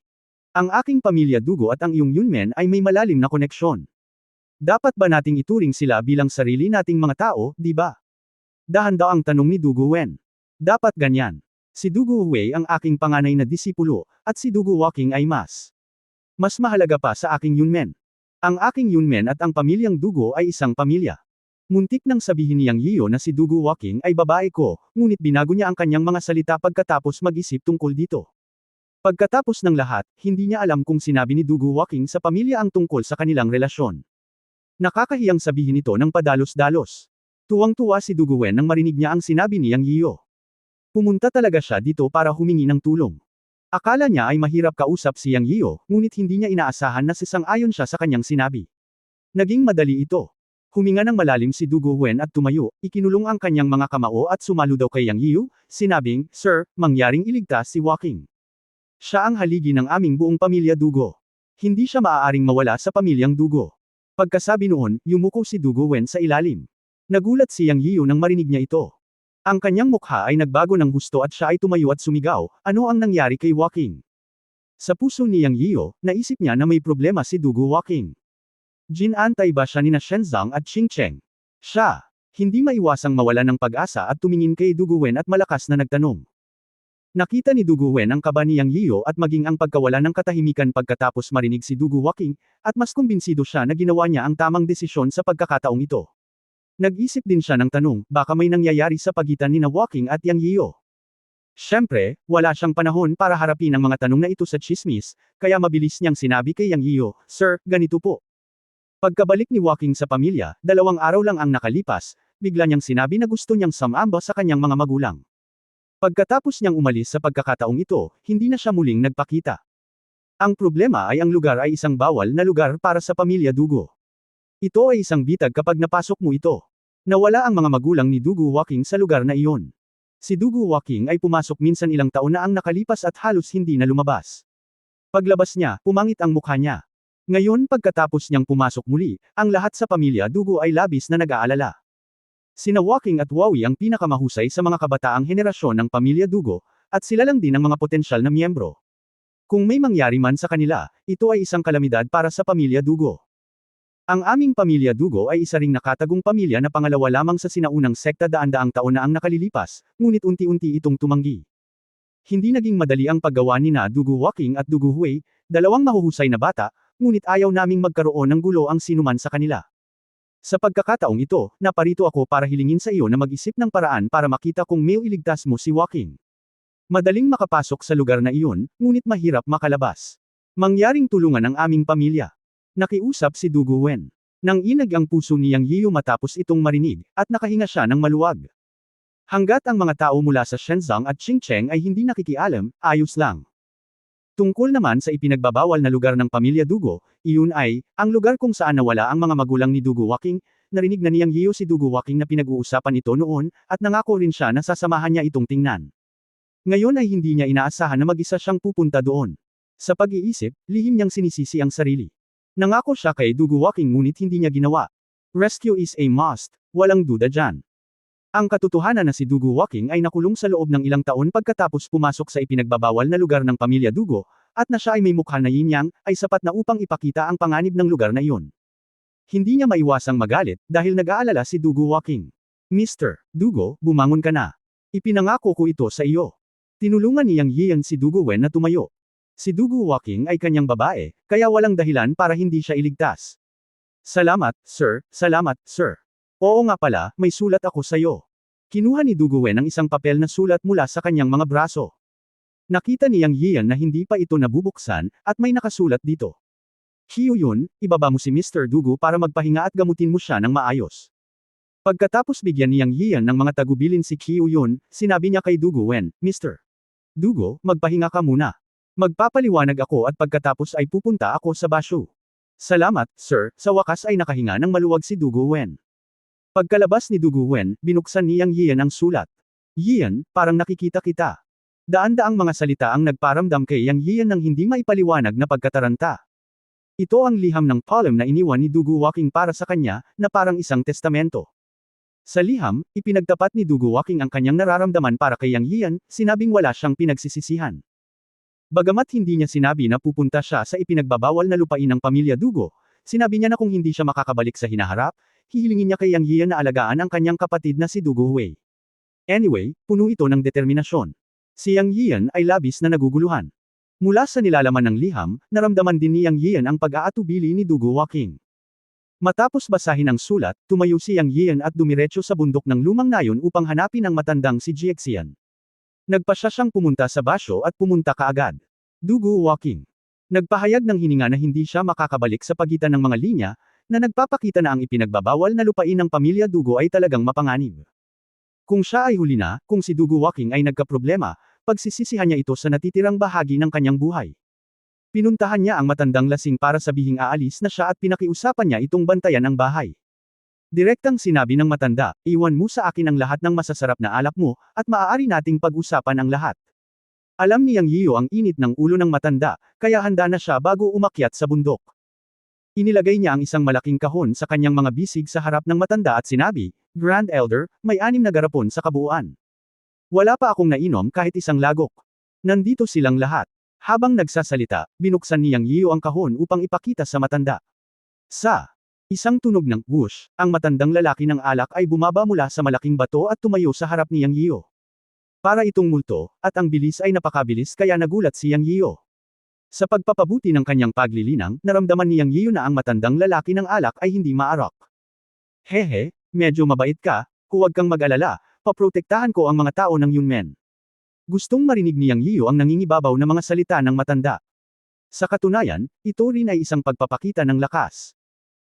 Ang aking pamilya Dugo at ang iyong Yunmen ay may malalim na koneksyon. Dapat ba nating ituring sila bilang sarili nating mga tao, di ba?" Dahan-daang ang tanong ni Dugo Wen. "Dapat ganyan. Si Dugo Huey ang aking panganay na disipulo, at si Dugo Walking ay mas mahalaga pa sa aking Yunmen. Ang aking Yunmen at ang pamilyang Dugo ay isang pamilya." Muntik nang sabihin ni Yang Yiyu na si Dugo Walking ay babae ko, ngunit binago niya ang kanyang mga salita pagkatapos mag-isip tungkol dito. Pagkatapos ng lahat, hindi niya alam kung sinabi ni Dugo Walking sa pamilya ang tungkol sa kanilang relasyon. Nakakahiyang sabihin ito ng padalos-dalos. Tuwang-tuwa si Dugo Wen nang marinig niya ang sinabi ni Yang Yiyu. Pumunta talaga siya dito para humingi ng tulong. Akala niya ay mahirap kausap si Yang Yiyu, ngunit hindi niya inaasahan na sasang-ayon siya sa kanyang sinabi. Naging madali ito. Huminga ng malalim si Dugo Wen at tumayo, ikinulong ang kanyang mga kamao at sumalo daw kay Yang Yiyu, sinabing, "Sir, mangyaring iligtas si Walking. Siya ang haligi ng aming buong pamilya Dugo. Hindi siya maaaring mawala sa pamilyang Dugo." Pagkasabi noon, yumuko si Dugo Wen sa ilalim. Nagulat si Yang Yiyu nang marinig niya ito. Ang kanyang mukha ay nagbago ng husto at siya ay tumayo at sumigaw, "Ano ang nangyari kay Walking?" Sa puso ni Yang Yiyu, naisip niya na may problema si Dugo Walking. Ginantay ba siya nina Shenzang at Qingcheng? Siya. Hindi maiwasang mawala ng pag-asa at tumingin kay Dugo Wen at malakas na nagtanong. Nakita ni Dugo Wen ang kaba ni Yang Yiyu at maging ang pagkawala ng katahimikan pagkatapos marinig si Dugo Walking, at mas kumbinsido siya na ginawa niya ang tamang desisyon sa pagkakataong ito. Nag-isip din siya ng tanong, baka may nangyayari sa pagitan ni na Walking at Yang Yiyu. Siyempre, wala siyang panahon para harapin ang mga tanong na ito sa tsismis, kaya mabilis niyang sinabi kay Yang Yiyu, "Sir, ganito po." Pagkabalik ni Walking sa pamilya, 2 araw lang ang nakalipas, bigla niyang sinabi na gusto niyang sumamba sa kanyang mga magulang. Pagkatapos niyang umalis sa pagkakataong ito, hindi na siya muling nagpakita. Ang problema ay ang lugar ay isang bawal na lugar para sa pamilya Dugo. Ito ay isang bitag kapag napasok mo ito. Nawala ang mga magulang ni Dugo Walking sa lugar na iyon. Si Dugo Walking ay pumasok minsan ilang taon na ang nakalipas at halos hindi na lumabas. Paglabas niya, pumangit ang mukha niya. Ngayon pagkatapos niyang pumasok muli, ang lahat sa pamilya Dugo ay labis na nag-aalala. Sina Walking at Wawi ang pinakamahusay sa mga kabataang henerasyon ng pamilya Dugo, at sila lang din ang mga potensyal na miyembro. Kung may mangyari man sa kanila, ito ay isang kalamidad para sa pamilya Dugo. Ang aming pamilya Dugo ay isa ring nakatagong pamilya na pangalawa lamang sa sinaunang sekta daan-daang taon na ang nakalilipas, ngunit unti-unti itong tumanggi. Hindi naging madali ang paggawa nina Dugu Waking at Dugu Hui, dalawang mahuhusay na bata, ngunit ayaw naming magkaroon ng gulo ang sinuman sa kanila. Sa pagkakataong ito, naparito ako para hilingin sa iyo na mag-isip ng paraan para makita kung may iligtas mo si Waking. Madaling makapasok sa lugar na iyon, ngunit mahirap makalabas. Mangyaring tulungan ang aming pamilya. Nakiusap si Dugu Wen. Nang inag ang puso niyang Yiyu matapos itong marinig, at nakahinga siya ng maluwag. Hanggat ang mga tao mula sa Shenzong at Qingcheng ay hindi nakikialam, ayos lang. Tungkol naman sa ipinagbabawal na lugar ng pamilya Dugo, iyon ay, ang lugar kung saan nawala ang mga magulang ni Dugu Waking, narinig na niyang Yiyu si Dugu Waking na pinag-uusapan ito noon, at nangako rin siya na sasamahan niya itong tingnan. Ngayon ay hindi niya inaasahan na mag-isa siyang pupunta doon. Sa pag-iisip, lihim niyang sinisisi ang sarili. Nangako siya kay Dugu Waking ngunit hindi niya ginawa. Rescue is a must, walang duda dyan. Ang katotohanan na si Dugu Waking ay nakulong sa loob ng ilang taon pagkatapos pumasok sa ipinagbabawal na lugar ng pamilya Dugo, at na siya ay may mukha na yin-yang, ay sapat na upang ipakita ang panganib ng lugar na iyon. Hindi niya maiwasang magalit, dahil nag-aalala si Dugu Waking. Mr. Dugo, bumangon ka na. Ipinangako ko ito sa iyo. Tinulungan niyang Yian si Dugu Wen na tumayo. Si Dugu Waking ay kanyang babae, kaya walang dahilan para hindi siya iligtas. Salamat, sir, salamat, sir. Oo nga pala, may sulat ako sa iyo. Kinuha ni Dugu Wen ang isang papel na sulat mula sa kanyang mga braso. Nakita niyang Yian na hindi pa ito nabubuksan, at may nakasulat dito. Hiyuyun, ibaba mo si Mr. Dugu para magpahinga at gamutin mo siya ng maayos. Pagkatapos bigyan niyang Yian ng mga tagubilin si Hiyuyun, sinabi niya kay Dugu Wen, Mr. Dugu, magpahinga ka muna. Magpapaliwanag ako at pagkatapos ay pupunta ako sa basyo. Salamat, sir, sa wakas ay nakahinga ng maluwag si Dugu Wen. Pagkalabas ni Dugu Wen, binuksan niyang Yian ang sulat. Yian, parang nakikita kita. Daan-daang mga salita ang nagparamdam kay Yang Yian ng hindi maipaliwanag na pagkataranta. Ito ang liham ng poem na iniwan ni Dugu Waking para sa kanya, na parang isang testamento. Sa liham, ipinagtapat ni Dugu Waking ang kanyang nararamdaman para kay Yang Yian, sinabing wala siyang pinagsisisihan. Bagamat hindi niya sinabi na pupunta siya sa ipinagbabawal na lupain ng pamilya Dugo, sinabi niya na kung hindi siya makakabalik sa hinaharap, hihilingin niya kay Yang Yian na alagaan ang kanyang kapatid na si Dugu Hui. Anyway, puno ito ng determinasyon. Si Yang Yian ay labis na naguguluhan. Mula sa nilalaman ng liham, naramdaman din ni Yang Yian ang pag-aatubili ni Dugu Waking. Matapos basahin ang sulat, tumayo si Yang Yian at dumiretso sa bundok ng lumang nayon upang hanapin ang matandang si Jiexian. Nagpasya siyang pumunta sa basyo at pumunta kaagad. Dugu Waking. Nagpahayag ng hininga na hindi siya makakabalik sa pagitan ng mga linya, na nagpapakita na ang ipinagbabawal na lupain ng pamilya Dugo ay talagang mapanganib. Kung siya ay huli na, kung si Dugu Waking ay nagkaproblema, pagsisisihan niya ito sa natitirang bahagi ng kanyang buhay. Pinuntahan niya ang matandang lasing para sabihing aalis na siya at pinakiusapan niya itong bantayan ang bahay. Direktang sinabi ng matanda, iwan mo sa akin ang lahat ng masasarap na alak mo, at maaari nating pag-usapan ang lahat. Alam niyang Yiyo ang init ng ulo ng matanda, kaya handa na siya bago umakyat sa bundok. Inilagay niya ang isang malaking kahon sa kanyang mga bisig sa harap ng matanda at sinabi, Grand Elder, may 6 na garapon sa kabuuan. Wala pa akong nainom kahit isang lagok. Nandito silang lahat. Habang nagsasalita, binuksan niyang Yiyo ang kahon upang ipakita sa matanda. Sa isang tunog ng whoosh, ang matandang lalaki ng alak ay bumaba mula sa malaking bato at tumayo sa harap ni Yang Yiyo. Para itong multo, at ang bilis ay napakabilis kaya nagulat si Yang Yiyo. Sa pagpapabuti ng kanyang paglilinang, naramdaman ni Yang Yiyo na ang matandang lalaki ng alak ay hindi maarok. Hehe, medyo mabait ka, huwag kang mag-alala, paprotektahan ko ang mga tao ng Yunmen. Gustong marinig ni Yang Yiyo ang nangingibabaw na mga salita ng matanda. Sa katunayan, ito rin ay isang pagpapakita ng lakas.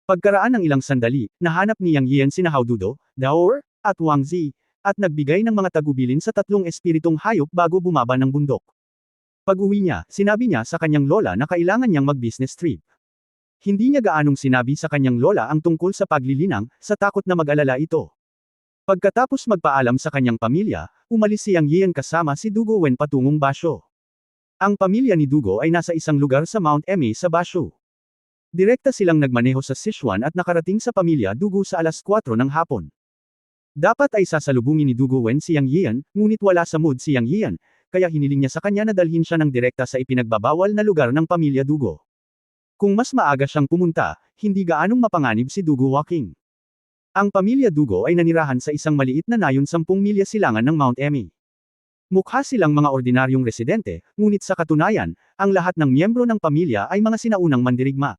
Pagkaraan ng ilang sandali, nahanap ni Yang Yian sina Hao Dudo, Daor, at Wang Zi, at nagbigay ng mga tagubilin sa 3 espiritong hayop bago bumaba ng bundok. Pag-uwi niya, sinabi niya sa kanyang lola na kailangan niyang mag-business trip. Hindi niya gaanong sinabi sa kanyang lola ang tungkol sa paglilinang, sa takot na mag-alala ito. Pagkatapos magpaalam sa kanyang pamilya, umalis si Yang Yian kasama si Dugo Wen patungong basyo. Ang pamilya ni Dugo ay nasa isang lugar sa Mount Eme sa basyo. Direkta silang nagmaneho sa Sichuan at nakarating sa pamilya Dugo sa alas 4 ng hapon. Dapat ay sasalubungin ni Dugo Wen si Yang Yian, ngunit wala sa mood si Yang Yian, kaya hiniling niya sa kanya na dalhin siya ng direkta sa ipinagbabawal na lugar ng pamilya Dugo. Kung mas maaga siyang pumunta, hindi gaanong mapanganib si Dugu Waking. Ang pamilya Dugo ay nanirahan sa isang maliit na nayon 10 milya silangan ng Mount Eme. Mukha silang mga ordinaryong residente, ngunit sa katunayan, ang lahat ng miyembro ng pamilya ay mga sinaunang mandirigma.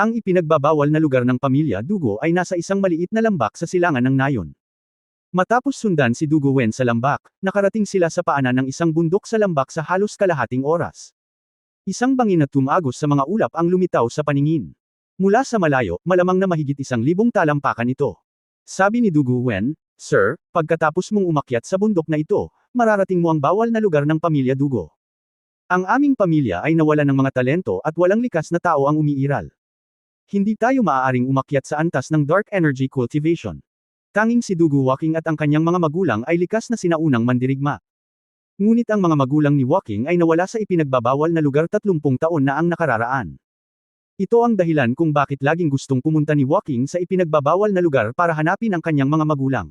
Ang ipinagbabawal na lugar ng pamilya Dugo ay nasa isang maliit na lambak sa silangan ng Nayon. Matapos sundan si Dugo Wen sa lambak, nakarating sila sa paanan ng isang bundok sa lambak sa halos kalahating oras. Isang bangin na tumagos sa mga ulap ang lumitaw sa paningin. Mula sa malayo, malamang na mahigit 1,000 talampakan ito. Sabi ni Dugo Wen, "Sir, pagkatapos mong umakyat sa bundok na ito, mararating mo ang bawal na lugar ng pamilya Dugo. Ang aming pamilya ay nawalan ng mga talento at walang likas na tao ang umiiral. Hindi tayo maaaring umakyat sa antas ng dark energy cultivation. Tanging si Dugo Walking at ang kanyang mga magulang ay likas na sinaunang mandirigma. Ngunit ang mga magulang ni Walking ay nawala sa ipinagbabawal na lugar 30 taon na ang nakararaan. Ito ang dahilan kung bakit laging gustong pumunta ni Walking sa ipinagbabawal na lugar para hanapin ang kanyang mga magulang.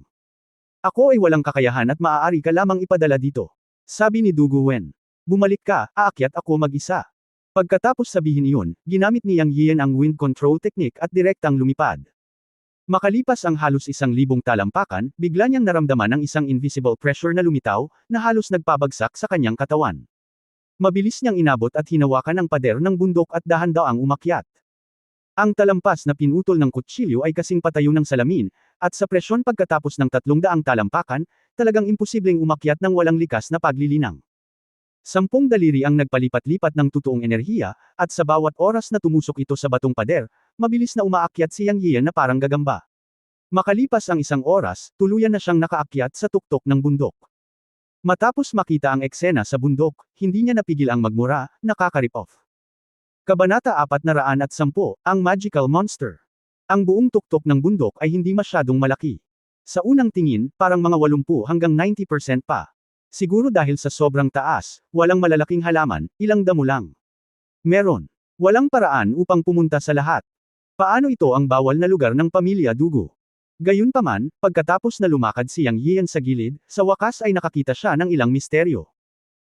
Ako ay walang kakayahan at maaari ka lamang ipadala dito. Sabi ni Dugo Wen. Bumalik ka, aakyat ako mag-isa. Pagkatapos sabihin iyon, ginamit ni Yang Yian ang wind control technique at direktang lumipad. Makalipas ang halos 1,000 talampakan, bigla niyang naramdaman ang isang invisible pressure na lumitaw, na halos nagpabagsak sa kanyang katawan. Mabilis niyang inabot at hinawakan ang pader ng bundok at dahan-daang umakyat. Ang talampas na pinutol ng kutsilyo ay kasing patayo ng salamin, at sa presyon pagkatapos ng 300 talampakan, talagang imposibleng umakyat ng walang likas na paglilinang. 10 daliri ang nagpalipat-lipat ng totoong enerhiya, at sa bawat oras na tumusok ito sa batong pader, mabilis na umaakyat si Yang Yian na parang gagamba. Makalipas ang 1 oras, tuluyan na siyang nakaakyat sa tuktok ng bundok. Matapos makita ang eksena sa bundok, hindi niya napigil ang magmura, nakaka-rip off. Kabanata 410, ang Magical Monster. Ang buong tuktok ng bundok ay hindi masyadong malaki. Sa unang tingin, parang mga 80 hanggang 90% pa. Siguro dahil sa sobrang taas, walang malalaking halaman, ilang damo lang. Meron. Walang paraan upang pumunta sa lahat. Paano ito ang bawal na lugar ng pamilya Dugo? Gayunpaman, pagkatapos na lumakad si Yang Yian sa gilid, sa wakas ay nakakita siya ng ilang misteryo.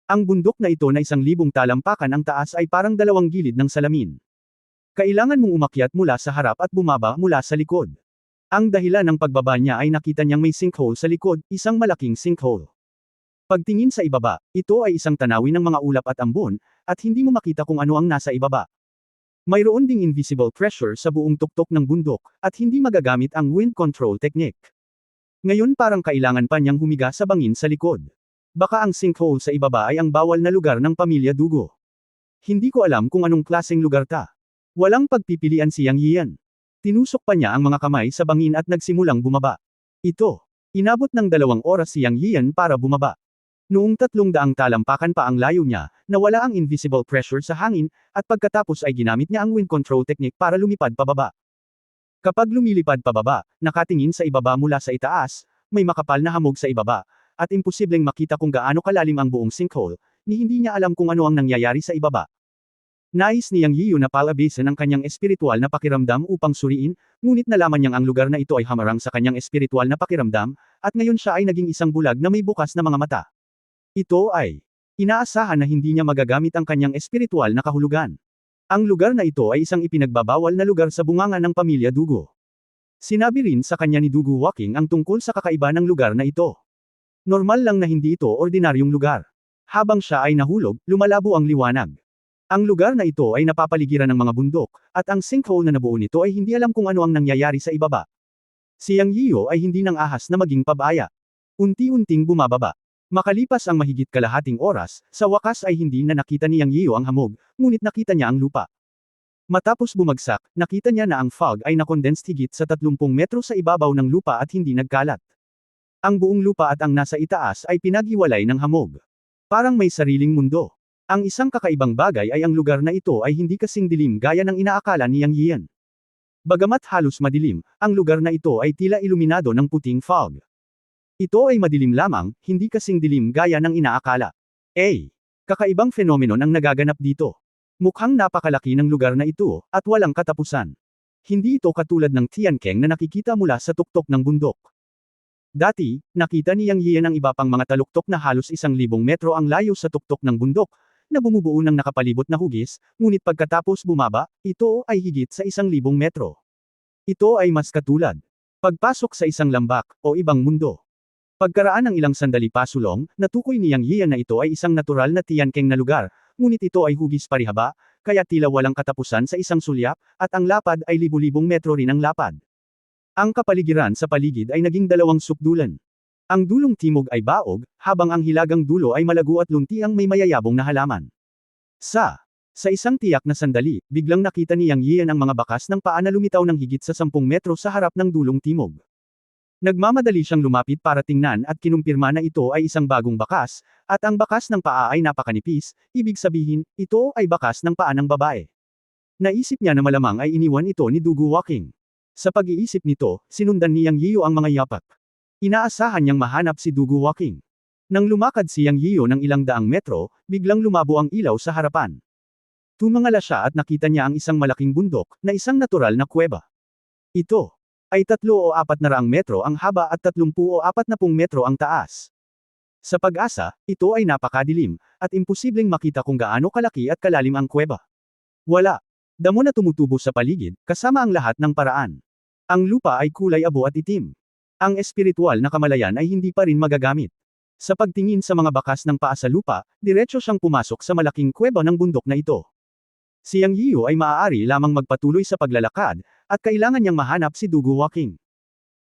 Ang bundok na ito na 1,000 talampakan ang taas ay parang 2 gilid ng salamin. Kailangan mong umakyat mula sa harap at bumaba mula sa likod. Ang dahilan ng pagbaba niya ay nakita niyang may sinkhole sa likod, isang malaking sinkhole. Pagtingin sa ibaba, ito ay isang tanawin ng mga ulap at ambon, at hindi mo makita kung ano ang nasa ibaba. Mayroon ding invisible pressure sa buong tuktok ng bundok, at hindi magagamit ang wind control technique. Ngayon parang kailangan pa niyang humiga sa bangin sa likod. Baka ang sinkhole sa ibaba ay ang bawal na lugar ng pamilya Dugo. Hindi ko alam kung anong klaseng lugar ta. Walang pagpipilian si Yang Yian. Tinusok pa niya ang mga kamay sa bangin at nagsimulang bumaba. Ito. Inabot ng 2 oras si Yang Yian para bumaba. Noong 300 talampakan pa ang layo niya, nawala ang invisible pressure sa hangin, at pagkatapos ay ginamit niya ang wind control technique para lumipad pababa. Kapag lumilipad pababa, nakatingin sa ibaba mula sa itaas, may makapal na hamog sa ibaba, at imposibleng makita kung gaano kalalim ang buong sinkhole, ni hindi niya alam kung ano ang nangyayari sa ibaba. Nais ni Yang Yiu na palabasin ang kanyang espiritual na pakiramdam upang suriin, ngunit nalaman niyang ang lugar na ito ay hamarang sa kanyang espiritual na pakiramdam, at ngayon siya ay naging isang bulag na may bukas na mga mata. Ito ay inaasahan na hindi niya magagamit ang kanyang espiritual na kahulugan. Ang lugar na ito ay isang ipinagbabawal na lugar sa bunganga ng pamilya Dugo. Sinabi rin sa kanya ni Dugo Walking ang tungkol sa kakaiba ng lugar na ito. Normal lang na hindi ito ordinaryong lugar. Habang siya ay nahulog, lumalabo ang liwanag. Ang lugar na ito ay napapaligiran ng mga bundok, at ang sinkhole na nabuo nito ay hindi alam kung ano ang nangyayari sa ibaba. Si Yang Yiu ay hindi nang ahas na maging pabaya. Unti-unting bumababa. Makalipas ang mahigit kalahating oras, sa wakas ay hindi na nakita ni Yang Yiu ang hamog, ngunit nakita niya ang lupa. Matapos bumagsak, nakita niya na ang fog ay nakondensed higit sa 30 metro sa ibabaw ng lupa at hindi nagkalat. Ang buong lupa at ang nasa itaas ay pinaghiwalay ng hamog. Parang may sariling mundo. Ang isang kakaibang bagay ay ang lugar na ito ay hindi kasing dilim gaya ng inaakala ni Yang Yian. Bagamat halos madilim, ang lugar na ito ay tila iluminado ng puting fog. Ito ay madilim lamang, hindi kasing dilim gaya ng inaakala. Kakaibang phenomenon ang nagaganap dito. Mukhang napakalaki ng lugar na ito, at walang katapusan. Hindi ito katulad ng Tiankeng na nakikita mula sa tuktok ng bundok. Dati, nakita ni Yang Yian ang iba pang mga taluktok na halos 1,000 metro ang layo sa tuktok ng bundok, na bumubuo ng nakapalibot na hugis, ngunit pagkatapos bumaba, ito ay higit sa 1,000 metro. Ito ay mas katulad pagpasok sa isang lambak, o ibang mundo. Pagkaraan ng ilang sandali pasulong, natukoy ni Yang Yian na ito ay isang natural na Tianqing na lugar, ngunit ito ay hugis parihaba, kaya tila walang katapusan sa isang sulyap, at ang lapad ay libu-libong metro rin ang lapad. Ang kapaligiran sa paligid ay naging dalawang sukdulan. Ang dulong timog ay baog, habang ang hilagang dulo ay malago at luntiang may mayayabong na halaman. Sa isang tiyak na sandali, biglang nakita ni Yang Yian ang mga bakas ng paa na lumitaw ng higit sa 10 metro sa harap ng dulong timog. Nagmamadali siyang lumapit para tingnan at kinumpirma na ito ay isang bagong bakas, at ang bakas ng paa ay napakanipis, ibig sabihin, ito ay bakas ng paa ng babae. Naisip niya na malamang ay iniwan ito ni Dugu Walking. Sa pag-iisip nito, sinundan ni Yang Yiyo ang mga yapak. Inaasahan niyang mahanap si Dugu Walking. Nang lumakad si Yang Yiyo ng ilang daang metro, biglang lumabo ang ilaw sa harapan. Tumangala siya at nakita niya ang isang malaking bundok, na isang natural na kuweba. Ito ay 3 o 400 metro ang haba at 30 o 40 metro ang taas. Sa pag-asa, ito ay napakadilim, at imposibleng makita kung gaano kalaki at kalalim ang kuweba. Wala. Damo na tumutubo sa paligid, kasama ang lahat ng paraan. Ang lupa ay kulay abo at itim. Ang espiritual na kamalayan ay hindi pa rin magagamit. Sa pagtingin sa mga bakas ng paa sa lupa, diretso siyang pumasok sa malaking kuweba ng bundok na ito. Si Yang Yiyo ay maaari lamang magpatuloy sa paglalakad, at kailangan niyang mahanap si Dugu Walking.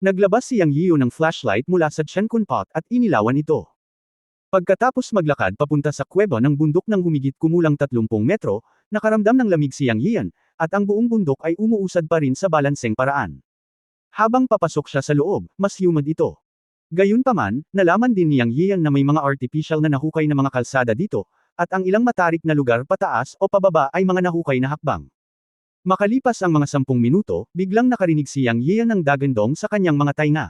Naglabas si Yang Yiyo ng flashlight mula sa Chenkun pot at inilawan ito. Pagkatapos maglakad papunta sa kuweba ng bundok ng humigit kumulang 30 metro, nakaramdam ng lamig si Yang Yian, at ang buong bundok ay umuusad pa rin sa balanseng paraan. Habang papasok siya sa loob, mas humid ito. Gayunpaman, nalaman din ni Yang Yian na may mga artificial na nahukay na mga kalsada dito, at ang ilang matarik na lugar pataas o pababa ay mga nahukay na hakbang. Makalipas ang mga 10 minuto, biglang nakarinig si Yang Yian ng dagandong sa kanyang mga tainga.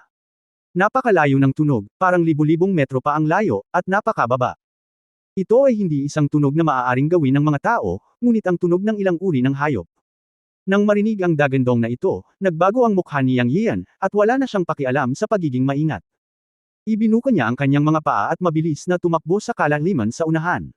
Napakalayo ng tunog, parang libu-libong metro pa ang layo, at napakababa. Ito ay hindi isang tunog na maaaring gawin ng mga tao, ngunit ang tunog ng ilang uri ng hayop. Nang marinig ang dagandong na ito, nagbago ang mukha ni Yang Yian, at wala na siyang pakialam sa pagiging maingat. Ibinuka niya ang kanyang mga paa at mabilis na tumakbo sa kalaliman sa unahan.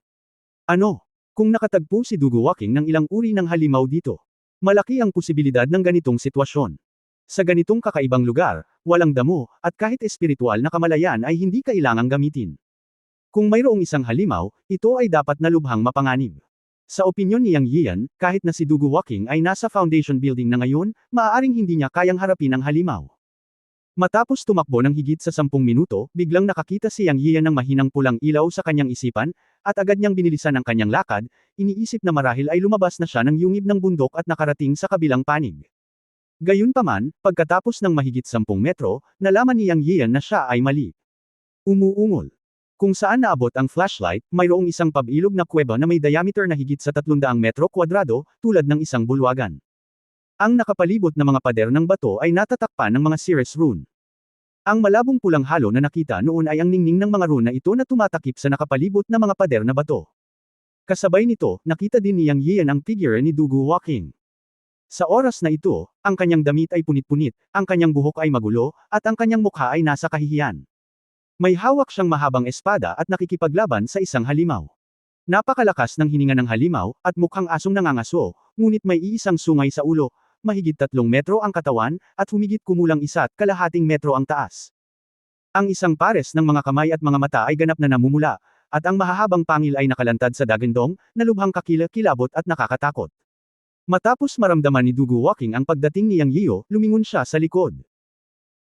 Ano? Kung nakatagpo si Dugu Walking ng ilang uri ng halimaw dito. Malaki ang posibilidad ng ganitong sitwasyon. Sa ganitong kakaibang lugar, walang damo, at kahit espiritual na kamalayan ay hindi kailangang gamitin. Kung mayroong isang halimaw, ito ay dapat na lubhang mapanganib. Sa opinyon ni Yang Yian, kahit na si Dugu Walking ay nasa foundation building na ngayon, maaaring hindi niya kayang harapin ang halimaw. Matapos tumakbo ng higit sa 10 minuto, biglang nakakita si Yang Yian ng mahinang pulang ilaw sa kanyang isipan, at agad niyang binilisan ang kanyang lakad, iniisip na marahil ay lumabas na siya ng yungib ng bundok at nakarating sa kabilang panig. Gayunpaman, pagkatapos ng mahigit 10 metro, nalaman ni Yang Yian na siya ay mali. Umuungol. Kung saan naabot ang flashlight, mayroong isang pabilog na kuweba na may diameter na higit sa 300 metro kwadrado, tulad ng isang bulwagan. Ang nakapalibot na mga pader ng bato ay natatakpan ng mga Cirrus rune. Ang malabong pulang halo na nakita noon ay ang ningning ng mga rune na ito na tumatakip sa nakapalibot na mga pader na bato. Kasabay nito, nakita din ni Yang Yian ang figure ni Dugu Walking. Sa oras na ito, ang kanyang damit ay punit-punit, ang kanyang buhok ay magulo, at ang kanyang mukha ay nasa kahihiyan. May hawak siyang mahabang espada at nakikipaglaban sa isang halimaw. Napakalakas ng hininga ng halimaw, at mukhang asong nangangaso, ngunit may iisang sungay sa ulo, mahigit 3 metro ang katawan, at humigit kumulang 1.5 metro ang taas. Ang isang pares ng mga kamay at mga mata ay ganap na namumula, at ang mahahabang pangil ay nakalantad sa dagandong, na lubhang kakilakilabot at nakakatakot. Matapos maramdaman ni Dugu Walking ang pagdating ni Yang Yiyo, lumingon siya sa likod.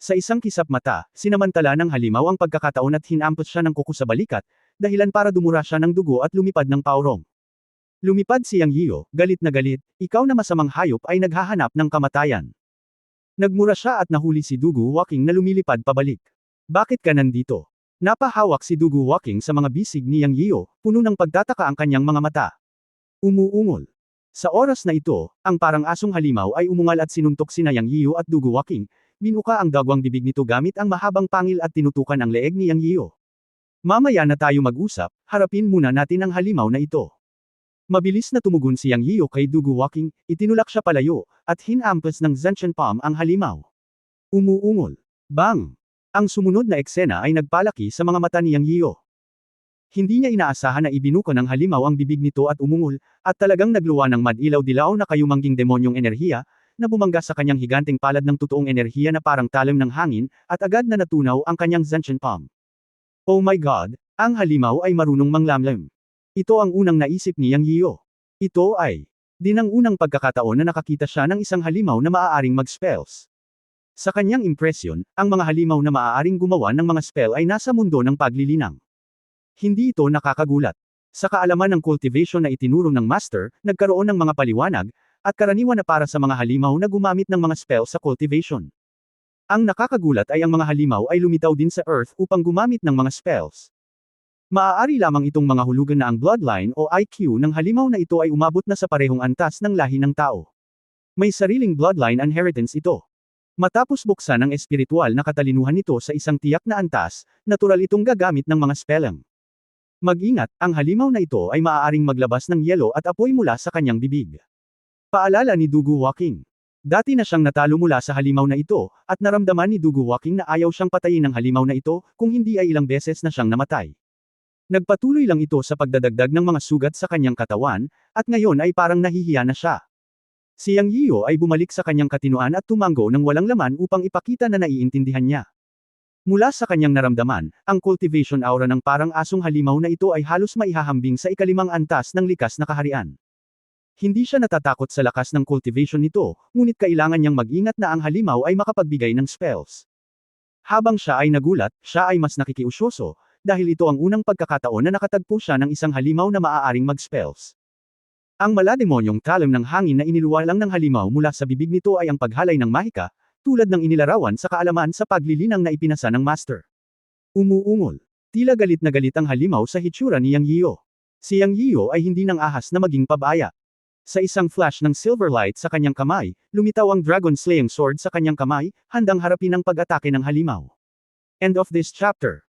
Sa isang kisap mata, sinamantala ng halimaw ang pagkakataon at hinampot siya ng kuko sa balikat, dahilan para dumura siya ng dugo at lumipad ng paurong. Lumipad si Yang Yiyo, galit na galit, ikaw na masamang hayop ay naghahanap ng kamatayan. Nagmura siya at nahuli si Dugu Walking na lumilipad pabalik. Bakit ka nandito? Napahawak si Dugu Walking sa mga bisig ni Yang Yiyo, puno ng pagtataka ang kanyang mga mata. Umuungol. Sa oras na ito, ang parang asong halimaw ay umungal at sinuntok sina Yang Yiyo at Dugu Walking, binuka ang dagwang bibig nito gamit ang mahabang pangil at tinutukan ang leeg ni Yang Yiyo. Mamaya na tayo mag-usap, harapin muna natin ang halimaw na ito. Mabilis na tumugon si Yang Yiyo kay Dugu Walking, itinulak siya palayo, at hinampas ng Zanshan Palm ang halimaw. Umuungol. Bang! Ang sumunod na eksena ay nagpalaki sa mga mata ni Yang Yiyo. Hindi niya inaasahan na ibinuka ng halimaw ang bibig nito at umungol, at talagang nagluwa ng madilaw-dilaw na kayumangging demonyong enerhiya, na bumangga sa kanyang higanteng palad ng totoong enerhiya na parang talim ng hangin, at agad na natunaw ang kanyang Zancian palm. Oh my God! Ang halimaw ay marunong manglamlam. Ito ang unang naisip ni Yang Yiyo. Ito ay din ang unang pagkakataon na nakakita siya ng isang halimaw na maaaring mag-spells. Sa kanyang impresyon, ang mga halimaw na maaaring gumawa ng mga spell ay nasa mundo ng paglilinang. Hindi ito nakakagulat. Sa kaalaman ng cultivation na itinuro ng master, nagkaroon ng mga paliwanag, at karaniwan na para sa mga halimaw na gumamit ng mga spell sa cultivation. Ang nakakagulat ay ang mga halimaw ay lumitaw din sa Earth upang gumamit ng mga spells. Maaari lamang itong mga hulugan na ang bloodline o IQ ng halimaw na ito ay umabot na sa parehong antas ng lahi ng tao. May sariling bloodline inheritance ito. Matapos buksan ang espiritual na katalinuhan nito sa isang tiyak na antas, natural itong gagamit ng mga spelling. Mag-ingat, ang halimaw na ito ay maaaring maglabas ng yelo at apoy mula sa kanyang bibig. Paalala ni Dugu Walking. Dati na siyang natalo mula sa halimaw na ito, at naramdaman ni Dugu Walking na ayaw siyang patayin ng halimaw na ito, kung hindi ay ilang beses na siyang namatay. Nagpatuloy lang ito sa pagdadagdag ng mga sugat sa kanyang katawan, at ngayon ay parang nahihiya na siya. Si Yang Yiyo ay bumalik sa kanyang katinoan at tumanggo ng walang laman upang ipakita na naiintindihan niya. Mula sa kanyang naramdaman, ang cultivation aura ng parang asong halimaw na ito ay halos maihahambing sa ikalimang antas ng likas na kaharian. Hindi siya natatakot sa lakas ng cultivation nito, ngunit kailangan niyang mag-ingat na ang halimaw ay makapagbigay ng spells. Habang siya ay nagulat, siya ay mas nakikiusyoso, dahil ito ang unang pagkakataon na nakatagpo siya ng isang halimaw na maaaring mag-spells. Ang malademonyong talim ng hangin na iniluwalang ng halimaw mula sa bibig nito ay ang paghalay ng mahika, tulad ng inilarawan sa kaalaman sa paglilinang na ipinasa ng master. Umuungol. Tila galit na galit ang halimaw sa hitsura ni Yang Yiyo. Si Yang Yiyo ay hindi nang ahas na maging pabaya. Sa isang flash ng silver light sa kanyang kamay, lumitaw ang dragon slaying sword sa kanyang kamay, handang harapin ang pag-atake ng halimaw. End of this chapter.